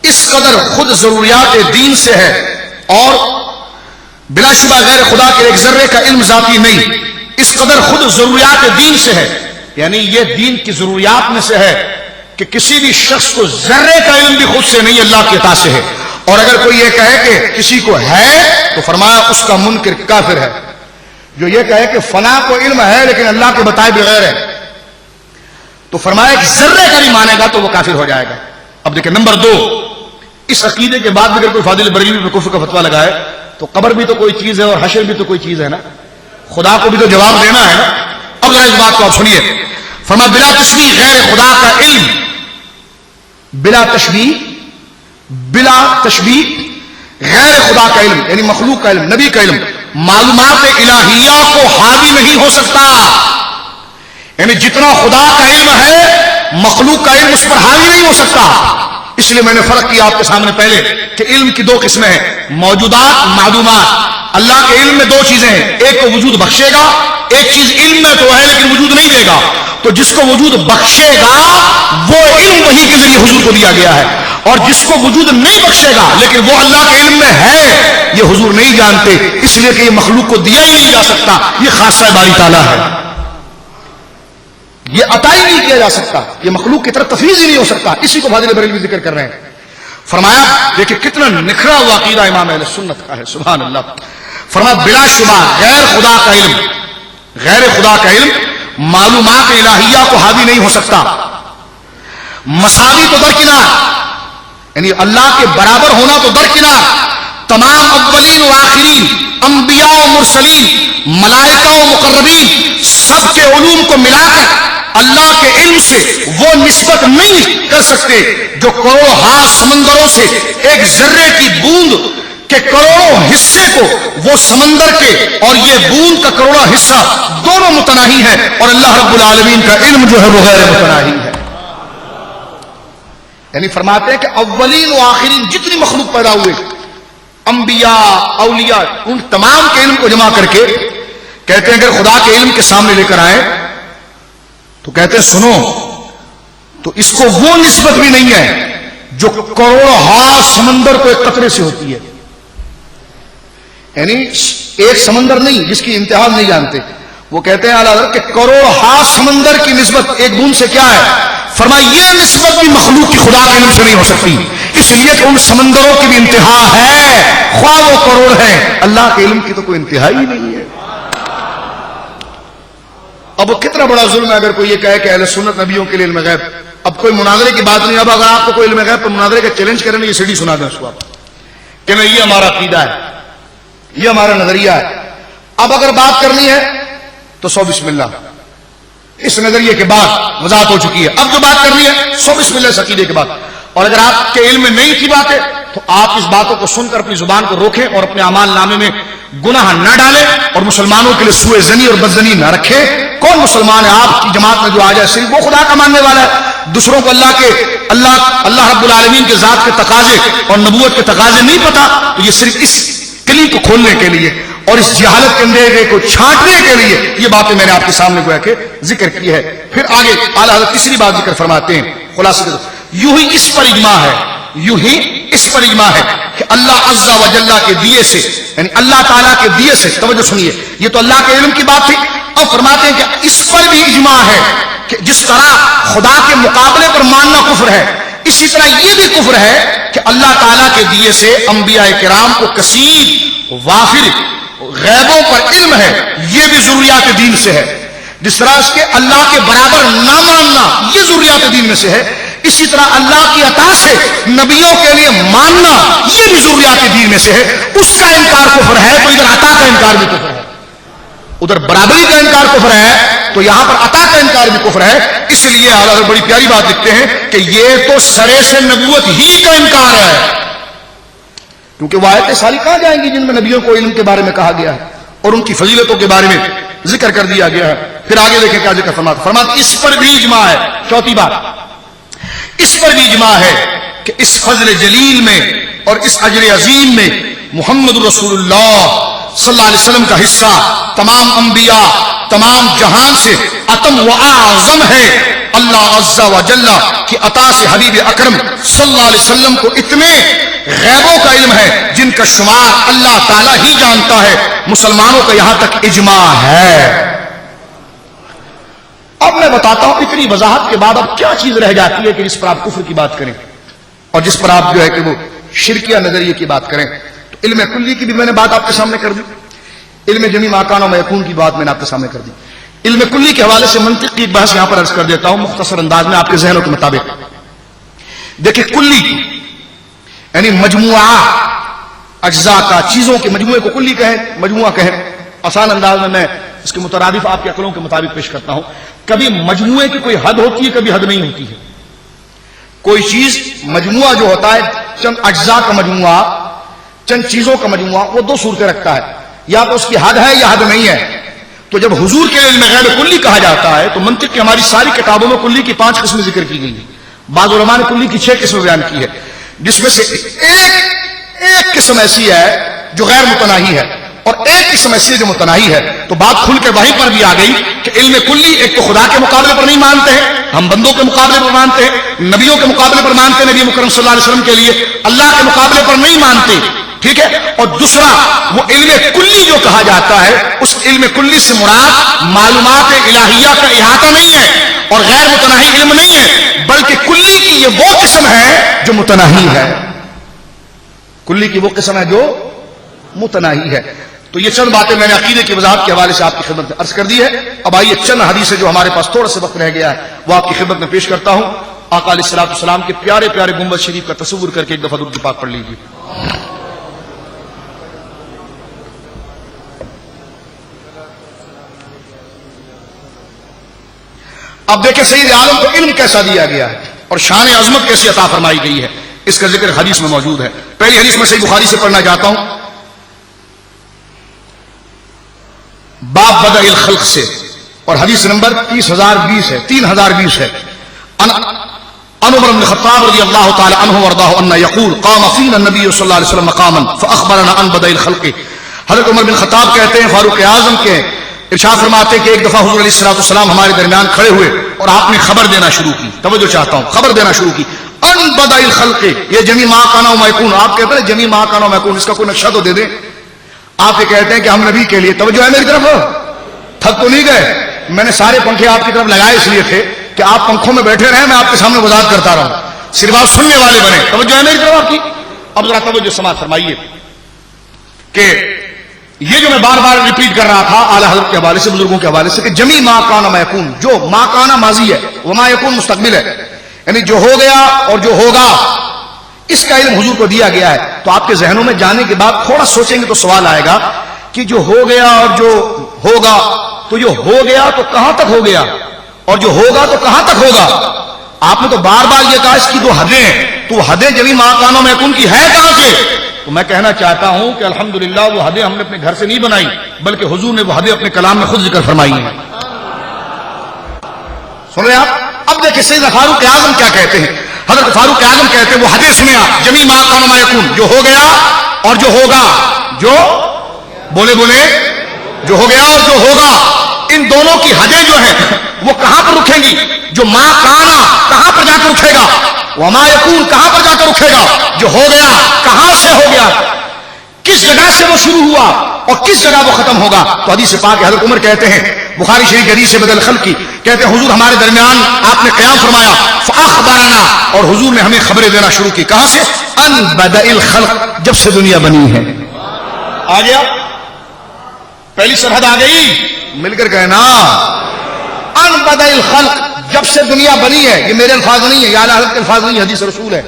اس قدر خود ضروریات دین سے ہے. اور بلا شبہ غیر خدا کے ایک ذرے کا علم ذاتی نہیں, اس قدر خود ضروریات دین سے ہے. یعنی یہ دین کی ضروریات میں سے ہے کہ کسی بھی شخص کو ذرے کا علم بھی خود سے نہیں, اللہ کی عطا سے ہے. اور اگر کوئی یہ کہے کہ کسی کو ہے تو فرمایا اس کا منکر کافر ہے. جو یہ کہے کہ فلاں کو علم ہے لیکن اللہ کے بتائے بغیر ہے تو فرمایا کہ ذرے کا نہیں مانے گا تو وہ کافر ہو جائے گا. اب دیکھیں نمبر 2, اس عقیدے کے بعد اگر کوئی فاضل بریلوی پہ کفر کا فتویٰ لگائے تو قبر بھی تو کوئی چیز ہے اور حشر بھی تو کوئی چیز ہے نا, خدا کو بھی تو جواب دینا ہے نا. اب ذرا اس بات کو آپ سنیے. فرما بلا تشبیہ غیر خدا کا علم, بلا تشبیہ غیر خدا کا علم یعنی مخلوق کا علم, نبی کا علم, معلومات الہیہ کو حاوی نہیں ہو سکتا. یعنی جتنا خدا کا علم ہے مخلوق کا علم اس پر حاوی نہیں ہو سکتا. اس لیے میں نے فرق کیا آپ کے سامنے پہلے کہ علم کی دو قسمیں ہیں, موجودات, معلومات. اللہ کے علم میں دو چیزیں ہیں, ایک کو وجود بخشے گا, ایک چیز علم میں تو ہے لیکن وجود نہیں دے گا. تو جس کو وجود بخشے گا وہ علم وحی کے ذریعے حضور کو دیا گیا ہے, اور جس کو وجود نہیں بخشے گا لیکن وہ اللہ کے علم میں ہے, یہ حضور نہیں جانتے, اس لیے کہ یہ مخلوق کو دیا ہی نہیں جا سکتا. یہ خاصہ باری تعالیٰ ہے, یہ عطا ہی نہیں کیا جا سکتا, یہ مخلوق کی طرف تفویض ہی نہیں ہو سکتا. اسی کو فاضل بریلوی ذکر کر رہے ہیں. فرمایا دیکھیں کتنا نکھرا ہوا عقیدہ امام اہل سنت کا ہے, سبحان اللہ. فرمایا بلا شبہ غیر خدا کا علم, غیر خدا کا علم معلومات الہیہ کو حاوی نہیں ہو سکتا. مساوی تو درکنار, یعنی اللہ کے برابر ہونا تو درکنار, تمام اولین و آخرین, انبیاء و مرسلین, ملائکہ و مقربین, سب کے علوم کو ملا کر اللہ کے علم سے وہ نسبت نہیں کر سکتے جو کروڑوں ہاتھ سمندروں سے ایک ذرے کی بوند کے کروڑوں حصے کو وہ سمندر کے اور یہ بوند کا کروڑا حصہ دونوں متناہی ہیں, اور اللہ رب العالمین کا علم جو ہے وہ غیر متناہی ہے. یعنی فرماتے ہیں کہ اولین و آخرین جتنی مخلوق پیدا ہوئے, انبیاء, اولیاء, ان تمام کے علم کو جمع کر کے کہتے ہیں اگر خدا کے علم کے سامنے لے کر آئے تو کہتے ہیں سنو, تو اس کو وہ نسبت بھی نہیں ہے جو کروڑوں ہاتھ سمندر کو ایک قطرے سے ہوتی ہے. یعنی ایک سمندر نہیں جس کی انتہا نہیں جانتے, وہ کہتے ہیں اعلیٰ حضرت کہ کروڑ ہاتھ سمندر کی نسبت ایک بوند سے کیا ہے. فرمایا یہ نسبت بھی مخلوق کی خدا کے علم سے نہیں ہو سکتی, اس لیے کہ ان سمندروں کی بھی انتہا ہے, خواہ وہ کروڑ ہیں, اللہ کے علم کی تو کوئی انتہا ہی نہیں ہے. اب وہ کتنا بڑا ظلم ہے اگر کوئی یہ کہے کہ اہل سنت نبیوں کے لیے علم غیب. اب کوئی مناظرے کی بات نہیں, اب اگر آپ کو کوئی علم غیب پر مناظرے کا چیلنج کریں یہ سیڑھی سنا دیں اس کو آپ کہ نہیں یہ ہمارا عقیدہ ہے, یہ ہمارا نظریہ ہے. اب اگر بات کرنی ہے تو سو بسم اللہ, اس نظریے کے بعد وضاحت ہو چکی ہے. اب جو بات کرنی ہے سو بسم اللہ اس عقیدے کے بعد. اور اگر آپ کے علم میں نہیں تھی باتیں تو آپ اس باتوں کو سن کر اپنی زبان کو روکیں اور اپنے اعمال نامے میں گناہ نہ ڈالیں, اور مسلمانوں کے لیے سوء ظنی اور بدظنی نہ رکھیں. کون مسلمان ہے آپ کی جماعت میں جو آ جائے صرف وہ خدا کا ماننے والا ہے, دوسروں کو اللہ رب العالمین کے ذات کے تقاضے اور نبوت کے تقاضے نہیں پتا, تو یہ صرف اس کلی کو کھولنے کے لیے اور اس جہالت کے اندھیرے کو چھانٹنے کے لیے یہ باتیں میں نے آپ کے سامنے گویا کہ ذکر کی ہے. پھر آگے اعلیٰ حضرت تیسری بات ذکر فرماتے ہیں خلاصہ, یوں ہی اس پر اجماع ہے, یوں ہی اس پر اجماع ہے کہ اللہ عز و جل کے دیے سے, یعنی اللہ تعالیٰ کے دیے سے, توجہ سنیے, یہ تو اللہ کے علم کی بات تھی. اب فرماتے ہیں کہ اس پر بھی اجماع ہے کہ جس طرح خدا کے مقابلے پر ماننا کفر ہے, اسی طرح یہ بھی کفر ہے کہ اللہ تعالیٰ کے دیے سے انبیاء کرام کو کثیر وافر غیبوں پر علم ہے, یہ بھی ضروریات دین سے ہے. جس طرح اس کے اللہ کے برابر نہ ماننا یہ ضروریات دین میں سے ہے, اسی طرح اللہ کی عطا سے نبیوں کے لیے ماننا یہ بھی ضروریات دین میں سے ہے. اس کا انکار کفر ہے تو ادھر عطا کا انکار بھی کفر ہے, ادھر برابری کا انکار کفر ہے تو یہاں پر عطا کا انکار بھی کفر ہے. اس لیے اعلیٰ بڑی پیاری بات لکھتے ہیں کہ یہ تو سرے سے نبوت ہی کا انکار ہے, کیونکہ وہ آیتیں ساری کہاں جائیں گی جن میں نبیوں کو علم کے بارے میں کہا گیا ہے اور ان کی فضیلتوں کے بارے میں ذکر کر دیا گیا ہے. پھر آگے دیکھیں کیا ذکر فرماتا اس پر بھی اجماع ہے. چوتھی بات, اس پر بھی اجماع ہے کہ اس فضل جلیل میں اور اس اجر عظیم میں محمد رسول اللہ صلی اللہ علیہ وسلم کا حصہ تمام انبیاء تمام جہان سے اتم و اعظم ہے. اللہ عز و جل کی عطا سے حبیب اکرم صلی اللہ علیہ وسلم کو اتنے غیبوں کا علم ہے جن کا شمار اللہ تعالی ہی جانتا ہے. مسلمانوں کا یہاں تک اجماع ہے. اب میں بتاتا ہوں اتنی وضاحت کے بعد اب کیا چیز رہ جاتی ہے کہ جس پر آپ کفر کی بات کریں اور جس پر آپ جو ہے کہ وہ شرکیہ نظریے کی بات کریں. تو علم کلی کی بھی میں نے بات آپ کے سامنے کر دی, علم جمی ماکان و میکون کی بات میں نے آپ کے سامنے کر دی. علم کلی کے حوالے سے منطق کی ایک بحث یہاں پر عرض کر دیتا ہوں مختصر انداز میں آپ کے ذہنوں کے مطابق. دیکھیں کلی یعنی مجموعہ اجزاء کا, چیزوں کے مجموعے کو کلی کہیں, مجموعہ کہیں. آسان انداز میں اس کے مترادف آپ کے عقلوں کے مطابق پیش کرتا ہوں. کبھی مجموعے کی کوئی حد ہوتی ہے, کبھی حد نہیں ہوتی ہے. کوئی چیز مجموعہ جو ہوتا ہے چند اجزاء کا مجموعہ, چند چیزوں کا مجموعہ, وہ دو صورتیں رکھتا ہے, یا تو اس کی حد ہے یا حد نہیں ہے. تو جب حضور کے علم غیب کلی کہا جاتا ہے تو منطق کی ہماری ساری کتابوں میں کلی کی 5 قسمیں ذکر کی گئی ہیں. بعض علماء نے کلی کی 6 قسمیں بیان کی ہے، جس میں سے ایک قسم ایسی ہے جو غیر متناہی ہے اور ایک قسم ایسی ہے جو متناہی ہے. تو بات کھل کے وہیں پر بھی آ گئی کہ علم کلی ایک تو خدا کے مقابلے پر نہیں مانتے ہیں، ہم بندوں کے مقابلے پر مانتے ہیں، نبیوں کے مقابلے پر مانتے ہیں، نبی مکرم صلی اللہ علیہ وسلم کے لیے، اللہ کے مقابلے پر نہیں مانتے. ٹھیک ہے. اور دوسرا وہ علم کلی جو کہا جاتا ہے، اس علم کلی سے مراد معلومات الہیہ کا احاطہ نہیں ہے اور غیر متناہی علم نہیں ہے، بلکہ کلی کی یہ وہ قسم ہے جو متناہی ہے. کلی کی وہ قسم ہے جو متناہی ہے. تو یہ چند باتیں میں نے عقیدے کی وضاحت کے حوالے سے آپ کی خدمت میں عرض کر دی ہے. اب آئیے چند حدیثیں جو ہمارے پاس تھوڑا سا وقت رہ گیا ہے وہ آپ کی خدمت میں پیش کرتا ہوں. آقا علیہ الصلوۃ والسلام کے پیارے پیارے گنبد شریف کا تصور کر کے ایک دفعہ درود پاک پڑھ لیجیے. اب دیکھیں سید عالم کو علم کیسا دیا گیا ہے اور شان عظمت کیسی عطا فرمائی گئی ہے، اس کا ذکر حدیث میں موجود ہے. پہلی حدیث میں صحیح بخاری سے پڑھنا چاہتا ہوں، باب بدء الخلق سے، اور حدیث نمبر 30,020 ہے، 3020 ہے. عن عمر بن الخطاب رضی اللہ تعالی عنہ وارضاه ان يقول قام فينا النبي صلی اللہ علیہ وسلم مقاما فاخبرنا عن بدء الخلق. حضرت عمر بن الخطاب کہتے ہیں فاروق اعظم کے ارشاد فرماتے کہ ایک دفعہ حضور علیہ الصلوۃ والسلام ہمارے درمیان کھڑے ہوئے اور آپ نے خبر دینا شروع کی. توجہ چاہتا ہوں، خبر دینا شروع کی. ان بدء الخلق، یہ جمی ما کان و ما یکون، آپ کہتے ہیں جمی ما کان و ما یکون، اس کا کوئی نقشہ تو دے دیں. آپ یہ کہتے ہیں کہ ہم نبی کے لیے، توجہ ہے میری طرف، تھک تو نہیں گئے؟ میں نے سارے پنکھے آپ کی طرف لگائے اس لیے تھے کہ آپ پنکھوں میں بیٹھے رہیں، میں آپ کے سامنے وضاحت کرتا رہوں، صرف آپ سننے والے بنے. توجہ ہے میری طرف آپ کی؟ اب ذرا توجہ سماعت فرمائیے کہ یہ جو میں بار بار ریپیٹ کر رہا تھا اعلی حضرت کے حوالے سے، بزرگوں کے حوالے سے، کہ جمی ما کان ما یکون، جو ما کان ماضی ہے وما یکون مستقبل ہے، یعنی جو ہو گیا اور جو ہوگا، اس کا علم حضور کو دیا گیا ہے. تو آپ کے ذہنوں میں جانے کے بعد تھوڑا سوچیں گے تو سوال آئے گا کہ جو ہو گیا اور جو ہوگا، تو جو ہو گیا تو کہاں تک ہو گیا اور جو ہوگا تو کہاں تک ہوگا؟ آپ نے تو بار بار یہ کہا اس کی دو حدیں ہیں، تو حدیں جمی ما کان ما یکون کی ہے کہاں سے؟ تو میں کہنا چاہتا ہوں کہ الحمدللہ وہ حدیں ہم نے اپنے گھر سے نہیں بنائی، بلکہ حضور نے وہ حدیں اپنے کلام میں خود ذکر فرمائی ہیں. سن رہے آپ؟ اب دیکھیں سیدنا فاروق اعظم کیا کہتے ہیں. حضرت فاروق اعظم کہتے ہیں وہ حدیں سنیں آپ، جمی ما کان ما یکون، جو ہو گیا اور جو ہوگا، جو بولے جو ہو گیا اور جو ہوگا، ان دونوں کی حدیں جو ہیں وہ کہاں پر رکھیں گی؟ جو ما کانا کہاں پر جا کر رکھے گا، وما یکون کہاں پر جا کر رکھے گا، جو ہو گیا کہاں سے ہو گیا، کس جگہ سے وہ شروع ہوا اور کس جگہ وہ ختم ہوگا. تو حدیث پاک حضرت عمر کہتے ہیں، بخاری شریف کی حدیث بدء الخلق کی، کہتے ہیں حضور ہمارے درمیان آپ نے قیام فرمایا، فاخبرنا، اور حضور نے ہمیں خبریں دینا شروع کی. کہاں سے؟ ان بدء الخلق، جب سے دنیا بنی ہے. آ گیا، پہلی سرحد آ گئی، مل کر کہنا ان بدء الخلق، جب سے دنیا بنی ہے. یہ میرے الفاظ نہیں ہے، یہ اعلیٰ حضرت کے الفاظ نہیں، حدیث رسول ہے،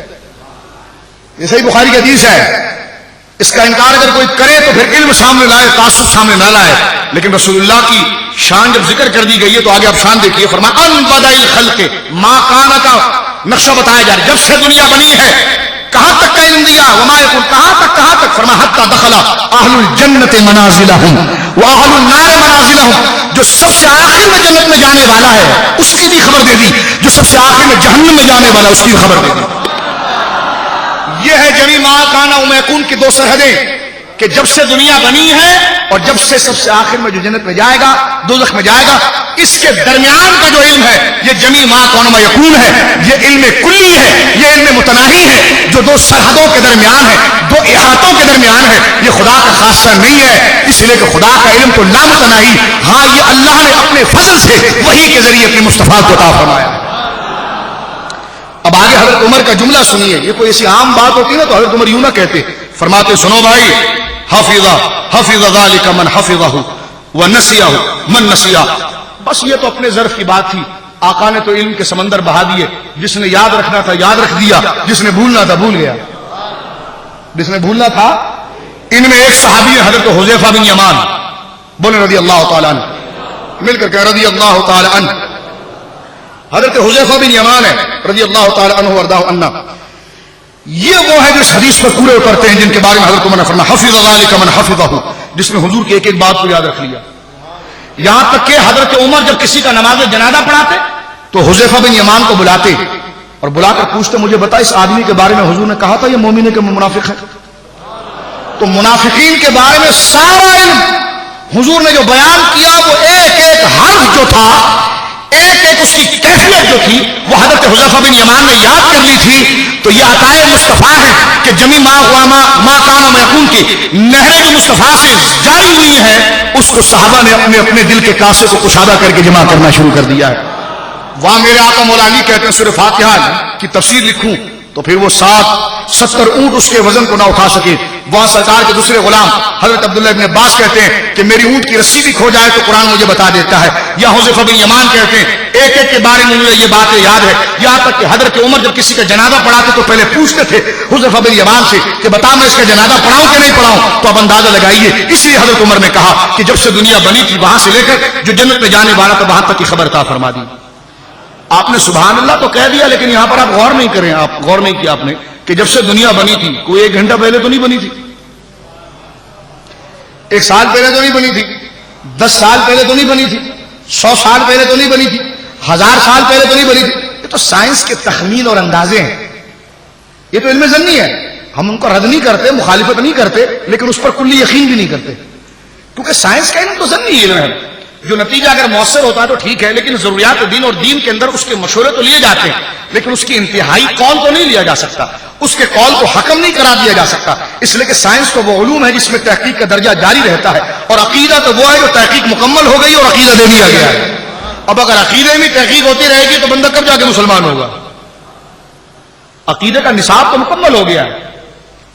یہ صحیح بخاری کی حدیث ہے. اس کا انکار اگر کوئی کرے تو پھر علم سامنے لائے، تعصب سامنے نہ لائے. لیکن رسول اللہ کی شان جب ذکر کر دی گئی ہے تو آگے آپ شان دیکھیے، فرمایا ان بدء الخلق، ما کان کا نقشہ بتایا جا رہا ہے، جب سے دنیا بنی ہے. کہاں تک کا علم دیا؟ وما یکون، کہاں تک؟ فرمایا حتی دخل اہل الجنت منازلہم واہل النار منازلہم، جو سب سے آخر میں جنت میں جانے والا ہے اس کی بھی خبر دے دی، جو سب سے آخر میں جہنم میں جانے والا ہے اس کی بھی خبر دے دی. یہ ہے جمی ما کان و ما یکون کی دو سرحدیں، کہ جب سے دنیا بنی ہے اور جب سے سب سے آخر میں جو جنت میں جائے گا، دوزخ میں جائے گا، اس کے درمیان کا جو علم ہے یہ جمی ما کان و ما یکون ہے. یہ علم کلی ہے، یہ علم متناہی ہے، جو دو سرحدوں کے درمیان ہے، دو احاطوں کے درمیان ہے. یہ خدا کا خاصہ نہیں ہے، اس لیے کہ خدا کا علم تو لامتناہی، ہاں یہ اللہ نے اپنے فضل سے وحی کے ذریعے اپنے مصطفیٰ کو عطا فرمایا. اب آگے حضرت عمر کا جملہ سنیے. یہ کوئی ایسی عام بات ہوتی نا تو حضرت عمر یوں نہ کہتے، فرماتے سنو بھائی، حفظ ذلك من حفظه ونسيه من نسيه. بس یہ تو اپنے ظرف کی بات تھی، آقا نے تو علم کے سمندر بہا دیے. جس نے یاد رکھنا تھا یاد رکھ دیا، جس نے بھولنا تھا بھول گیا. جس نے بھولنا تھا، ان میں ایک صحابی حضرت حذیفہ بن یمان، بولے رضی اللہ تعالی عنہ، مل کر کہ رضی اللہ تعالی عنہ. حضرت حذیفہ بن یمان ہے رضی اللہ تعالی عنہ وارضاہ عنہ. یہ وہ ہے جو اس حدیث پر پورے اترتے ہیں، جن کے بارے میں حضرت عمر نے فرمایا حفظ ذلك من حفظه، جس نے حضور کی ایک ایک بات کو یاد رکھ لیا. یہاں تک کہ حضرت عمر جب کسی کا نماز جنازہ پڑھاتے تو حذیفہ بن یمان کو بلاتے اور بلا کر پوچھتے مجھے بتا اس آدمی کے بارے میں حضور نے کہا تھا یہ مومن ہے کہ منافق ہے؟ تو منافقین کے بارے میں سارا علم حضور نے جو بیان کیا وہ ایک ایک حرف جو تھا، ایک ایک اس کی کیفیت جو تھی وہ حضرت حذیفہ بن یمان نے یاد کر لی تھی. تو یہ عطائے مصطفیٰ ہے کہ جمی ما ہوا ما کان و یکون کی نہریں جو مصطفیٰ سے جاری ہوئی ہیں اس کو صحابہ نے اپنے اپنے دل کے کاسے کو کشادہ کر کے جمع کرنا شروع کر دیا ہے. وہاں میرے آقا مولا علی کہتے ہیں سورہ فاتحہ کی تفسیر لکھوں تو پھر وہ 70 اونٹ اس کے وزن کو نہ اٹھا سکے. وہاں سرکار کے دوسرے غلام حضرت عبداللہ ابن عباس کہتے ہیں کہ میری اونٹ کی رسی بھی کھو جائے تو قرآن مجھے بتا دیتا ہے. یا حذیفہ بن یمان کہتے ہیں ایک ایک کے بارے میں مجھے یہ باتیں یاد ہے. یہاں تک کہ حضرت عمر جب کسی کا جنازہ پڑھاتے تو پہلے پوچھتے تھے حذیفہ بن یمان سے کہ بتا میں اس کا جنازہ پڑھاؤں کہ نہیں پڑھاؤں. تو اب اندازہ لگائیے اس لیے حضرت عمر نے کہا کہ جب سے دنیا بنی تھی وہاں سے لے کر جو جنت میں جانے والا تھا وہاں تک کی خبر عطا فرما دی. آپ نے سبحان اللہ تو کہہ دیا لیکن یہاں پر آپ غور نہیں کریں. آپ غور نہیں کیا آپ نے کہ جب سے دنیا بنی تھی کوئی 1 گھنٹہ پہلے تو نہیں بنی تھی، 1 سال پہلے تو نہیں بنی تھی، 10 سال پہلے تو نہیں بنی تھی، 100 سال پہلے تو نہیں بنی تھی، 1000 سال پہلے تو نہیں بنی تھی. یہ تو سائنس کے تخمین اور اندازے ہیں، یہ تو علم ظنی ہے. ہم ان کو رد نہیں کرتے، مخالفت نہیں کرتے، لیکن اس پر کلی یقین بھی نہیں کرتے کیونکہ سائنس کا علم تو ظنی علم ہے. جو نتیجہ اگر مؤثر ہوتا ہے تو ٹھیک ہے، لیکن ضروریات دین اور دین کے اندر اس کے مشورے تو لیے جاتے ہیں لیکن اس کی انتہائی قول تو نہیں لیا جا سکتا، اس کے قول کو حکم نہیں کرا دیا جا سکتا. اس لیے کہ سائنس تو وہ علوم ہے جس میں تحقیق کا درجہ جاری رہتا ہے اور عقیدہ تو وہ ہے جو تحقیق مکمل ہو گئی اور عقیدہ دے دیا گیا ہے. اب اگر عقیدے میں تحقیق ہوتی رہے گی تو بندہ کب جا کے مسلمان ہوگا؟ عقیدے کا نصاب تو مکمل ہو گیا ہے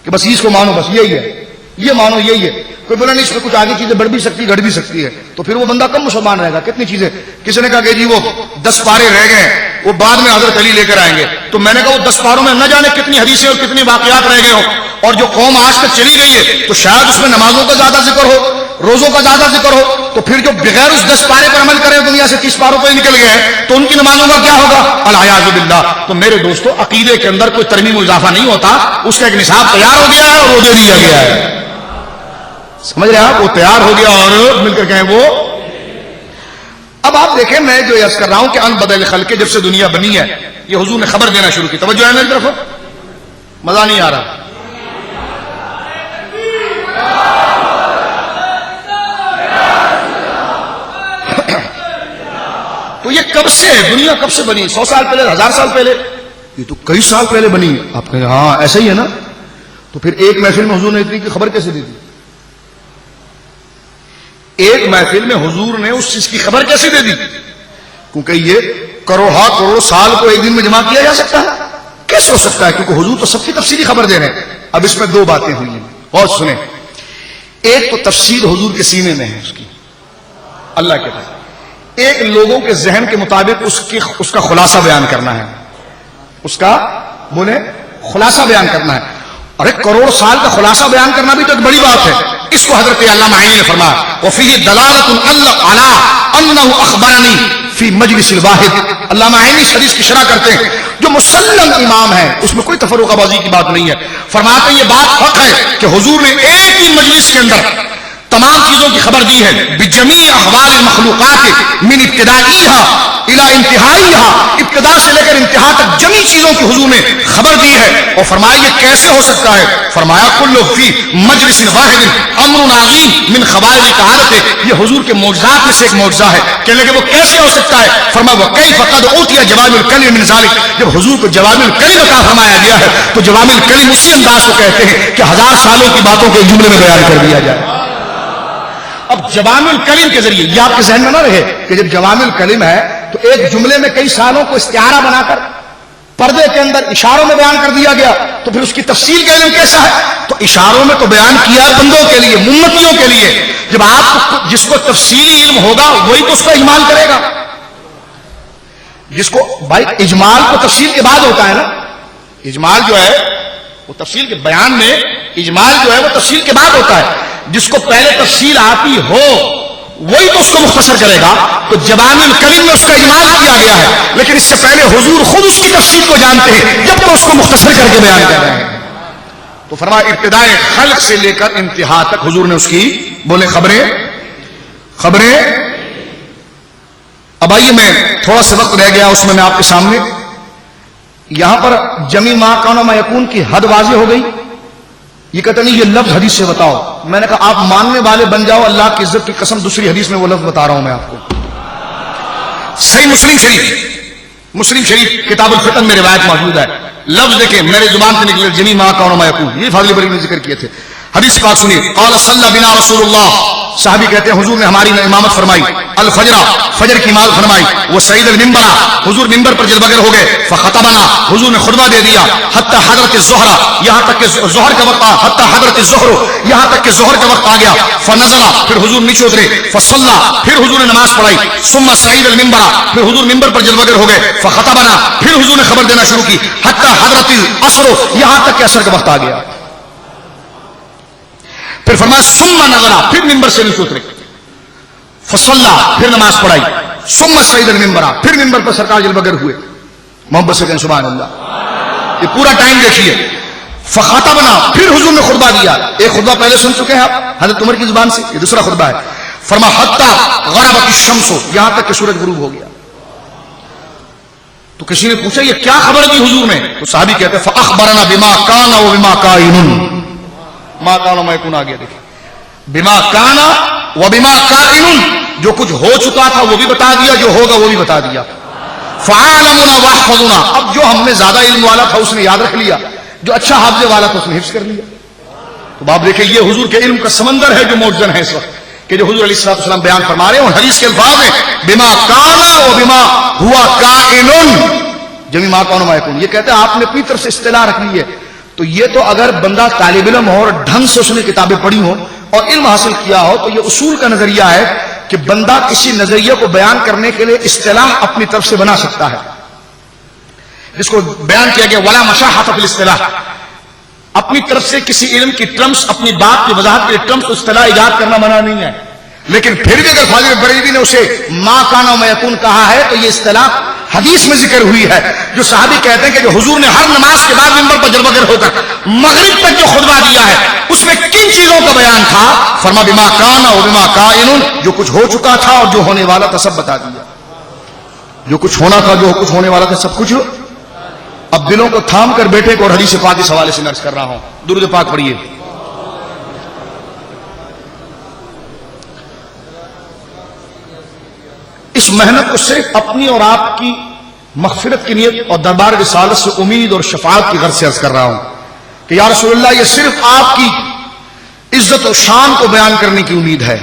کہ بس اس کو مانو، بس یہی ہے، یہ مانو یہی ہے. کوئی بولا نہیں اس میں کچھ آگے چیزیں بڑھ بھی سکتی گھٹ بھی سکتی ہے تو پھر وہ بندہ کم مسلمان رہے گا. کتنی چیزیں کسی نے کہا کہ جی وہ 10 پارے رہ گئے وہ بعد میں حضرت علی لے کر آئیں گے تو میں نے کہا وہ 10 پاروں میں نہ جانے کتنی حدیثیں اور کتنی واقعات رہ گئے ہوں اور جو قوم آج تک چلی گئی ہے تو شاید اس میں نمازوں کا زیادہ ذکر ہو، روزوں کا زیادہ ذکر ہو تو پھر جو بغیر اس 10 پارے پر عمل کرے دنیا سے 30 پاروں پہ نکل گئے ہیں تو ان کی نمازوں کا کیا ہوگا؟ العیاذ باللہ. تو میرے دوستو عقیدے کے اندر کوئی ترمیم و اضافہ نہیں ہوتا، اس کا ایک نصاب تیار ہو گیا ہے اور وہ دے دیا گیا ہے. سمجھ رہے آپ؟ وہ تیار ہو گیا اور مل کر کہیں وہ. اب آپ دیکھیں میں جو عرض کر رہا ہوں کہ ان بدل خلق جب سے دنیا بنی ہے یہ حضور نے خبر دینا شروع کی. توجہ ہے میری طرف؟ مزہ نہیں آ رہا؟ تو یہ کب سے دنیا کب سے بنی؟ 100 سال پہلے، 1000 سال پہلے؟ یہ تو کئی سال پہلے بنی. آپ کہیں ہاں ایسا ہی ہے نا. تو پھر ایک محفل میں حضور نے اتنی کی خبر کیسے دی تھی؟ ایک محفل میں حضور نے اس چیز کی خبر کیسے دے دی؟ کیونکہ یہ کروڑ سال کو ایک دن میں جمع کیا جا سکتا ہے؟ کیسے ہو سکتا ہے؟ کیونکہ حضور تو سب کی تفصیلی خبر دے رہے ہیں. اب اس میں 2 باتیں ہوئی ہیں، بہت سنیں. ایک تو تفسیر حضور کے سینے میں ہے اس کی، اللہ کے پاس. ایک لوگوں کے ذہن کے مطابق اس کا خلاصہ بیان کرنا ہے، اس کا بولے خلاصہ بیان کرنا ہے. اور 1 کروڑ سال کا خلاصہ بیان کرنا بھی تو ایک بڑی بات ہے. اس کو حضرت علامہ عینی نے فرمایا وَفِيهِ دَلَالَةٌ عَلَىٰ أَنَّهُ أَخْبَرَنِي فِي مَجْلِسِ الْوَاحِدِ. علامہ عینی اس حدیث کی شرح کرتے ہیں جو مسلم امام ہے، اس میں کوئی تفرقہ بازی کی بات نہیں ہے. فرماتے ہیں یہ بات حق ہے کہ حضور نے ایک ہی مجلس کے اندر تمام چیزوں کی خبر دی ہے بجمیع احوال المخلوقات من ابتدائیہا الى انتہائیہا، ابتدا سے لے کر انتہا تک جمی چیزوں کی حضور نے خبر دی ہے. اور فرمایا یہ کیسے ہو سکتا ہے؟ فرمایا کل فی مجلس واحد امر عظیم من خوارق العادت. یہ حضور کے معجزات میں سے ایک معجزہ ہے. کہنے لگے وہ کیسے ہو سکتا ہے؟ فرمایا وکیف قد اوتی جوامع الکلم من ذلک. جب حضور کو جوامع الکلم عطا فرمایا گیا ہے تو جوامع الکلم اسی انداز کو کہتے ہیں کہ 1000 سالوں کی باتوں کو ایک جملے میں بیان کر دیا جائے. اب جوامع الکلم کے ذریعے یہ آپ کے ذہن میں نہ رہے کہ جب جوامع الکلم ہے تو ایک جملے میں کئی سالوں کو استعارہ بنا کر پردے کے اندر اشاروں میں بیان کر دیا گیا تو پھر اس کی تفصیل کا علم کیسا ہے؟ تو اشاروں میں تو بیان کیا بندوں کے لیے، امتیوں کے لیے. جب آپ جس کو تفصیلی علم ہوگا وہی تو اس کا اجمال کرے گا. جس کو بھائی اجمال تو تفصیل کے بعد ہوتا ہے نا. اجمال جو ہے وہ تفصیل کے بیان میں، اجمال جو ہے وہ تفصیل کے بعد ہوتا ہے. جس کو پہلے تفصیل آتی ہو وہی تو اس کو مختصر کرے گا. تو جوامع الکلم میں اس کا اجمال کیا گیا ہے لیکن اس سے پہلے حضور خود اس کی تفصیل کو جانتے ہیں جب تو اس کو مختصر کر کے بیان کر رہے ہیں. تو فرمایا ابتدائے خلق سے لے کر انتہا تک حضور نے اس کی بولے خبریں اب آئیے میں تھوڑا سا وقت رہ گیا اس میں آپ کے سامنے یہاں پر جمی ما کان و ما یکون کی حد واضح ہو گئی. یہ کہتے نہیں یہ لفظ حدیث سے بتاؤ. میں نے کہا آپ ماننے والے بن جاؤ, اللہ کی عزت کی قسم دوسری حدیث میں وہ لفظ بتا رہا ہوں میں آپ کو. صحیح مسلم شریف کتاب الفتن میں روایت موجود ہے. لفظ دیکھیں میرے زبان سے نکلے جمی ما کان و ما یکون, یہ فاضل بری نے ذکر کیے تھے. حدیث پاک سنیے. قال صلی بنا رسول اللہ, صحابی کہتے ہیں حضور نے ہماری امامت فرمائی. الفجر, فجر کی امامت فرمائی. وہ سعید المنبر, حضور منبر پر جلوہ گر ہو گئے. فخطبنا, حضور نے خطبہ دے دیا. حتی حضرت الظہر, یہاں تک کہ ظہر کا وقت آ. حتی حضرت الظہر, یہاں تک کہ ظہر کا وقت آ گیا. فنزل, پھر حضور نیچے اترے. فصلی, پھر حضور نے نماز پڑھائی. ثم سعید المنبر, پھر حضور منبر پر جلوہ گر ہو گئے. فخطبنا, پھر حضور نے خبر دینا شروع کی. حتی حضرت العصر, یہاں تک کہ عصر کا وقت آ گیا. پھر فرمایا ثم نزل, پھر منبر سے نیچے اترے. فصلی, پھر نماز پڑھائی. ثم سعید المنبر, پھر منبر پر سرکار جلوہ گر ہوئے. محمد سے کہیں سبحان اللہ. یہ پورا ٹائم دیکھیے. فخطبنا, پھر حضور نے خطبہ دیا. ایک خطبہ پہلے سن چکے ہیں آپ حضرت عمر کی زبان سے, یہ دوسرا خطبہ ہے. فرما حتی غربت الشمس, یہاں تک کہ سورج غروب ہو گیا. تو کسی نے پوچھا یہ کیا خبر دی حضور نے؟ تو صحابی کہتے ہیں فاخبرنا بما کان و بما کائن. ما کان و ما یکون آ گیا دیکھیں. بما کان و بما کائن, جو کچھ ہو چکا تھا وہ بھی بتا دیا, جو ہوگا وہ بھی بتا دیا. فعالمنا واحفظنا, اب جو ہم نے زیادہ علم والا تھا اس نے یاد رکھ لیا, جو اچھا حافظ والا تھا اس نے حفظ کر لیا. تو آپ دیکھیں یہ حضور کے علم کا سمندر ہے جو موجزن ہے اس وقت کہ جو حضور علیہ الصلوۃ والسلام بیان فرما رہے ہیں. اور حدیث کے الفاظ ہیں بما کان و بما ہوا کائن جمی ما کان و ما یکون. یہ کہتے ہیں آپ نے اپنی طرف سے اصطلاح رکھ لی ہے. تو یہ تو اگر بندہ طالب علم ہو اور ڈھنگ سے اس نے کتابیں پڑھی ہوں اور علم حاصل کیا ہو تو یہ اصول کا نظریہ ہے کہ بندہ کسی نظریے کو بیان کرنے کے لیے اصطلاح اپنی طرف سے بنا سکتا ہے, جس کو بیان کیا گیا ولا مشاحۃ فی الاصطلاح. اپنی طرف سے کسی علم کی ٹرمز, اپنی بات کی وضاحت کے لیے ٹرمز اصطلاح ایجاد کرنا منع نہیں ہے. لیکن پھر بھی اگر فاضل بریلوی نے اسے ما کان و ما یکون کہا ہے تو یہ اصطلاح حدیث میں ذکر ہوئی ہے. جو صحابی کہتے ہیں کہ جو حضور نے ہر نماز کے بعد منبر پر جلوہ گر ہو کر مغرب تک جو خطبہ دیا ہے اس میں کن چیزوں کا بیان تھا؟ فرما بما کان و بما کائن, جو کچھ ہو چکا تھا اور جو ہونے والا تھا سب بتا دیا. جو کچھ ہونا تھا, جو کچھ ہونے والا تھا, سب کچھ. اب دلوں کو تھام کر بیٹھے کو اور حدیث پاک اس حوالے سے عرض کر رہا ہوں. درود پاک پڑھیے. اس محنت کو صرف اپنی اور آپ کی مغفرت کی نیت اور دربار رسالت سے امید اور شفاعت کی غرض سے عرض کر رہا ہوں کہ یا رسول اللہ یہ صرف آپ کی عزت و شان کو بیان کرنے کی امید ہے.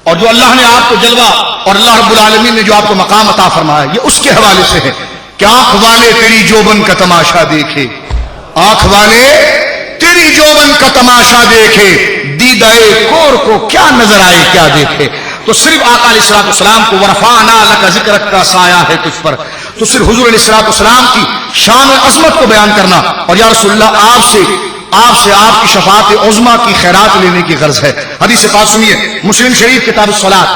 اور جو اللہ نے آپ کو جلوہ اور اللہ رب العالمین نے جو آپ کو مقام عطا فرمایا یہ اس کے حوالے سے ہے کہ آنکھ والے تیری جوبن کا تماشا دیکھے, آنکھ والے تیری جوبن کا تماشا دیکھے, دیدائے کور کو کیا نظر آئے کیا دیکھے. تو صرف آقا علیہ الصلوۃ والسلام کو ورفعنا لک ذکرک کا سایہ ہے تجھ پر. تو صرف حضور علیہ الصلوۃ والسلام کی شان و عظمت کو بیان کرنا اور یا رسول اللہ آپ سے آپ کی شفاعت عظما کی خیرات لینے کی غرض ہے. حدیث پاک سنیے, مسلم شریف کتاب الصلاۃ.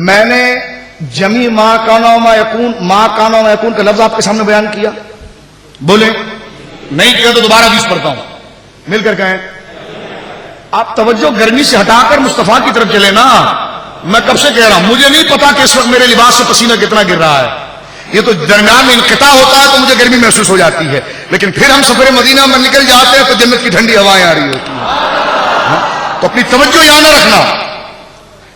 میں نے جمی ما کان و ما یکون کا لفظ آپ کے سامنے بیان کیا. بولیں نہیں کیا تو دوبارہ حدیث پڑھتا ہوں, مل کر کہیں. آپ توجہ گرمی سے ہٹا کر مصطفیٰ کی طرف چلے نا. میں کب سے کہہ رہا ہوں, مجھے نہیں پتا کہ اس وقت میرے لباس سے پسینہ کتنا گر رہا ہے. یہ تو درمیان میں انقطاع ہوتا ہے تو مجھے گرمی محسوس ہو جاتی ہے, لیکن پھر ہم سفر مدینہ میں نکل جاتے ہیں تو جنت کی ٹھنڈی ہوائیں آ رہی ہوتی ہیں. تو اپنی توجہ یہاں نہ رکھنا.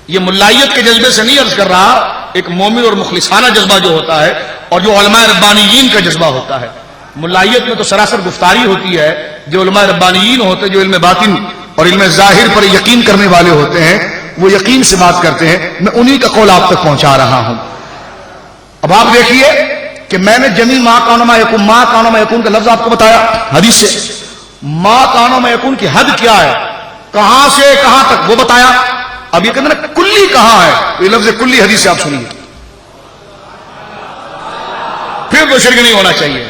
یہ ملائیت کے جذبے سے نہیں عرض کر رہا, ایک مومن اور مخلصانہ جذبہ جو ہوتا ہے اور جو علماء ربانیین کا جذبہ ہوتا ہے. ملائیت میں تو سراسر گفتاری ہوتی ہے. جو علماء ربانیین ہوتے ہیں, جو علم باطن اور علم ظاہر پر یقین کرنے والے ہوتے ہیں, وہ یقین سے بات کرتے ہیں. میں انہی کا قول آپ تک پہنچا رہا ہوں. اب آپ دیکھیے کہ میں نے جمی ما کان و ما یکون کا لفظ آپ کو بتایا حدیث سے. ما کان و ما یکون کی حد کیا ہے, کہاں سے کہاں تک وہ بتایا. اب یہ کہتے ہیں نا کلی کہاں ہے, یہ لفظ کلی حدیث سے آپ سنیے, پھر کوئی شرک نہیں ہونا چاہیے.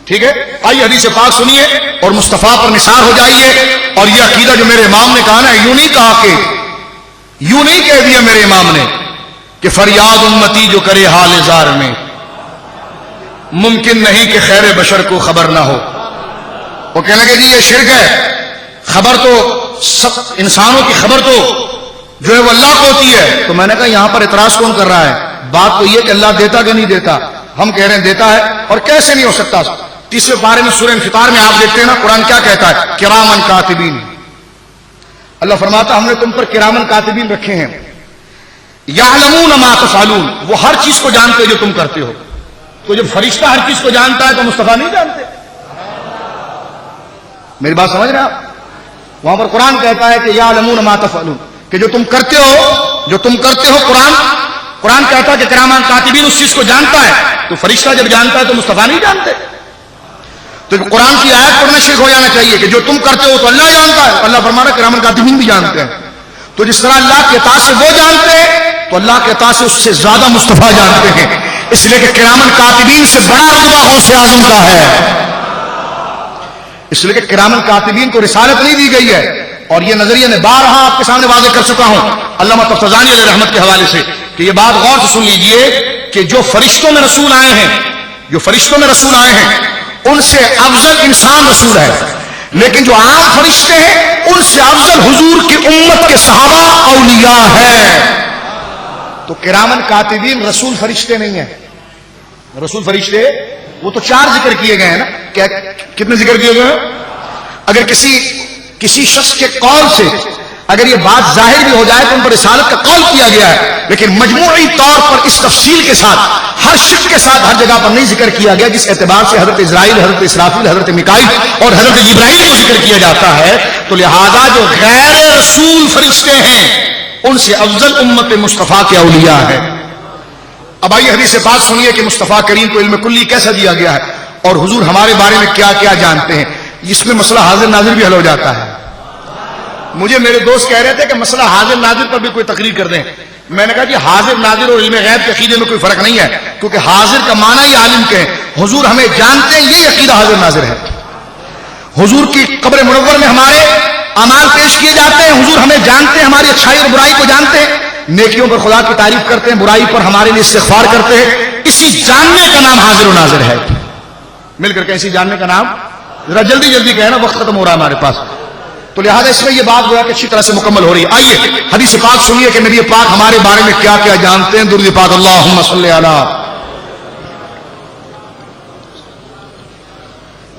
ٹھیک ہے, آئیے حدیث پاک سنیے اور مصطفیٰ پر نثار ہو جائیے. اور یہ عقیدہ جو میرے امام نے کہا نا, یوں نہیں کہا کہ یوں نہیں کہہ دیا میرے امام نے کہ فریاد امتی جو کرے حال زار میں, ممکن نہیں کہ خیر بشر کو خبر نہ ہو. وہ کہنے لگے جی یہ شرک ہے, خبر تو سب انسانوں کی خبر تو جو ہے وہ اللہ کو ہوتی ہے. تو میں نے کہا یہاں پر اعتراض کون کر رہا ہے؟ بات تو یہ کہ اللہ دیتا کہ نہیں دیتا. ہم کہہ رہے ہیں دیتا ہے. اور کیسے نہیں ہو سکتا؟ تیسرے پارے میں سورہ انفطار میں آپ دیکھتے ہیں نا قرآن کیا کہتا ہے؟ کرامن کاتبین. اللہ فرماتا ہم نے تم پر کرامن کاتبین رکھے ہیں. یعلمون ما تفعلون، وہ ہر چیز کو جانتے جو تم کرتے ہو. تو جب فرشتہ ہر چیز کو جانتا ہے تو مصطفیٰ نہیں جانتے؟ میری بات سمجھ رہے ہیں آپ؟ وہاں پر قرآن کہتا ہے کہ یعلمون ما تفعلون، کہ جو تم کرتے ہو قرآن کہتا ہے کہ کرامن کاتبین اس چیز کو جانتا ہے. تو فرشتہ جب جانتا ہے تو مصطفیٰ نہیں جانتے؟ تو قرآن کی آیت پڑھنا شروع ہو جانا چاہیے کہ جو تم کرتے ہو تو اللہ جانتا ہے. اللہ فرما رہا ہے کرامن کاتبین بھی جانتے ہیں. تو جس طرح اللہ کے اطاعت سے وہ جانتے ہیں تو اللہ کے اطاعت سے اس سے زیادہ مصطفیٰ جانتے ہیں. اس لیے کہ کرامن کاتبین سے بڑا رتبہ غوث اعظم کا ہے. اس لیے کہ کرامن کاتبین کو رسالت نہیں دی گئی ہے. اور یہ نظریہ میں بارہا آپ کے سامنے واضح کر چکا ہوں علامہ تفتزانی علیہ رحمت کے حوالے سے کہ یہ بات غور سے سن لیجئے کہ جو فرشتوں میں رسول آئے ہیں ان سے افضل انسان رسول ہے. لیکن جو عام فرشتے ہیں ان سے افضل حضور کی امت کے صحابہ اولیاء ہیں. تو کرامن کاتبین رسول فرشتے نہیں ہیں. رسول فرشتے وہ تو 4 ذکر کیے گئے ہیں نا. کتنے ذکر کیے گئے ہیں؟ اگر کسی شخص کے قول سے اگر یہ بات ظاہر بھی ہو جائے تو ان پر رسالت کا قول کیا گیا ہے، لیکن مجموعی طور پر اس تفصیل کے ساتھ ہر شخص کے ساتھ ہر جگہ پر نہیں ذکر کیا گیا جس اعتبار سے حضرت اسرائیل، حضرت اسرافیل، حضرت میکائیل اور حضرت جبرائیل کو ذکر کیا جاتا ہے. تو لہذا جو غیر رسول فرشتے ہیں ان سے افضل امت مصطفیٰ کے اولیاء ہے. اب آئیے حدیث پاک سنیے کہ مصطفیٰ کریم کو علم کلی کیسا دیا گیا ہے اور حضور ہمارے بارے میں کیا کیا جانتے ہیں. اس میں مسئلہ حاضر ناظر بھی حل ہو جاتا ہے. مجھے میرے دوست کہہ رہے تھے کہ مسئلہ حاضر ناظر پر بھی کوئی تقریر کر دیں. میں نے کہا کہ حاضر ناظر اور علم غیب کے عقیدے میں کوئی فرق نہیں ہے، کیونکہ حاضر کا معنی ہی عالم کے ہیں. حضور ہمیں جانتے ہیں، یہ عقیدہ حاضر ناظر ہے. حضور کی قبر منور میں ہمارے اعمال پیش کیے جاتے ہیں. حضور ہمیں جانتے ہیں، ہماری اچھائی اور برائی کو جانتے ہیں. نیکیوں پر خدا کی تعریف کرتے ہیں، برائی پر ہمارے لیے استغفار کرتے ہیں. اسی جاننے کا نام حاضر و ناظر ہے. مل کر کے اسی جاننے کا نام، ذرا جلدی کہنا وقت ختم ہو رہا ہے ہمارے پاس. تو لہذا اس میں یہ بات گویا کہ اچھی طرح سے مکمل ہو رہی ہے. آئیے حدیث پاک سنیے کہ نبی پاک ہمارے بارے میں کیا کیا جانتے ہیں. درود پاک اللہم صلی علی.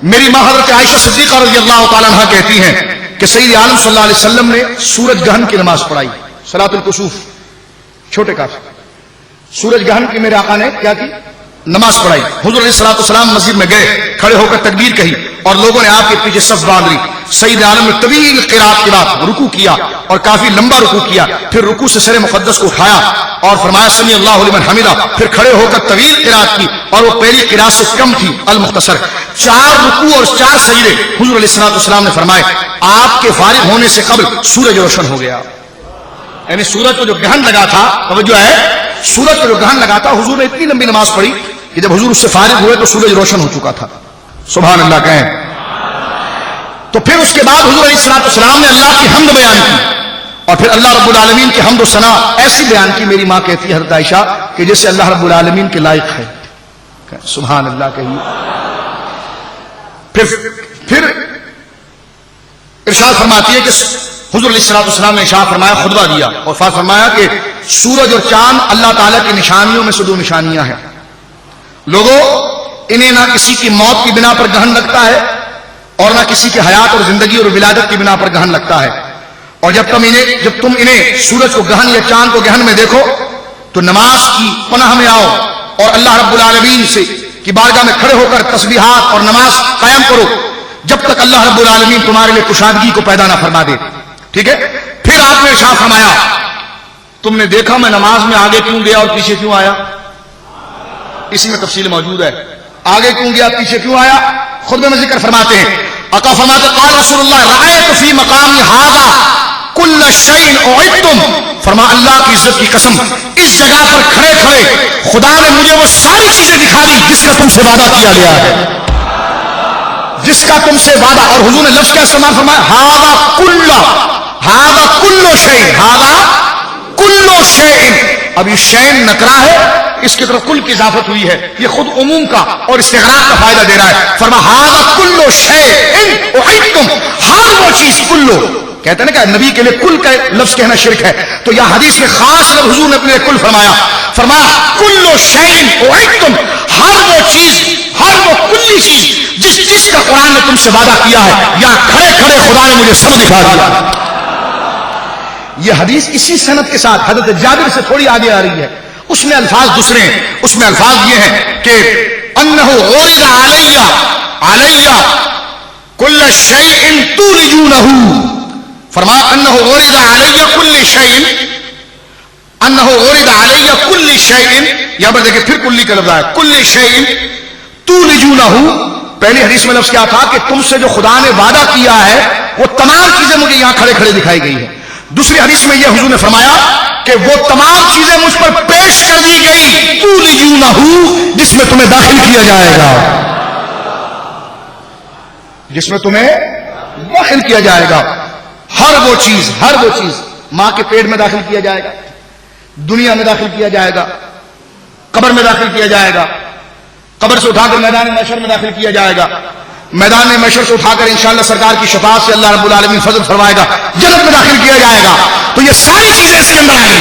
میری ماں حضرت عائشہ صدیقہ رضی اللہ تعالیٰ عنہ کہتی ہیں کہ سید عالم صلی اللہ علیہ وسلم نے سورج گہن کی نماز پڑھائی، صلاۃ الکسوف، چھوٹے کاف. سورج گہن کی میرے آقا نے کیا کی؟ نماز پڑھائی. حضور علیہ الصلوۃ والسلام مسجد میں گئے، کھڑے ہو کر تکبیر کہی اور لوگوں نے آپ کے پیچھے صف باندھ لی. سید عالم نے طویل قرات کے بعد رکوع کیا اور کافی لمبا رکوع کیا. پھر رکوع سے سر مقدس کو اٹھایا اور فرمایا سمی اللہ لمن حمدہ. پھر کھڑے ہو کر طویل قرات کی اور وہ پہلی قرات سے کم تھی، المختصر. 4 رکوع اور 4 سجدے. حضور علیہ الصلوۃ والسلام نے فرمائے آپ کے فارغ ہونے سے قبل سورج روشن ہو گیا. یعنی سورج کو جو گہن لگا تھا، توجہ ہے، سورج کو جو گہن لگا تھا، حضور نے اتنی لمبی نماز پڑھی کہ جب حضور اس سے فارغ ہوئے تو سورج روشن ہو چکا تھا. سبحان اللہ کہیں. تو پھر اس کے بعد حضور علیہ الصلوۃ والسلام نے اللہ کی حمد بیان کی اور پھر اللہ رب العالمین کی حمد و ثنا ایسی بیان کی، میری ماں کہتی ہے حضرت عائشہ کہ جیسے اللہ رب العالمین کے لائق ہے. سبحان اللہ کہیں. پھر ارشاد فرماتی ہے کہ حضور علیہ الصلوۃ والسلام نے ارشاد فرمایا، خطبہ دیا اور فرمایا کہ سورج اور چاند اللہ تعالیٰ کی نشانیوں میں سے 2 نشانیاں ہیں. لوگوں انہیں نہ کسی کی موت کی بنا پر گہن لگتا ہے اور نہ کسی کی حیات اور زندگی اور ولادت کی بنا پر گہن لگتا ہے. اور جب تم انہیں سورج کو گہن یا چاند کو گہن میں دیکھو تو نماز کی پناہ میں آؤ اور اللہ رب العالمین سے کی بارگاہ میں کھڑے ہو کر تسبیحات اور نماز قائم کرو جب تک اللہ رب العالمین تمہارے لیے کشادگی کو پیدا نہ فرما دے. ٹھیک ہے. پھر آپ نے ارشاد فرمایا تم نے دیکھا میں نماز میں آگے کیوں گیا اور پیچھے کیوں آیا؟ اس میں تفصیل موجود ہے. آگے کیوں گیا، پیچھے کیوں آیا؟ خطبے میں ذکر فرماتے ہیں. آقا فرماتے قال رسول اللہ رأیت فی مقامی ھذا کل شیء اعدتم. فرما اللہ کی عزت کی قسم اس جگہ پر کھڑے کھڑے خدا نے مجھے وہ ساری چیزیں دکھا دی جس کا تم سے وعدہ کیا گیا ہے، جس کا تم سے وعدہ. اور حضور نے لفظ کیا استعمال فرمایا؟ ھذا کل شیء، ھذا کل شیء. اب یہ شین نکرا ہے، اس کی طرف کل کی اضافت ہوئی ہے، یہ خود عموم کا اور استغراق کا فائدہ دے رہا ہے. فرما ھذا کل شیء اعدتم، ہر وہ چیز کلو کہتے ہیں نا کہ نبی کے لیے کل کا لفظ کہنا شرک ہے، تو یہ حدیث میں خاص لفظ حضور نے اپنے لیے کل فرمایا کل شیء اعدتم، ہر وہ چیز، ہر وہ کلی چیز جس کا قرآن نے تم سے وعدہ کیا ہے، یا کھڑے کھڑے خدا نے مجھے سب دکھا دیا۔ یہ حدیث اسی سند کے ساتھ حضرت جابر سے تھوڑی آگے آ رہی ہے، اس میں الفاظ دوسرے ہیں، اس میں الفاظ یہ ہیں کہ انہ عرض علی کل شیء تولجونہ، فرمایا انہ عرض علی کل شیء، انہ عرض علی کل شیء، یہاں پر دیکھیں پھر کلی کا لفظ ہے، کل شیء تولجونہ۔ پہلی حدیث میں لفظ کیا تھا کہ تم سے جو خدا نے وعدہ کیا ہے وہ تمام چیزیں مجھے یہاں کھڑے کھڑے دکھائی گئی ہیں۔ دوسری حدیث میں یہ حضور نے فرمایا کہ وہ تمام چیزیں مجھ پر پیش کر دی گئی تولجونہ، جس میں تمہیں داخل کیا جائے گا، جس میں تمہیں داخل کیا جائے گا۔ ہر وہ چیز ماں کے پیٹ میں داخل کیا جائے گا، دنیا میں داخل کیا جائے گا، قبر میں داخل کیا جائے گا، قبر سے اٹھا کر میدان محشر میں داخل کیا جائے گا، میدان محشر سے اٹھا کر انشاءاللہ سرکار کی شفاعت سے اللہ رب العالمین فضل فرمائے گا، جنت میں داخل کیا جائے گا۔ تو یہ ساری چیزیں اس کے اندر آئیں گی،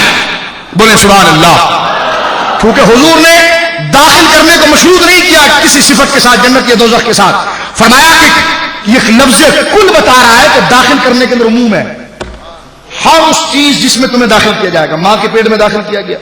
بولے سبحان اللہ۔ کیونکہ حضور نے داخل کرنے کو مشروط نہیں کیا کسی صفت کے ساتھ، جنت یا دوزخ کے ساتھ، فرمایا کہ یہ لفظ کل بتا رہا ہے کہ داخل کرنے کے اندر عموم ہے، ہر اس چیز جس میں تمہیں داخل کیا جائے گا۔ ماں کے پیٹ میں داخل کیا گیا،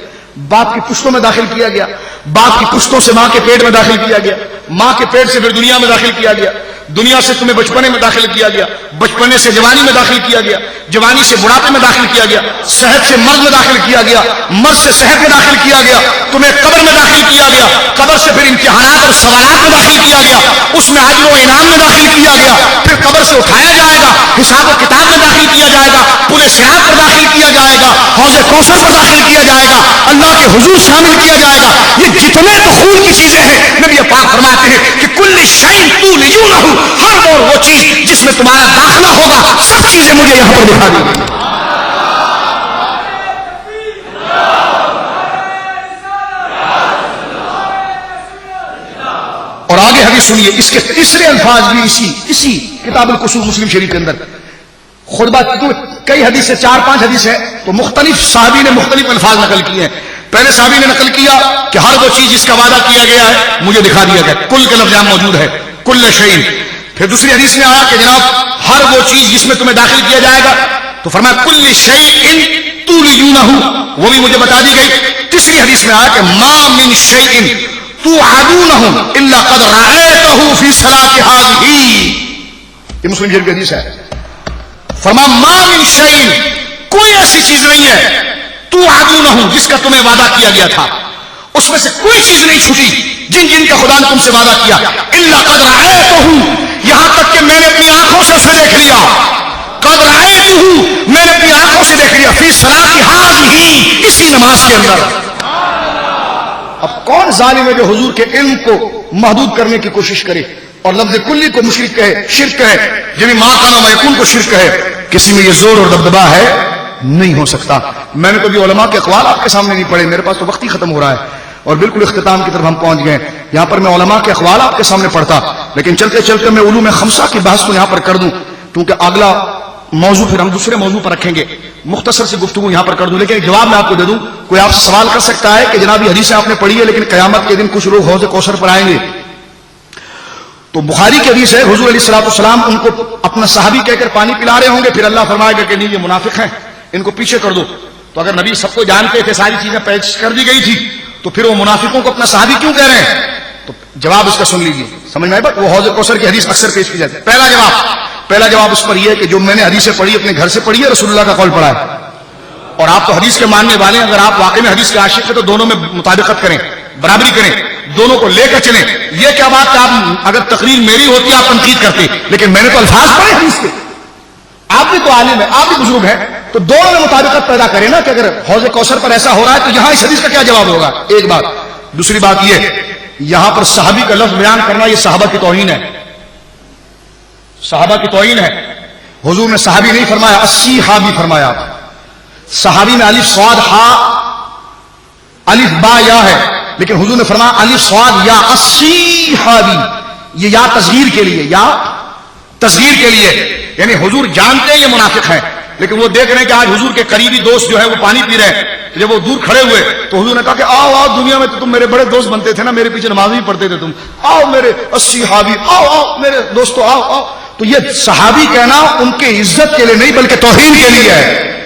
باپ کی پشتوں میں داخل کیا گیا، باپ کی پشتوں سے ماں کے پیٹ میں داخل کیا گیا، ماں کے پیٹ سے پھر دنیا میں داخل کیا گیا، دنیا سے تمہیں بچپنے میں داخل کیا گیا، بچپنے سے جوانی میں داخل کیا گیا، جوانی سے بڑھاپے میں داخل کیا گیا، صحت سے مرض میں داخل کیا گیا، مرض سے صحت میں داخل کیا گیا، تمہیں قبر میں داخل کیا گیا، قبر سے پھر امتحانات اور سوالات میں داخل کیا گیا، اس میں اجر و انعام میں داخل کیا گیا، پھر قبر سے اٹھایا جائے گا، حساب و کتاب میں داخل کیا جائے گا، پل صراط پر داخل کیا جائے گا، حوض کوثر پر داخل کیا جائے گا، اللہ کے حضور شامل کیا جائے گا۔ یہ جتنے دخول کی چیزیں ہیں، نبی پاک فرماتے ہیں کہ کل شیء تولجونہ، ہر وہ چیز جس میں تمہارا داخلہ ہوگا، سب چیزیں مجھے یہاں پر دکھا دی گئی۔ اور آگے حدیث سنیے، اس کے تیسرے الفاظ بھی اسی کتاب القصور مسلم شریف کے اندر خطبہ، کئی حدیث ہے، 4-5 حدیث ہے، تو مختلف صحابی نے مختلف الفاظ نقل کیے ہیں۔ پہلے صحابی نے نقل کیا کہ ہر وہ چیز جس کا وعدہ کیا گیا ہے مجھے دکھا دیا گیا، کل کا لفظ یہاں موجود ہے، کل شیء۔ پھر دوسری حدیث میں آیا کہ جناب ہر وہ چیز جس میں تمہیں داخل کیا جائے گا، تو فرمایا کل شیء تولجونہ، وہ بھی مجھے بتا دی گئی۔ تیسری حدیث میں آیا کہ ما من شیء توعدونہ الا قد رأیتہ فی صلاۃ ہذہ، یہ مسلم شریف کی حدیث ہے۔ فرمایا ما من شیء، کوئی ایسی چیز نہیں ہے توعدونہ جس کا تمہیں وعدہ کیا گیا تھا، اس میں سے کوئی چیز نہیں چھوٹی جن کا خدا نے تم سے وعدہ کیا، الا قد رأیتہ، یہاں تک کہ میں نے اپنی آنکھوں سے اسے دیکھ لیا، قد رأیتہ، میں نے اپنی آنکھوں سے دیکھ لیا، فی صلاۃ ہذہ، اسی نماز کے اندر۔ اب کون ظالم ہے جو حضور کے علم کو محدود کرنے کی کوشش کرے اور لفظ کلی کو مشرک کہے، شرک کہے، جبھی ماں کان و میکون کو شرک کہے؟ کسی میں یہ زور اور دبدبا ہے نہیں ہو سکتا۔ میں نے تو بھی علماء کے اقوال آپ کے سامنے نہیں پڑھے، میرے پاس تو وقت ہی ختم ہو رہا ہے اور بالکل اختتام کی طرف ہم پہنچ گئے۔ یہاں پر میں علماء کے اقوال آپ کے سامنے پڑھتا، لیکن چلتے چلتے میں علوم خمسہ کی بحث کو یہاں پر کر دوں، کیونکہ اگلا موضوع پھر ہم دوسرے موضوع پر رکھیں گے، مختصر سی گفتگو یہاں پر کر دوں، لیکن ایک جواب میں آپ کو دے دوں۔ کوئی آپ سے سوال کر سکتا ہے کہ جناب یہ حدیثیں آپ نے پڑھی ہے لیکن قیامت کے دن کچھ لوگ حوض کوثر پر آئیں گے، تو بخاری کی حدیث ہے، حضور علیہ الصلوۃ والسلام ان کو اپنا صحابی کہہ کر پانی پلا رہے ہوں گے، پھر اللہ فرمائے گا کہ نہیں یہ منافق ہیں، ان کو پیچھے کر دو۔ تو اگر نبی سب کو جانتے تھے، ساری چیزیں پیش کر دی گئی تھی، تو پھر وہ منافقوں کو اپنا صحابی کیوں کہہ رہے ہیں؟ تو جواب اس کا سن لیجیے، سمجھ میں آئی بات؟ وہ حوض کوثر کی حدیث اکثر پیش کی جاتی ہے۔ پہلا جواب اس پر یہ ہے کہ جو میں نے حدیثیں پڑھی اپنے گھر سے پڑھی ہے، رسول اللہ کا قول پڑھا ہے، اور آپ تو حدیث کے ماننے والے ہیں، اگر آپ واقعی میں حدیث کے عاشق ہیں تو دونوں میں مطابقت کریں، برابری کریں، دونوں کو لے کر چلیں۔ یہ کیا بات کہ آپ اگر تقریر میری ہوتی آپ تنقید کرتے، لیکن میں نے تو الفاظ پڑھے حدیث کے، آپ بھی تو عالم ہیں، آپ بھی بزرگ ہیں، تو دونوں میں مطابقت پیدا کریں نا، کہ اگر حوض کوثر پر ایسا ہو رہا ہے تو یہاں اس حدیث کا کیا جواب ہوگا؟ ایک بات۔ دوسری بات یہ، یہاں پر صحابی کا لفظ بیان کرنا یہ صحابہ کی توہین ہے، صحابہ کی توہین ہے۔ حضور نے صحابی نہیں فرمایا، الصحابی فرمایا۔ صحابی میں الف صاد ہا الف با یا ہے، لیکن حضور نے فرمایا الف صاد یا، الصحابی، یہ یا تصغیر کے لیے، یا تصغیر کے لیے، یعنی حضور جانتے ہیں یہ منافق ہیں، لیکن وہ دیکھ رہے ہیں کہ آج حضور کے قریبی دوست جو ہے وہ پانی پی رہے ہیں. جب وہ دور کھڑے ہوئے تو حضور نے کہا کہ آؤ آؤ, دنیا میں تو تم میرے بڑے دوست بنتے تھے نا, میرے پیچھے نماز بھی پڑھتے تھے تم, آؤ میرے 80 صحابی, آؤ آؤ میرے دوستو آؤ آؤ. تو یہ صحابی کہنا ان کے عزت کے لیے نہیں بلکہ توہین کے لیے ہے.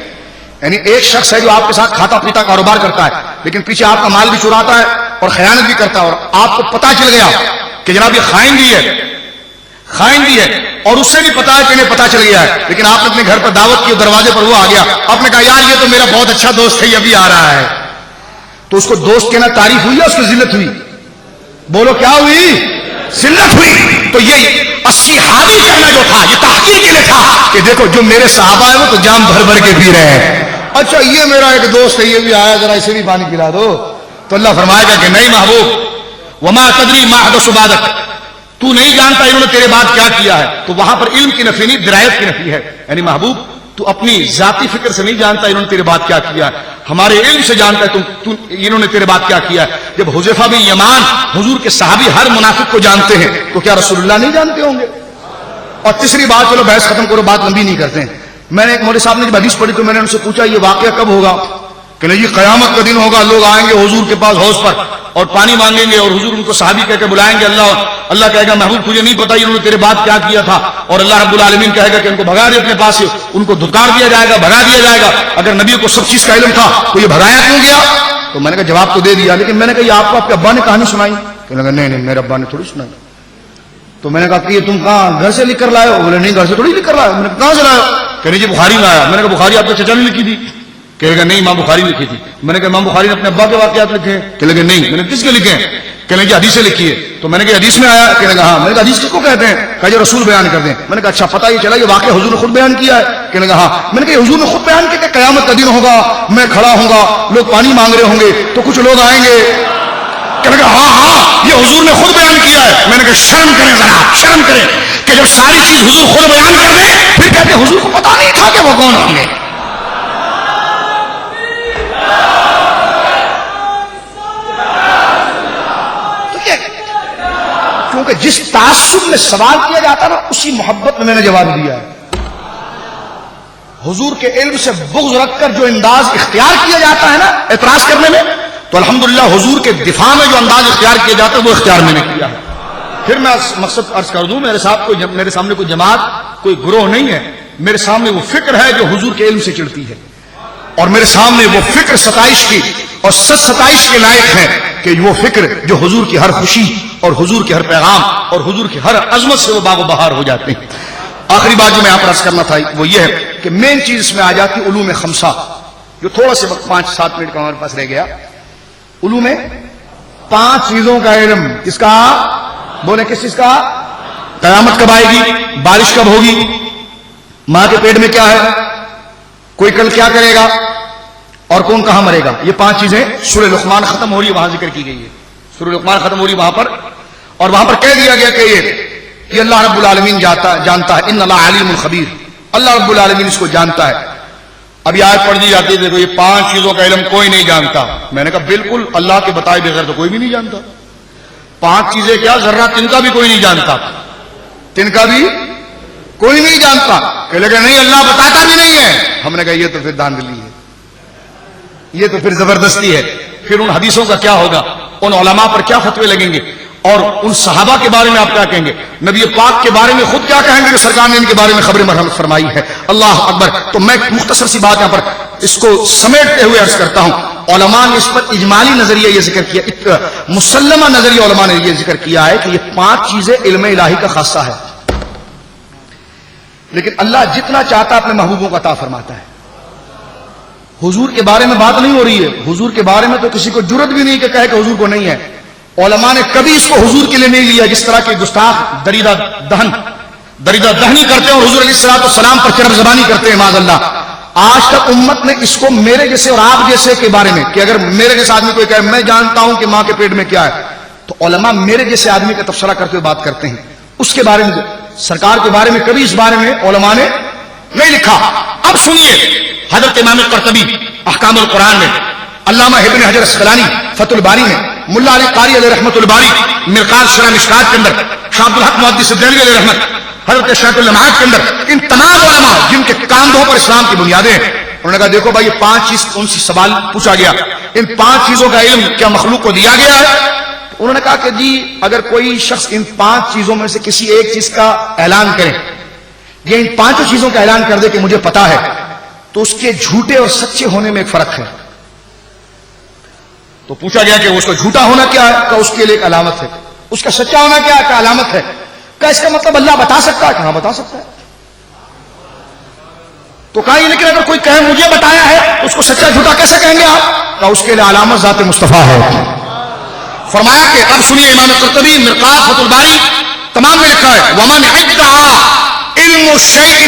یعنی ایک شخص ہے جو آپ کے ساتھ کھاتا پیتا کاروبار کرتا ہے, لیکن پیچھے آپ کا مال بھی چراتا ہے اور خیانت بھی کرتا ہے, اور آپ کو پتا چل گیا کہ جناب یہ خائن بھی ہے, خائن بھی ہے, اور اس سے بھی پتا ہے کہ انہیں پتا چل گیا ہے, لیکن آپ نے اپنے گھر پر دعوت کی, دروازے پر وہ آ گیا, آپ نے کہا یار یہ تو میرا بہت اچھا دوست ہے, یہ ابھی آ رہا ہے. تو اس کو دوست کہنا تعریف ہوئی یا اس کی ذلت ہوئی؟ بولو کیا ہوئی؟ ذلت ہوئی. تو یہ اصحابی کہنا جو تھا یہ تحقیر کے لیے تھا کہ دیکھو جو میرے صحابہ ہیں وہ تو جام بھر بھر کے پی رہے ہیں, اچھا یہ میرا ایک دوست ہے یہ بھی آیا, ذرا اسے بھی پانی پلا دو. تو اللہ فرمائے گا کہ نہیں محبوب, وما تدری ما حدث بعدک, تو نہیں جانتا انہوں نے تیرے بعد کیا کیا ہے. تو وہاں پر علم کی نفی نہیں, درایت کی نفی ہے. یعنی محبوب تو اپنی ذاتی فکر سے نہیں جانتا انہوں نے تیرے بعد کیا کیا ہے, ہمارے علم سے جانتا ہے انہوں نے تیرے بعد کیا کیا ہے. جب حذیفہ بن یمان حضور کے صحابی ہر منافق کو جانتے ہیں تو کیا رسول اللہ نہیں جانتے ہوں گے؟ اور تیسری بات, چلو بحث ختم کرو, بات لمبی نہیں کرتے ہیں. میں نے ایک مولوی صاحب نے جب حدیث پڑھی تو میں نے ان سے پوچھا یہ واقعہ کب ہوگا؟ کہ نہیں جی قیامت کا دن ہوگا, لوگ آئیں گے حضور کے پاس حوض پر اور پانی مانگیں گے, اور حضور ان کو صحابی کہہ کے بلائیں گے, اللہ کہے گا محبوب تجھے نہیں پتا انہوں نے تیرے بعد کیا کیا تھا, اور اللہ رب العالمین کہے گا کہ ان کو بھگا دے اپنے پاس سے, ان کو دھتکار دیا جائے گا, بھگا دیا جائے گا. اگر نبی کو سب چیز کا علم تھا تو یہ بھگایا کیوں گیا؟ تو میں نے کہا جواب تو دے دیا, لیکن میں نے کہا یہ آپ کو آپ کے ابا نے کہانی سنائی؟ کہ نہیں میرے ابا نے تھوڑی سنائی. تو میں نے کہا کہ یہ تم کہاں گھر سے لکھ کر لائے ہو؟ بولے نہیں گھر سے تھوڑی لکھ کر لائے. میں نے کہاں سے لائے ہو؟ کہ نہیں جی بخاری میں آیا. میں نے کہا بخاری آپ کے چچا نے لکھی تھی؟ کہے گا نہیں امام بخاری لکھی تھی. میں نے کہا امام بخاری نے اپنے ابا کے واقعات لکھے ہیں؟ کہ لگے نہیں. میں نے کس کے لکھے ہیں؟ کہ لگے حدیث سے لکھی ہے. تو میں نے کہا حدیث میں آیا؟ کہ لگا ہاں. میں نے کہا حدیث کس کو کہتے ہیں؟ کہ جو رسول بیان کر دیں. میں نے کہا اچھا پتہ یہ چلا یہ واقعہ حضور نے خود بیان کیا ہے؟ کہ لگا ہاں. میں نے کہا حضور نے خود بیان کیا کہ قیامت کا دن ہوگا, میں کھڑا ہوں گا, لوگ پانی مانگ رہے ہوں گے تو کچھ لوگ آئیں گے. کہنے لگا ہاں یہ حضور نے خود بیان کیا ہے. میں نے کہا شرم کریں ذرا, شرم کریں کہ جب ساری چیز حضور خود بیان کر دیں پھر کہتے ہیں حضور کو پتا نہیں تھا کہ وہ کون ہوں گے. کیونکہ جس تعصب میں سوال کیا جاتا نا اسی محبت میں نے جواب دیا ہے. حضور کے علم سے بغض رکھ کر جو انداز اختیار کیا جاتا ہے نا اعتراض کرنے میں, تو الحمدللہ حضور کے دفاع میں جو انداز اختیار کیا جاتا ہے وہ اختیار میں نے کیا ہے. پھر میں مقصد عرض کر دوں, میرے سامنے کوئی جماعت کوئی گروہ نہیں ہے, میرے سامنے وہ فکر ہے جو حضور کے علم سے چڑھتی ہے, اور میرے سامنے وہ فکر ستائش کی اور ستائش کے لائق ہے کہ وہ فکر جو حضور کی ہر خوشی اور حضور کے ہر پیغام اور حضور کی ہر عظمت سے وہ باغ و بہار ہو جاتے ہیں. آخری بات جو میں یہاں پر عرض کرنا تھا وہ یہ ہے کہ مین چیز اس میں آ جاتی علوم خمسہ, جو تھوڑا سے وقت 5-7 منٹ کا ہمارے پاس رہ گیا. علوم 5 چیزوں کا علم, کس کا بولے, کس چیز کا؟ قیامت کب آئے گی, بارش کب ہوگی, ماں کے پیٹ میں کیا ہے, کوئی کل کیا کرے گا, اور کون کہاں مرے گا. یہ 5 چیزیں سورہ لقمان ختم ہو رہی ہے وہاں ذکر کی گئی ہے. سورہ لقمان ختم ہو رہی ہے وہاں پر, اور وہاں پر کہہ دیا گیا کہ یہ اللہ رب العالمین جانتا ہے, ان اللہ علیم الخبیر, اللہ رب العالمین اس کو جانتا ہے. ابھی آیت پڑھ دی جاتی ہے دیکھو یہ 5 چیزوں کا علم کوئی نہیں جانتا. میں نے کہا بالکل اللہ کے بتائے بغیر تو کوئی بھی نہیں جانتا. 5 چیزیں کیا, ذرہ تن کا بھی کوئی نہیں جانتا, تن کا بھی کوئی نہیں جانتا. کہ لیکن نہیں اللہ بتاتا بھی نہیں ہے. ہم نے کہا یہ تو پھر داندلی ہے, یہ تو پھر زبردستی ہے. پھر ان حدیثوں کا کیا ہوگا, ان علماء پر کیا فتوے لگیں گے, اور ان صحابہ کے بارے میں آپ کیا کہیں گے, نبی پاک کے بارے میں خود کیا کہیں گے کہ سرکار نے ان کے بارے میں خبر مرحمت فرمائی ہے. اللہ اکبر. تو میں مختصر سی بات یہاں پر اس کو سمیٹتے ہوئے عرض کرتا ہوں, علماء نے اس پر اجمالی نظریہ یہ ذکر کیا, مسلمہ نظریہ علماء نے یہ ذکر کیا ہے کہ یہ 5 چیزیں علم الہی کا خاصہ ہے, لیکن اللہ جتنا چاہتا اپنے محبوبوں کا عطا فرماتا ہے. حضور کے بارے میں بات نہیں ہو رہی ہے, حضور کے بارے میں تو کسی کو جرت بھی نہیں کہ کہے کہ حضور کو نہیں ہے. علماء نے کبھی اس کو حضور کے لیے نہیں لیا, جس طرح کے گستاخ دریدہ دہنی کرتے ہیں اور حضور علیہ الصلوۃ والسلام پر چرب زبانی کرتے ہیں معاذ اللہ. آج تک امت نے اس کو میرے جیسے اور آپ جیسے کے بارے میں, کہ اگر میرے جیسے آدمی کوئی کہے میں جانتا ہوں کہ ماں کے پیٹ میں کیا ہے, تو علماء میرے جیسے آدمی کا تبصرہ کرتے ہوئے بات کرتے ہیں. اس کے بارے میں, سرکار کے بارے میں کبھی اس بارے میں علماء نے نہیں لکھا. اب سنیے حضرت امام قرطبی احکام القرآن میں, علامہ ابن حجر اسقلانی فتح الباری میں, ملا علی قاری علیہ رحمت الباری مرقات شرح مشکات کے اندر, شاہ عبد الحق محدث دہلوی علیہ رحمت, حضرت شیخ الجماعت کے اندر ان تمام علماء جن کے کاندھوں پر اسلام کی بنیادیں ہیں، انہوں نے کہا دیکھو بھائی یہ 5 چیز ان سے سوال پوچھا گیا، ان 5 چیزوں کا علم کیا مخلوق کو دیا گیا ہے؟ انہوں نے کہا کہ جی اگر کوئی شخص ان 5 چیزوں میں سے کسی ایک چیز کا اعلان کرے یا ان 5 چیزوں کا اعلان کر دے کہ مجھے پتا ہے، تو اس کے جھوٹے اور سچے ہونے میں ایک فرق ہے۔ تو پوچھا گیا کہ اس کا جھوٹا ہونا کیا ہے؟ کہ اس کے لیے ایک علامت ہے۔ اس کا سچا ہونا کیا ہے؟ کہ علامت ہے۔ کہ اس کا مطلب اللہ بتا سکتا ہے؟ کہاں بتا سکتا ہے؟ تو کہا یہ لیکن اگر کوئی کہے مجھے بتایا ہے تو اس کو سچا جھوٹا کیسے کہیں گے آپ؟ کہ اس کے لیے علامت ذات مصطفیٰ ہے۔ فرمایا کہ اب سنیے امام قرطبی مرقات فتح الباری تمام میں لکھا ہے ومن ادعى علم شيء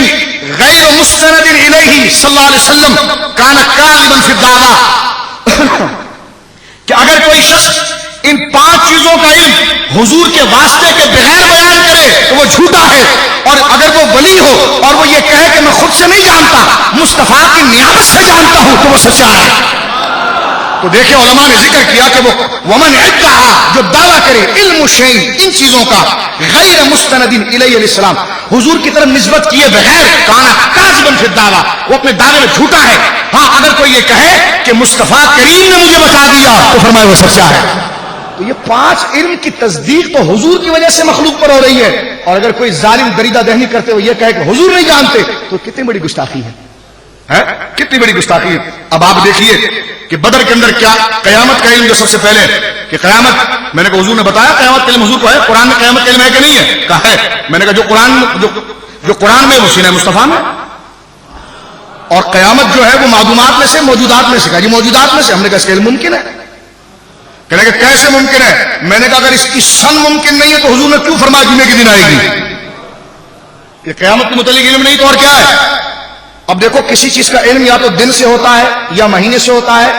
غیر مستند الیہ صلی اللہ علیہ وسلم کان کاذبا فی الدعوی، کہ اگر کوئی شخص ان 5 چیزوں کا علم حضور کے واسطے کے بغیر بیان کرے تو وہ جھوٹا ہے، اور اگر وہ ولی ہو اور وہ یہ کہے کہ میں خود سے نہیں جانتا، مصطفیٰ کی نیابت سے جانتا ہوں، تو وہ سچا ہے۔ تو دیکھیں علماء نے ذکر کیا کہ وہ ومن ادعا جو دعویٰ کرے علم شیء ان چیزوں کا غیر مستند الیہ علیہ السلام حضور کی طرف نسبت کیے بغیر، کانا کاذبا فی الدعوی، وہ اپنے دعوے میں جھوٹا ہے۔ ہاں اگر کوئی یہ کہے کہ مصطفیٰ کریم نے مجھے بتا دیا تو فرمایا وہ سچا ہے۔ تو یہ 5 علم کی تصدیق تو حضور کی وجہ سے مخلوق پر ہو رہی ہے، اور اگر کوئی ظالم دریدہ دہنی کرتے ہوئے یہ کہے کہ حضور نہیں جانتے تو کتنی بڑی گستاخی ہے، کتنی بڑی گستاخی ہے۔ اب آپ دیکھیے کہ بدر کے اندر کیا قیامت کا علم جو سب سے پہلے کہ قیامت، میں نے کہا حضور نے بتایا قیامت کا علم حضور کو ہے، قرآن میں قیامت کا علم ہے کہ نہیں ہے؟ کہا ہے۔ میں نے کہا جو قرآن میں وہ سینہ مصطفیٰ میں، اور قیامت جو ہے وہ معدومات میں سے موجودات میں سے، کہا جی موجودات میں سے۔ ہم نے کہا اس کا علم ممکن ہے؟ کہنے کہ کیسے ممکن ہے؟ میں نے کہا اگر اس کی سن ممکن نہیں ہے تو حضور نے کیوں فرمایا جمعے کے دن آئے گی؟ یہ قیامت کے متعلق علم نہیں تو اور کیا ہے؟ اب دیکھو کسی چیز کا علم یا تو دن سے ہوتا ہے یا مہینے سے ہوتا ہے،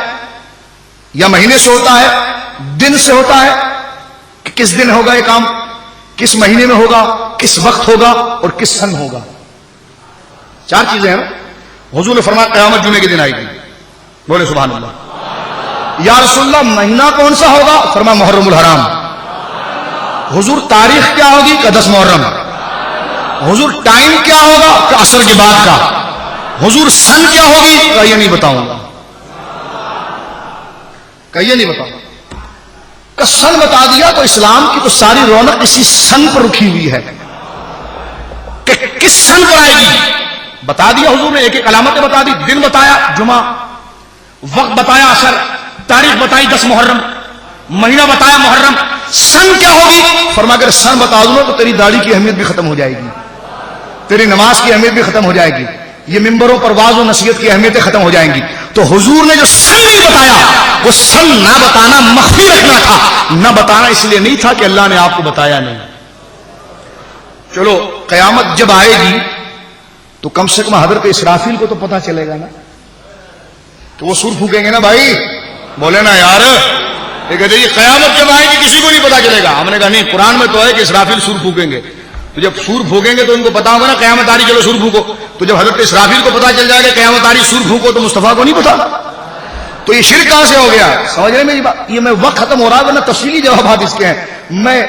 یا مہینے سے ہوتا ہے، دن سے ہوتا ہے کہ کس دن ہوگا یہ کام، کس مہینے میں ہوگا، کس وقت ہوگا، اور کس سن ہوگا۔ 4 چیزیں ہیں نا۔ حضور نے فرمایا قیامت جمعے کے دن آئے گی، بولے سبحان اللہ۔ یا رسول اللہ مہینہ کون سا ہوگا؟ فرمایا محرم الحرام۔ حضور تاریخ کیا ہوگی؟ کہ 10 محرم۔ حضور ٹائم کیا ہوگا؟ کہ عصر کے بعد کا۔ حضور سن کیا ہوگی؟ کہ یہ نہیں بتاؤں گا، کہ یہ نہیں بتاؤں گا۔ کہ سن بتا دیا تو اسلام کی تو ساری رونق اسی سن پر رکھی ہوئی ہے کہ کس سن پر آئے گی بتا دیا حضور نے، ایک ایک علامتیں بتا دی، دن بتایا جمعہ، وقت بتایا عصر، تاریخ بتائی 10 محرم، مہینہ بتایا محرم، سن کیا ہوگی؟ فرمایا اگر سن بتا دوں تو تیری داڑھی کی اہمیت بھی ختم ہو جائے گی، تیری نماز کی اہمیت بھی ختم ہو جائے گی، یہ ممبروں پر واعظ و نصیحت کی اہمیتیں ختم ہو جائیں گی۔ تو حضور نے جو سن نہیں بتایا وہ سن نہ بتانا مخفی رکھنا تھا، نہ بتانا اس لیے نہیں تھا کہ اللہ نے آپ کو بتایا نہیں۔ چلو قیامت جب آئے گی تو کم سے کم حضرت اسرافیل کو تو پتا چلے گا نا کہ وہ سور پھونکیں گے نا بھائی، بولے نا یار، یہ کہتے ہیں قیامت جب آئے گی کسی کو نہیں پتا چلے گا۔ ہم نے کہا نہیں، قرآن میں تو ہے کہ اسرافیل سور پھونکیں گے، تو جب سور پھونکیں گے تو ان کو پتا ہوگا نا قیامت آ رہی، چلو سور پھونکو۔ تو جب حضرت اسرافیل کو پتا چل جائے گا قیامت آ رہی سور پھونکو، تو مصطفیٰ کو نہیں پتا، تو یہ شرک کہاں سے ہو گیا؟ سمجھ رہے میری بات؟ یہ میں وقت ختم ہو رہا ہے نا، تفصیلی جوابات اس کے ہیں، میں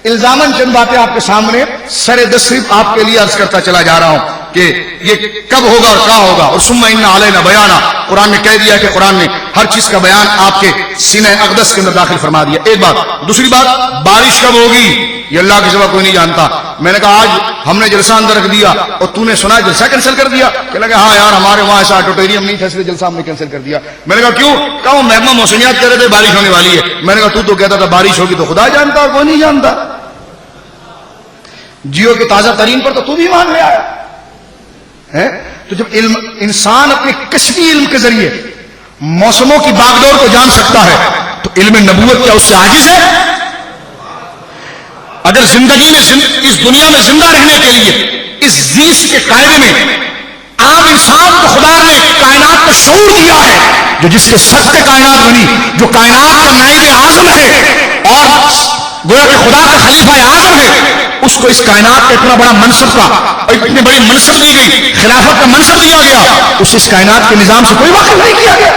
الزاماً چند باتیں آپ کے سامنے سر دست صرف آپ کے لیے عرض کرتا چلا جا رہا ہوں کہ یہ کب ہوگا اور کہاں ہوگا۔ اور ثم ان علینا بیانا، قرآن نے کہہ دیا کہ قرآن نے ہر چیز کا بیان آپ کے سینہ اقدس کے اندر داخل فرما دیا۔ ایک بات، دوسری بات، بارش کب ہوگی یہ اللہ کے سوا کوئی نہیں جانتا۔ میں نے کہا آج ہم نے جلسہ اندر رکھ دیا اور تو نے سنا جلسہ کینسل کر دیا، کہنے لگا ہاں یار ہمارے وہاں ایسا آڈیٹوریم نہیں تھا اس لیے جلسہ ہم نے کینسل کر دیا۔ میں نے کہا کیوں؟ کہا وہ محکمہ موسمیات کہہ رہے تھے بارش ہونے والی ہے۔ میں نے کہا تو کہتا تھا بارش ہوگی تو خدا جانتا اور کوئی نہیں جانتا۔ جیو کے تازہ ترین پر تو بھی مان لے آیا ہے۔ تو جب علم انسان اپنے کشفی علم کے ذریعے موسموں کی باغڈور کو جان سکتا ہے تو علم نبوت کیا اس سے عاجز ہے؟ اگر زندگی میں اس دنیا میں زندہ رہنے کے لیے اس زیست کے قاعدے میں عام انسان کو خدا نے کائنات کو شعور دیا ہے، جو جس کے سب سے کائنات بنی، جو کائنات کا نائب اعظم ہے اور گویا کہ خدا کا خلیفہ اعظم ہے، اس کو اس کائنات کا اتنا بڑا منصب کا اور اتنی بڑی منصب دی گئی، خلافت کا منصب دیا گیا، اس کائنات کے نظام سے کوئی واقف نہیں کیا گیا۔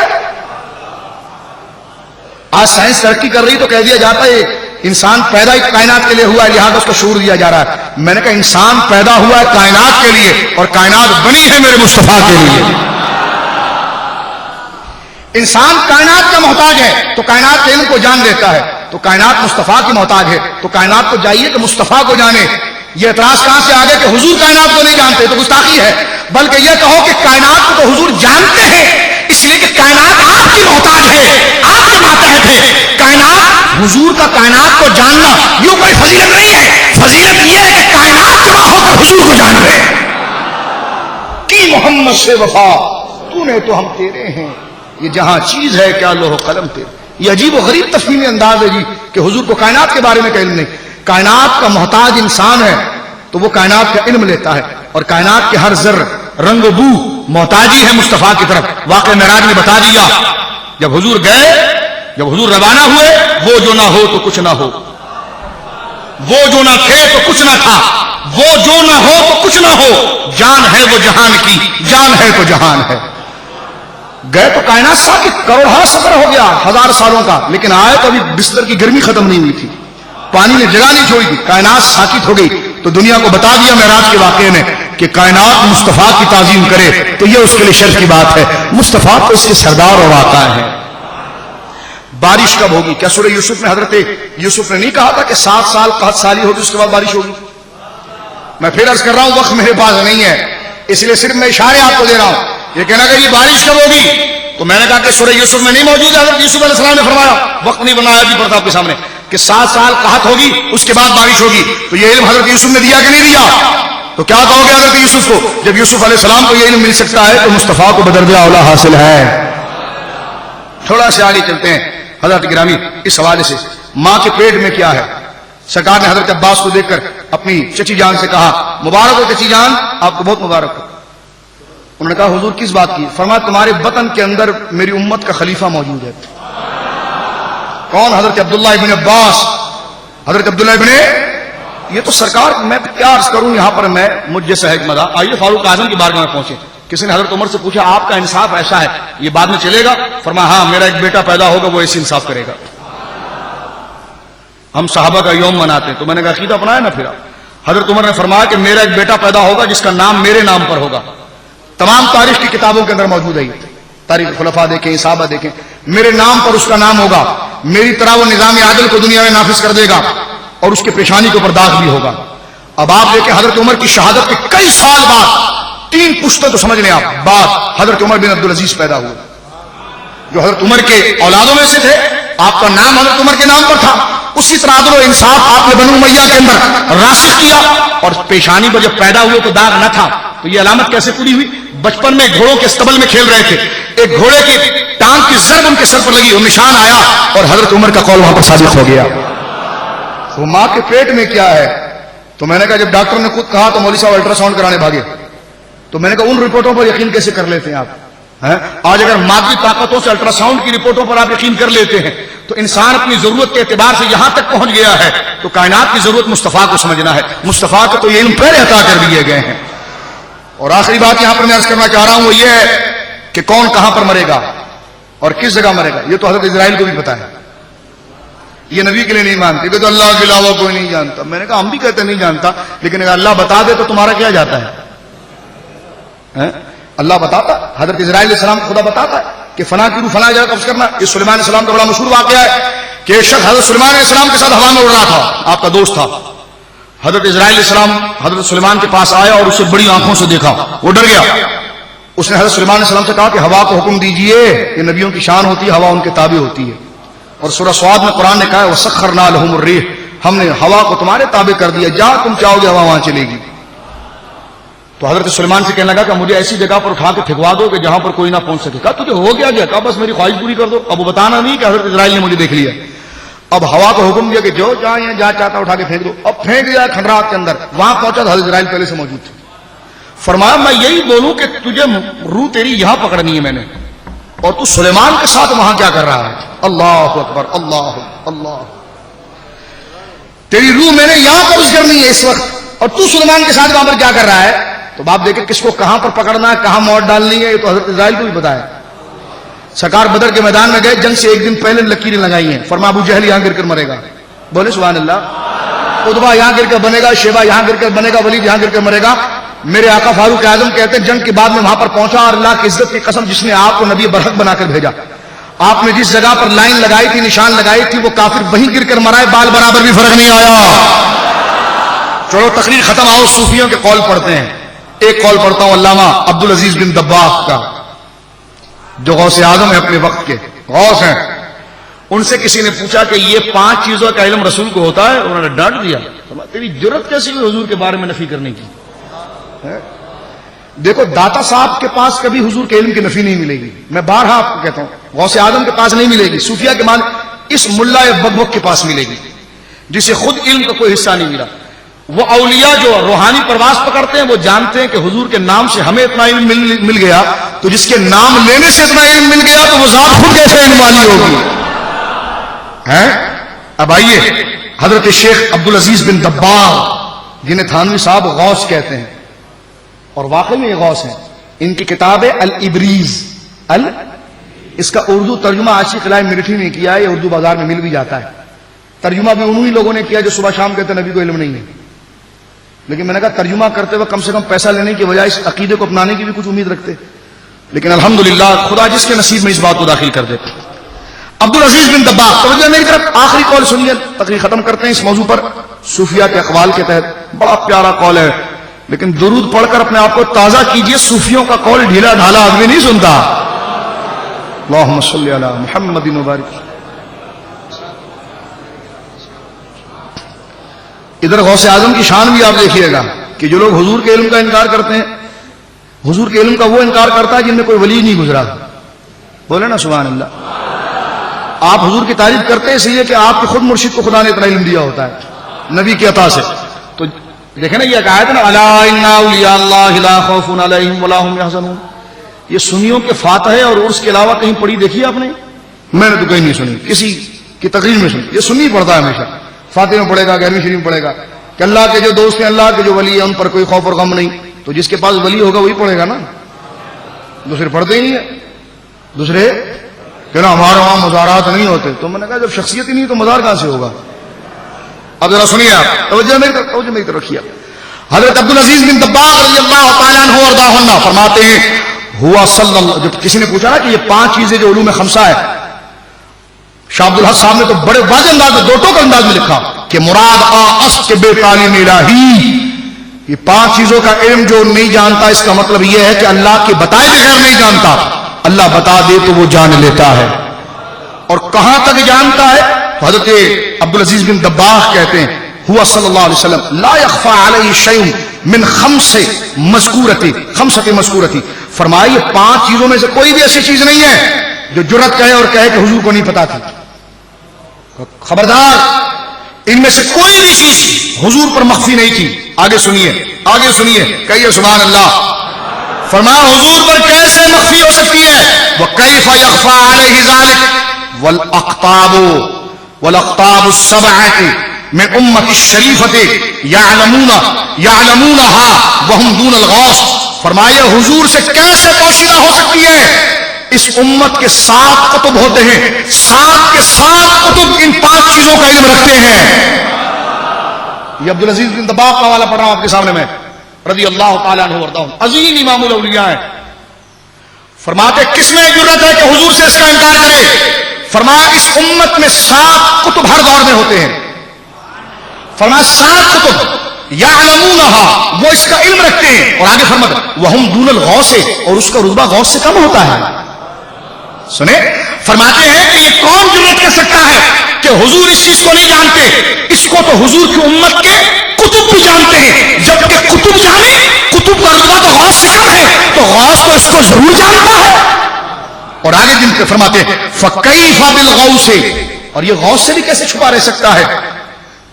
آج سائنس ترقی کر رہی تو کہہ دیا جاتا ہے انسان پیدا ہی کائنات کے لیے ہوا ہے، لہذا اس کو شعور دیا جا رہا ہے۔ میں نے کہا انسان پیدا ہوا ہے کائنات کے لیے اور کائنات بنی ہے میرے مصطفیٰ کے لیے۔ انسان کائنات کا محتاج ہے تو کائنات کے علم کو جان لیتا ہے، تو کائنات مصطفیٰ کی محتاج ہے تو کائنات کو چاہیے کہ مصطفیٰ کو جانے۔ یہ اعتراض کہاں سے آگے کہ حضور کائنات کو نہیں جانتے، تو گستاخی ہے، بلکہ یہ کہو کہ کائنات کو تو حضور جانتے ہیں اس لیے کہ کائنات آپ کی محتاج ہے، آپ کے ماتحت ہے۔ کائنات حضور کا کائنات کو جاننا یوں کوئی فضیلت نہیں ہے، فضیلت یہ ہے کہ کائنات جمع ہو کر حضور کو جان لے۔ کی محمد سے وفا تو نے تو ہم تیرے ہیں، یہ جہاں چیز ہے کیا لوح قلم تیرے۔ یہ عجیب و غریب تفہیمی انداز ہے جی کہ حضور کو کائنات کے بارے میں کا علم نہیں۔ کائنات کا محتاج انسان ہے تو وہ کائنات کا علم لیتا ہے، اور کائنات کے ہر ذر رنگ و بو محتاجی ہے مصطفیٰ کی طرف۔ واقعہ معراج نے بتا دیا، جب حضور گئے، جب حضور روانہ ہوئے، وہ جو نہ ہو تو کچھ نہ ہو، وہ جو نہ تھے تو کچھ نہ تھا، وہ جو نہ ہو تو کچھ نہ ہو، جان ہے وہ جہان کی، جان ہے تو جہان ہے۔ گئے تو کائنات ساکت، کروڑہا سفر ہو گیا 1000 سالوں کا، لیکن آئے تو ابھی بستر کی گرمی ختم نہیں ہوئی تھی، پانی نے جگہ نہیں چھوڑی تھی، کائنات ساکت ہو گئی۔ تو دنیا کو بتا دیا معراج کے واقعے نے کہ کائنات مصطفیٰ کی تعظیم کرے تو یہ اس کے لیے شرف کی بات ہے۔ مصطفیٰ تو اس کے سردار اور آقا ہے۔ بارش کب ہوگی؟ کیا سورہ یوسف میں حضرت یوسف نے نہیں کہا تھا کہ 7 سال قحط سالی ہوگی اس کے بعد بارش ہوگی؟ میں پھر عرض کر رہا ہوں، وقت میرے پاس نہیں ہے، اس لیے صرف میں اشارے آپ کو دے رہا ہوں۔ یہ کہنا کہ یہ بارش کب ہوگی، تو میں نے کہا کہ سورہ یوسف میں نہیں موجود ہے۔ حضرت یوسف علیہ السلام نے فرمایا، وقت نہیں بنایا بھی پڑتا آپ کے سامنے، کہ 7 سال قحط ہوگی اس کے بعد بارش ہوگی۔ تو یہ علم حضرت یوسف نے دیا کہ نہیں دیا؟ تو کیا کہو گے حضرت یوسف کو؟ جب یوسف علیہ السلام کو یہ علم مل سکتا ہے تو مصطفیٰ کو بدرجہ اولا حاصل ہے۔ تھوڑا سے آگے چلتے ہیں حضرت گرامی، اس حوالے سے ماں کے پیٹ میں کیا ہے؟ سرکار نے حضرت عباس کو دیکھ کر اپنی چچی جان سے کہا، مبارک ہو چچی جان، آپ کو بہت مبارک ہو۔ انہوں نے کہا حضور کس بات کی؟ فرمایا تمہارے بطن کے اندر میری امت کا خلیفہ موجود ہے۔ کون؟ حضرت عبداللہ ابن عباس۔ حضرت عبداللہ ابن، یہ تو سرکار، میں کیا عرض کروں یہاں پر، میں مجھ جیسا ہے مدہ۔ آئیے فاروق اعظم کی بارگاہ میں پہنچے، کسی نے حضرت عمر سے پوچھا آپ کا انصاف ایسا ہے، یہ بعد میں چلے گا؟ فرمایا ہاں، میرا ایک بیٹا پیدا ہوگا وہ ایسے انصاف کرے گا۔ ہم صحابہ کا یوم مناتے ہیں، تو میں نے کہا عقیدہ اپنایا نہ پھرا۔ حضرت عمر نے فرمایا کہ میرا ایک بیٹا پیدا ہوگا جس کا نام میرے نام پر ہوگا۔ تمام تاریخ کی کتابوں کے اندر موجود ہے، تاریخ خلفاء دیکھیں، صحابہ دیکھیں، میرے نام پر اس کا نام ہوگا، میری طرح وہ نظام عادل کو دنیا میں نافذ کر دے گا اور اس کے پیشانی کے اوپر داغ بھی ہوگا۔ اب آپ دیکھیں حضرت عمر کی شہادت کے کئی سال بعد، 3 پشتوں تو سمجھ لیں آپ بعد، حضرت عمر بن عبدالعزیز پیدا ہوئے، جو حضرت عمر کے اولادوں میں سے تھے۔ آپ کا نام حضرت عمر کے نام پر تھا، اسی طرح عدل و انصاف آپ نے بنو امیہ کے اندر راسخ کیا، اور پیشانی پر جب پیدا ہوئے تو داغ نہ تھا۔ تو یہ علامت کیسے پوری ہوئی؟ بچپن میں گھوڑوں کے استبل میں کھیل رہے تھے، ایک گھوڑے کی ٹانگ کی ضرب ان کے سر پر لگی اور نشان آیا، اور حضرت عمر کا قول وہاں پر ثابت ہو گیا۔ تو ماں کے پیٹ میں کیا ہے؟ تو میں نے کہا جب ڈاکٹر نے خود کہا تو مولوی صاحب الٹرا ساؤنڈ کرانے بھاگے۔ تو میں نے کہا ان رپورٹوں پر یقین کیسے کر لیتے ہیں آپ؟ آج اگر مادی طاقتوں سے الٹرا ساؤنڈ کی رپورٹوں پر آپ یقین کر لیتے ہیں تو انسان اپنی ضرورت کے اعتبار سے یہاں تک پہنچ گیا ہے، تو کائنات کی ضرورت مصطفیٰ کو سمجھنا ہے۔ مصطفیٰ کو تو یہ علم پہلے عطا کر دیے گئے ہیں۔ اور آخری بات یہاں پر میں عرض کرنا چاہ رہا ہوں وہ یہ ہے کہ کون کہاں پر مرے گا اور کس جگہ مرے گا، یہ تو حضرت اسرائیل کو بھی پتا ہے، یہ نبی کے لیے نہیں مانتے کہ تو اللہ کے علاوہ کوئی نہیں جانتا۔ میں نے کہا ہم بھی کہتے نہیں جانتا، لیکن اگر اللہ بتا دے تو تمہارا کیا جاتا ہے؟ اللہ بتاتا، حضرت اسرائیل علیہ السلام خدا بتاتا ہے کہ فلاں کی روح فلاں جگہ قبض کرنا۔ یہ سلیمان علیہ السلام کا بڑا مشہور واقعہ ہے کہ ایک شخص حضرت سلیمان علیہ السلام کے ساتھ ہوا میں اڑ رہا تھا، آپ کا دوست تھا۔ حضرت اسرائیل علیہ السلام حضرت سلیمان کے پاس آیا اور اسے بڑی آنکھوں سے دیکھا، وہ ڈر گیا۔ اس نے حضرت سلیمان علیہ السلام سے کہا کہ ہوا کو حکم دیجئے، یہ نبیوں کی شان ہوتی ہے، ہوا ان کے تابع ہوتی ہے۔ اور سورہ صاد میں قرآن نے کہا ہے وَسَخَّرْنَا لَهُمُ الرِّيحَ، ہم نے ہوا کو تمہارے تابع کر دیا، جہاں تم چاہو گے ہوا وہاں چلے گی۔ تو حضرت سلیمان سے کہنے لگا کہ مجھے ایسی جگہ پر اٹھا کے پھینکوا دو کہ جہاں پر کوئی نہ پہنچ سکے۔ کہا تجھے ہو گیا؟ کہا بس میری خواہش پوری کر دو۔ اب وہ بتانا نہیں کہ حضرت اسرائیل نے مجھے دیکھ لیا۔ اب ہوا کو حکم دیا کہ جو جہاں چاہتا اٹھا کے پھینک دو۔ اب پھینک دیا کھنڈرات کے اندر، وہاں پہنچا تو حضرت اسرائیل پہلے سے موجود تھے۔ فرمایا میں یہی بولوں کہ تجھے روح تیری یہاں پکڑنی ہے میں نے، اور تو سلیمان کے ساتھ وہاں کیا کر رہا ہے؟ اللہ اکبر، اللہ اللہ، تیری روح میں نے یہاں قبض کرنی ہے اس وقت، اور تو سلیمان کے ساتھ وہاں پر کیا کر رہا ہے؟ تو باپ دیکھیں کس کو کہاں پر پکڑنا ہے، کہاں موت ڈالنی ہے، یہ تو حضرت اسرائیل کو بھی پتا ہے۔ سرکار بدر کے میدان میں گئے، جنگ سے ایک دن پہلے لکیریں لگائی ہیں، فرمایا ابو جہل یہاں گر کر مرے گا، بولے سبحان اللہ. ادبا یہاں گر کر بنے گا, شیبہ یہاں گر کر بنے گا, ولید یہاں گر کر مرے گا. میرے آقا فاروق اعظم کہتے ہیں جنگ کے بعد میں وہاں پر پہنچا اور اللہ کی عزت کی قسم جس نے آپ کو نبی برحق بنا کر بھیجا, آپ نے جس جگہ پر لائن لگائی تھی, نشان لگائی تھی, وہ کافر وہیں گر کر مرائے, بال برابر بھی فرق نہیں آیا. چلو تقریر ختم, آؤ صوفیوں کے قول پڑھتے ہیں. ایک قول پڑھتا ہوں علامہ عبدالعزیز بن دباغ کا, جو غوث اعظم ہے اپنے وقت کے, غوث ہیں. ان سے کسی نے پوچھا کہ یہ 5 چیزوں کا علم رسول کو ہوتا ہے, انہوں نے ڈانٹ دیا, تیری جرت کیسی ہوئی حضور کے بارے میں نفی کرنے کی. دیکھو داتا صاحب کے پاس کبھی حضور کے علم کی نفی نہیں ملے گی, میں بارہا آپ کو کہتا ہوں. غوث اعظم کے پاس نہیں ملے گی, صوفیہ کے مان اس ملا بکبک کے پاس ملے گی جسے خود علم کا کوئی حصہ نہیں ملا. وہ اولیاء جو روحانی پرواز پکڑتے ہیں وہ جانتے ہیں کہ حضور کے نام سے ہمیں اتنا علم مل گیا, تو جس کے نام لینے سے اتنا علم مل گیا تو وہ ذات خود کیسے علم والی ہوگی. اب آئیے حضرت شیخ عبدالعزیز بن دباغ, جنہیں تھانوی صاحب غوث کہتے ہیں, اور واقعی میں یہ غوث ہیں. ان کی کتاب ہے الابریز, اس کا اردو ترجمہ عاشق قلعہ مرٹھی نے کیا ہے, یہ اردو بازار میں مل بھی جاتا ہے. ترجمہ بھی انہی لوگوں نے کیا جو صبح شام کہتے ہیں نبی کو علم نہیں ہے. لیکن میں نے کہا ترجمہ کرتے ہوئے کم سے کم پیسہ لینے کی بجائے اس عقیدے کو اپنانے کی بھی کچھ امید رکھتے. لیکن الحمدللہ خدا جس کے نصیب میں اس بات کو داخل کر دیتے. عبدالعزیز بن دباغ, توجہ میری طرف, آخری قول سنیے, تقریر ختم کرتے ہیں اس موضوع پر. صوفیہ کے اقوال کے تحت بڑا پیارا قول ہے, لیکن درود پڑھ کر اپنے آپ کو تازہ کیجئے. صوفیوں کا قول ڈھیلا ڈھالا آدمی نہیں سنتا. اللہم صلی علی محمد مبارک. ادھر غوث اعظم کی شان بھی آپ دیکھیے گا کہ جو لوگ حضور کے علم کا انکار کرتے ہیں, حضور کے علم کا وہ انکار کرتا ہے جن میں کوئی ولی نہیں گزرا. بولے نا سبحان اللہ. آپ حضور کی تعریف کرتے ہیں اس لیے کہ آپ کے خود مرشد کو خدا نے اتنا علم دیا ہوتا ہے نبی کی عطا سے. تو دیکھیں نا یہ آیت نا, الا ان اولیاء اللہ لا خوف علیہم ولا هم يحزنون, یہ سنیوں کے فاتحے اور اس کے علاوہ کہیں پڑھی دیکھی آپ نے؟ میں نے تو کہیں نہیں سنی, کسی کی تقریر میں سنی. یہ سنی پڑھتا ہے ہمیشہ, فاتحہ میں پڑھے گا, 11ویں شریف میں پڑھے گا کہ اللہ کے جو دوست ہیں, اللہ کے جو ولی ہیں, ان پر کوئی خوف اور غم نہیں. تو جس کے پاس ولی ہوگا وہی پڑھے گا نا, دوسرے پڑھتے ہی نہیں ہے. دوسرے کہ نا ہمارے وہاں مزارات نہیں ہوتے. تو میں نے کہا جب شخصیت ہی نہیں تو مزار کہاں سے ہوگا. اب ذرا سنیے آپ, توجہ میری طرف رکھیے. حضرت عبدالعزیز بن دباغ رضی اللہ تعالیٰ عنہ وارضاہ عنہ فرماتے ہیں, ہوا صلی اللہ, جب کسی نے پوچھا نا کہ یہ 5 چیزیں جو علوم خمسہ ہے, شاہ عبدالحق صاحب نے تو بڑے واضح انداز میں, 2 ٹوک انداز میں لکھا کہ مراد اس کے بے تعلیم الہی, یہ 5 چیزوں کا علم جو نہیں جانتا اس کا مطلب یہ ہے کہ اللہ کے بتائے بغیر نہیں جانتا, اللہ بتا دے تو وہ جان لیتا ہے. اور کہاں تک جانتا ہے؟ حضرت عبدالعزیز بن دباغ کہتے ہیں ہوا صلی اللہ علیہ وسلم لا يخفى علیہ شیء من خمسۃ مذکورۃ, فرمایا یہ 5 چیزوں میں سے کوئی بھی ایسی چیز نہیں ہے جو جرت کہے اور کہے کہ حضور کو نہیں پتا تھی. خبردار, ان میں سے کوئی بھی چیز حضور پر مخفی نہیں تھی. آگے سنیے کہیے سبحان اللہ. فرمایا حضور پر کیسے مخفی ہو سکتی ہے؟ وَكَيْفَ يَخْفَى عَلَيْهِ ذَلِكَ وَالْأَقْطَابُ السَّبْعَةِ من امت الشریفت یعلمونها وهم دون الغوث. فرمایا حضور سے کیسے پوشیدہ ہو سکتی ہے؟ اس امت کے 7 قطب ہوتے ہیں, 7 کے 7 قطب ان 5 چیزوں کا علم رکھتے ہیں. یہ عبدالعزیز بن دباغ کا حوالہ پڑھ رہا ہوں آپ کے سامنے میں, رضی اللہ تعالیٰ عنہ وارضاہ, عظیم امام الاولیاء ہیں. فرماتے کس میں جرت ہے کہ حضور سے اس کا انکار کرے؟ فرمایا اس امت میں 7 قطب ہر دور میں ہوتے ہیں. فرمایا 7 قطب یعلمونها, وہ اس کا علم رکھتے ہیں. اور آگے فرماتے وہم دون الغوث, اور اس کا رتبہ غوث سے کم ہوتا ہے. سنیں, فرماتے ہیں کہ یہ کون جرت کر سکتا ہے کہ حضور اس چیز کو نہیں جانتے؟ اس کو تو حضور کی امت کے کتب بھی جانتے ہیں, جبکہ کتب جانے, کتب کا رتبہ تو غوث سے کم ہے, تو غوث تو اس کو ضرور جانتا ہے. اور آگے دن کے فرماتے ہیں فَكَيْفَ بِالْغَوْثِ, اور یہ غوث سے بھی کیسے چھپا رہ سکتا ہے,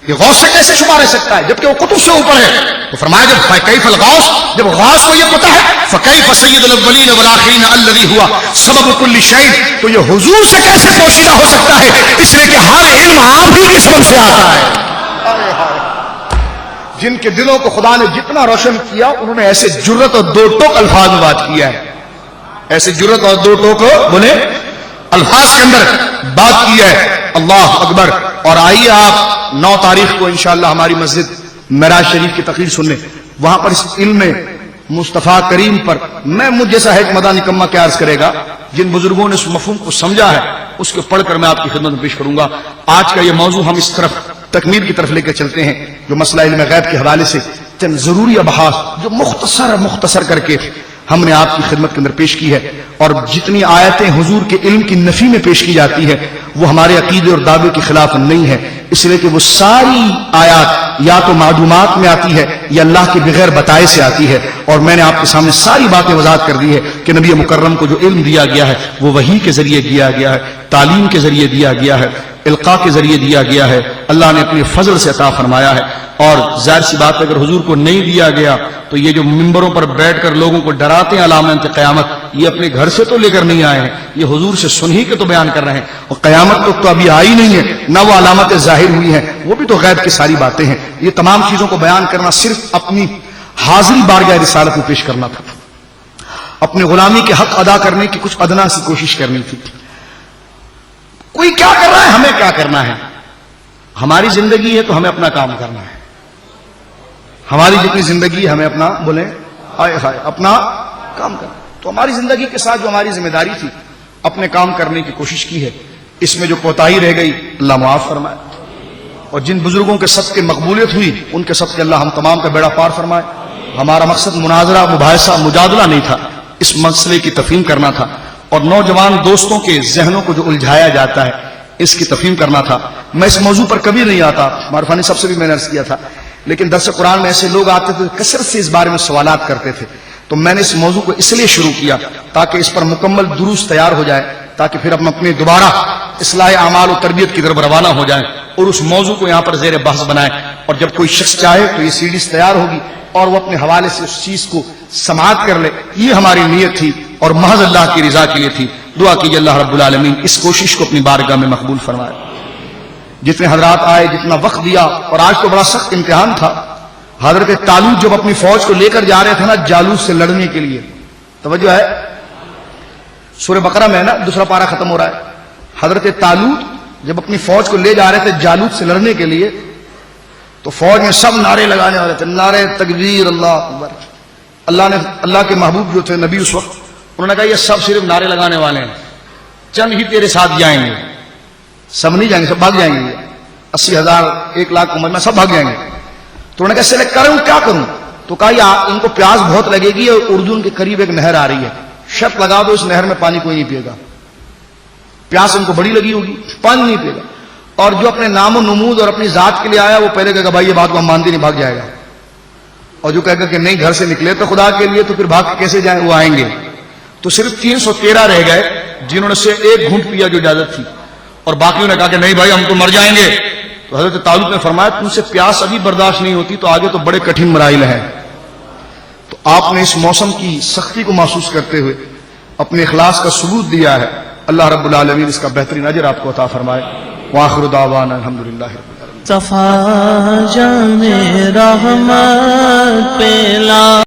یہ غوث سے کیسے چھپا رہ سکتا ہے جبکہ وہ کتب سے اوپر ہے. تو فرمایا جب فَكَيْفَ الْغَوْث, جب غوث کو یہ پتا ہے فَكَيْفَ سَيِّدُ الْأَوَّلِينَ وَالْآخِرِينَ الَّذِي هُوَ سَبَبُ كُلِّ شَيْءٍ, تو یہ حضور سے کیسے پوشیدہ ہو سکتا ہے؟ اس لیے کہ ہر علم آپ ہی کی سبب سے آتا ہے. جن کے دلوں کو خدا نے جتنا روشن کیا, انہوں نے ایسے جرت اور 2 ٹوک الفاظ میں بات کیا ہے, ایسے جرت اور 2 ٹوک بولے الفاظ کے اندر بات کی ہے. اللہ اکبر. اور آئیے آپ 9 تاریخ کو انشاءاللہ ہماری مسجد معراج شریف کی تقریر سننے. وہاں پر اس علم مصطفیٰ کریم پر میں مجھ جیسا ہے ایک مدہ نکمہ کیا عرض کرے گا. جن بزرگوں نے اس مفہوم کو سمجھا ہے اس کو پڑھ کر میں آپ کی خدمت میں پیش کروں گا. آج کا یہ موضوع ہم اس طرف تکمیل کی طرف لے کر چلتے ہیں جو مسئلہ علم غیب کے حوالے سے چند ضروری ابحاث جو مختصر کر کے ہم نے آپ کی خدمت کے اندر پیش کی ہے. اور جتنی آیتیں حضور کے علم کی نفی میں پیش کی جاتی ہے وہ ہمارے عقیدے اور دعوے کے خلاف نہیں ہے، اس لیے کہ وہ ساری آیات یا تو معلومات میں آتی ہے یا اللہ کے بغیر بتائے سے آتی ہے. اور میں نے آپ کے سامنے ساری باتیں وضاحت کر دی ہے کہ نبی مکرم کو جو علم دیا گیا ہے وہ وحی کے ذریعے دیا گیا ہے، تعلیم کے ذریعے دیا گیا ہے، القاء کے ذریعے دیا گیا ہے، اللہ نے اپنے فضل سے عطا فرمایا ہے. اور ظاہر سی بات ہے اگر حضور کو نہیں دیا گیا تو یہ جو ممبروں پر بیٹھ کر لوگوں کو ڈراتے ہیں علامت قیامت، یہ اپنے گھر سے تو لے کر نہیں آئے ہیں، یہ حضور سے سن ہی کے تو بیان کر رہے ہیں. اور قیامت تو ابھی آئی نہیں ہے، نہ وہ علامتیں ظاہر ہوئی ہیں، وہ بھی تو غیب کی ساری باتیں ہیں. یہ تمام چیزوں کو بیان کرنا صرف اپنی حاضری بارگاہ رسالت میں پیش کرنا تھا، اپنے غلامی کے حق ادا کرنے کی کچھ ادنا سی کوشش کرنی تھی. کوئی کیا کر رہا ہے، ہمیں کیا کرنا ہے. ہماری زندگی ہے تو ہمیں اپنا کام کرنا ہے. ہماری جتنی زندگی ہے ہمیں اپنا بولیں ہائے ہائے اپنا کام کرنا. تو ہماری زندگی کے ساتھ جو ہماری ذمہ داری تھی اپنے کام کرنے کی کوشش کی ہے. اس میں جو کوتاہی رہ گئی اللہ معاف فرمائے. اور جن بزرگوں کے صدقے مقبولیت ہوئی ان کے صدقے اللہ ہم تمام کا بیڑا پار فرمائے. ہمارا مقصد مناظرہ مباحثہ مجادلہ نہیں تھا، اس مسئلے کی تفہیم کرنا تھا اور نوجوان دوستوں کے ذہنوں کو جو الجھایا جاتا ہے اس کی تفہیم کرنا تھا. میں اس موضوع پر کبھی نہیں آتا، معرفانی سب سے بھی میں نے عرض کیا تھا، لیکن درس قرآن میں ایسے لوگ آتے تھے کثرت سے اس بارے میں سوالات کرتے تھے. تو میں نے اس موضوع کو اس لیے شروع کیا تاکہ اس پر مکمل دروس تیار ہو جائے، تاکہ پھر ہم اپنے دوبارہ اصلاح اعمال و تربیت کی طرف روانہ ہو جائیں اور اس موضوع کو یہاں پر زیر بحث بنائیں. اور جب کوئی شخص چاہے تو یہ سیڈیز تیار ہوگی اور وہ اپنے حوالے سے اس چیز کو سماعت کر لے. یہ ہماری نیت تھی اور محض اللہ کی رضا کے لیے تھی. دعا کیجیے اللہ رب العالمین اس کوشش کو اپنی بارگاہ میں مقبول فرمائے. جتنے حضرات آئے، جتنا وقت دیا، اور آج تو بڑا سخت امتحان تھا. حضرت طالوت جب اپنی فوج کو لے کر جا رہے تھے نا جالوت سے لڑنے کے لیے، توجہ ہے سورہ بقرہ میں ہے نا، دوسرا پارہ ختم ہو رہا ہے. حضرت طالوت جب اپنی فوج کو لے جا رہے تھے جالوت سے لڑنے کے لیے تو فوج میں سب نعرے لگانے والے تھے، نعرے تکبیر اللہ اکبر. اللہ کے محبوب جو تھے نبی اس وقت، انہوں نے کہا یہ سب صرف نعرے لگانے والے ہیں، چند ہی تیرے ساتھ جائیں گے. سب نہیں جائیں گے، سب بھاگ جائیں گے. 80,000 1,00,000 عمر میں سب بھاگ جائیں گے. تو انہوں نے کہا سلیکٹ کروں کیا کروں؟ تو کہا ان کو پیاس بہت لگے گی اور اردن کے قریب ایک نہر آ رہی ہے، شرط لگا دو اس نہر میں پانی کوئی نہیں پیے گا. پیاس ان کو بڑی لگی ہوگی، پانی نہیں پیے گا. اور جو اپنے نام و نمود اور اپنی ذات کے لیے آیا وہ پہلے کہے گا بھائی یہ بات کو ہم مانتے نہیں، بھاگ جائے گا. اور جو کہے گا کہ نہیں گھر سے نکلے تو خدا کے لیے تو پھر بھاگ کے کیسے جائیں، وہ آئیں گے. تو صرف 313 رہ گئے جنہوں نے سے ایک گھونٹ پیا جو اجازت تھی، اور باقیوں نے کہا کہ نہیں بھائی ہم تو مر جائیں گے. تو حضرت طالوت نے فرمایا تم سے پیاس ابھی برداشت نہیں ہوتی تو آگے تو بڑے کٹھن مراحل ہیں. تو آپ نے اس موسم کی سختی کو محسوس کرتے ہوئے اپنے اخلاص کا ثبوت دیا ہے. اللہ رب العالمین اس کا بہترین اجر آپ کو عطا فرمائے. وآخر دعوانا الحمدللہ رب العالمین. صفا جام رحمت پہ لا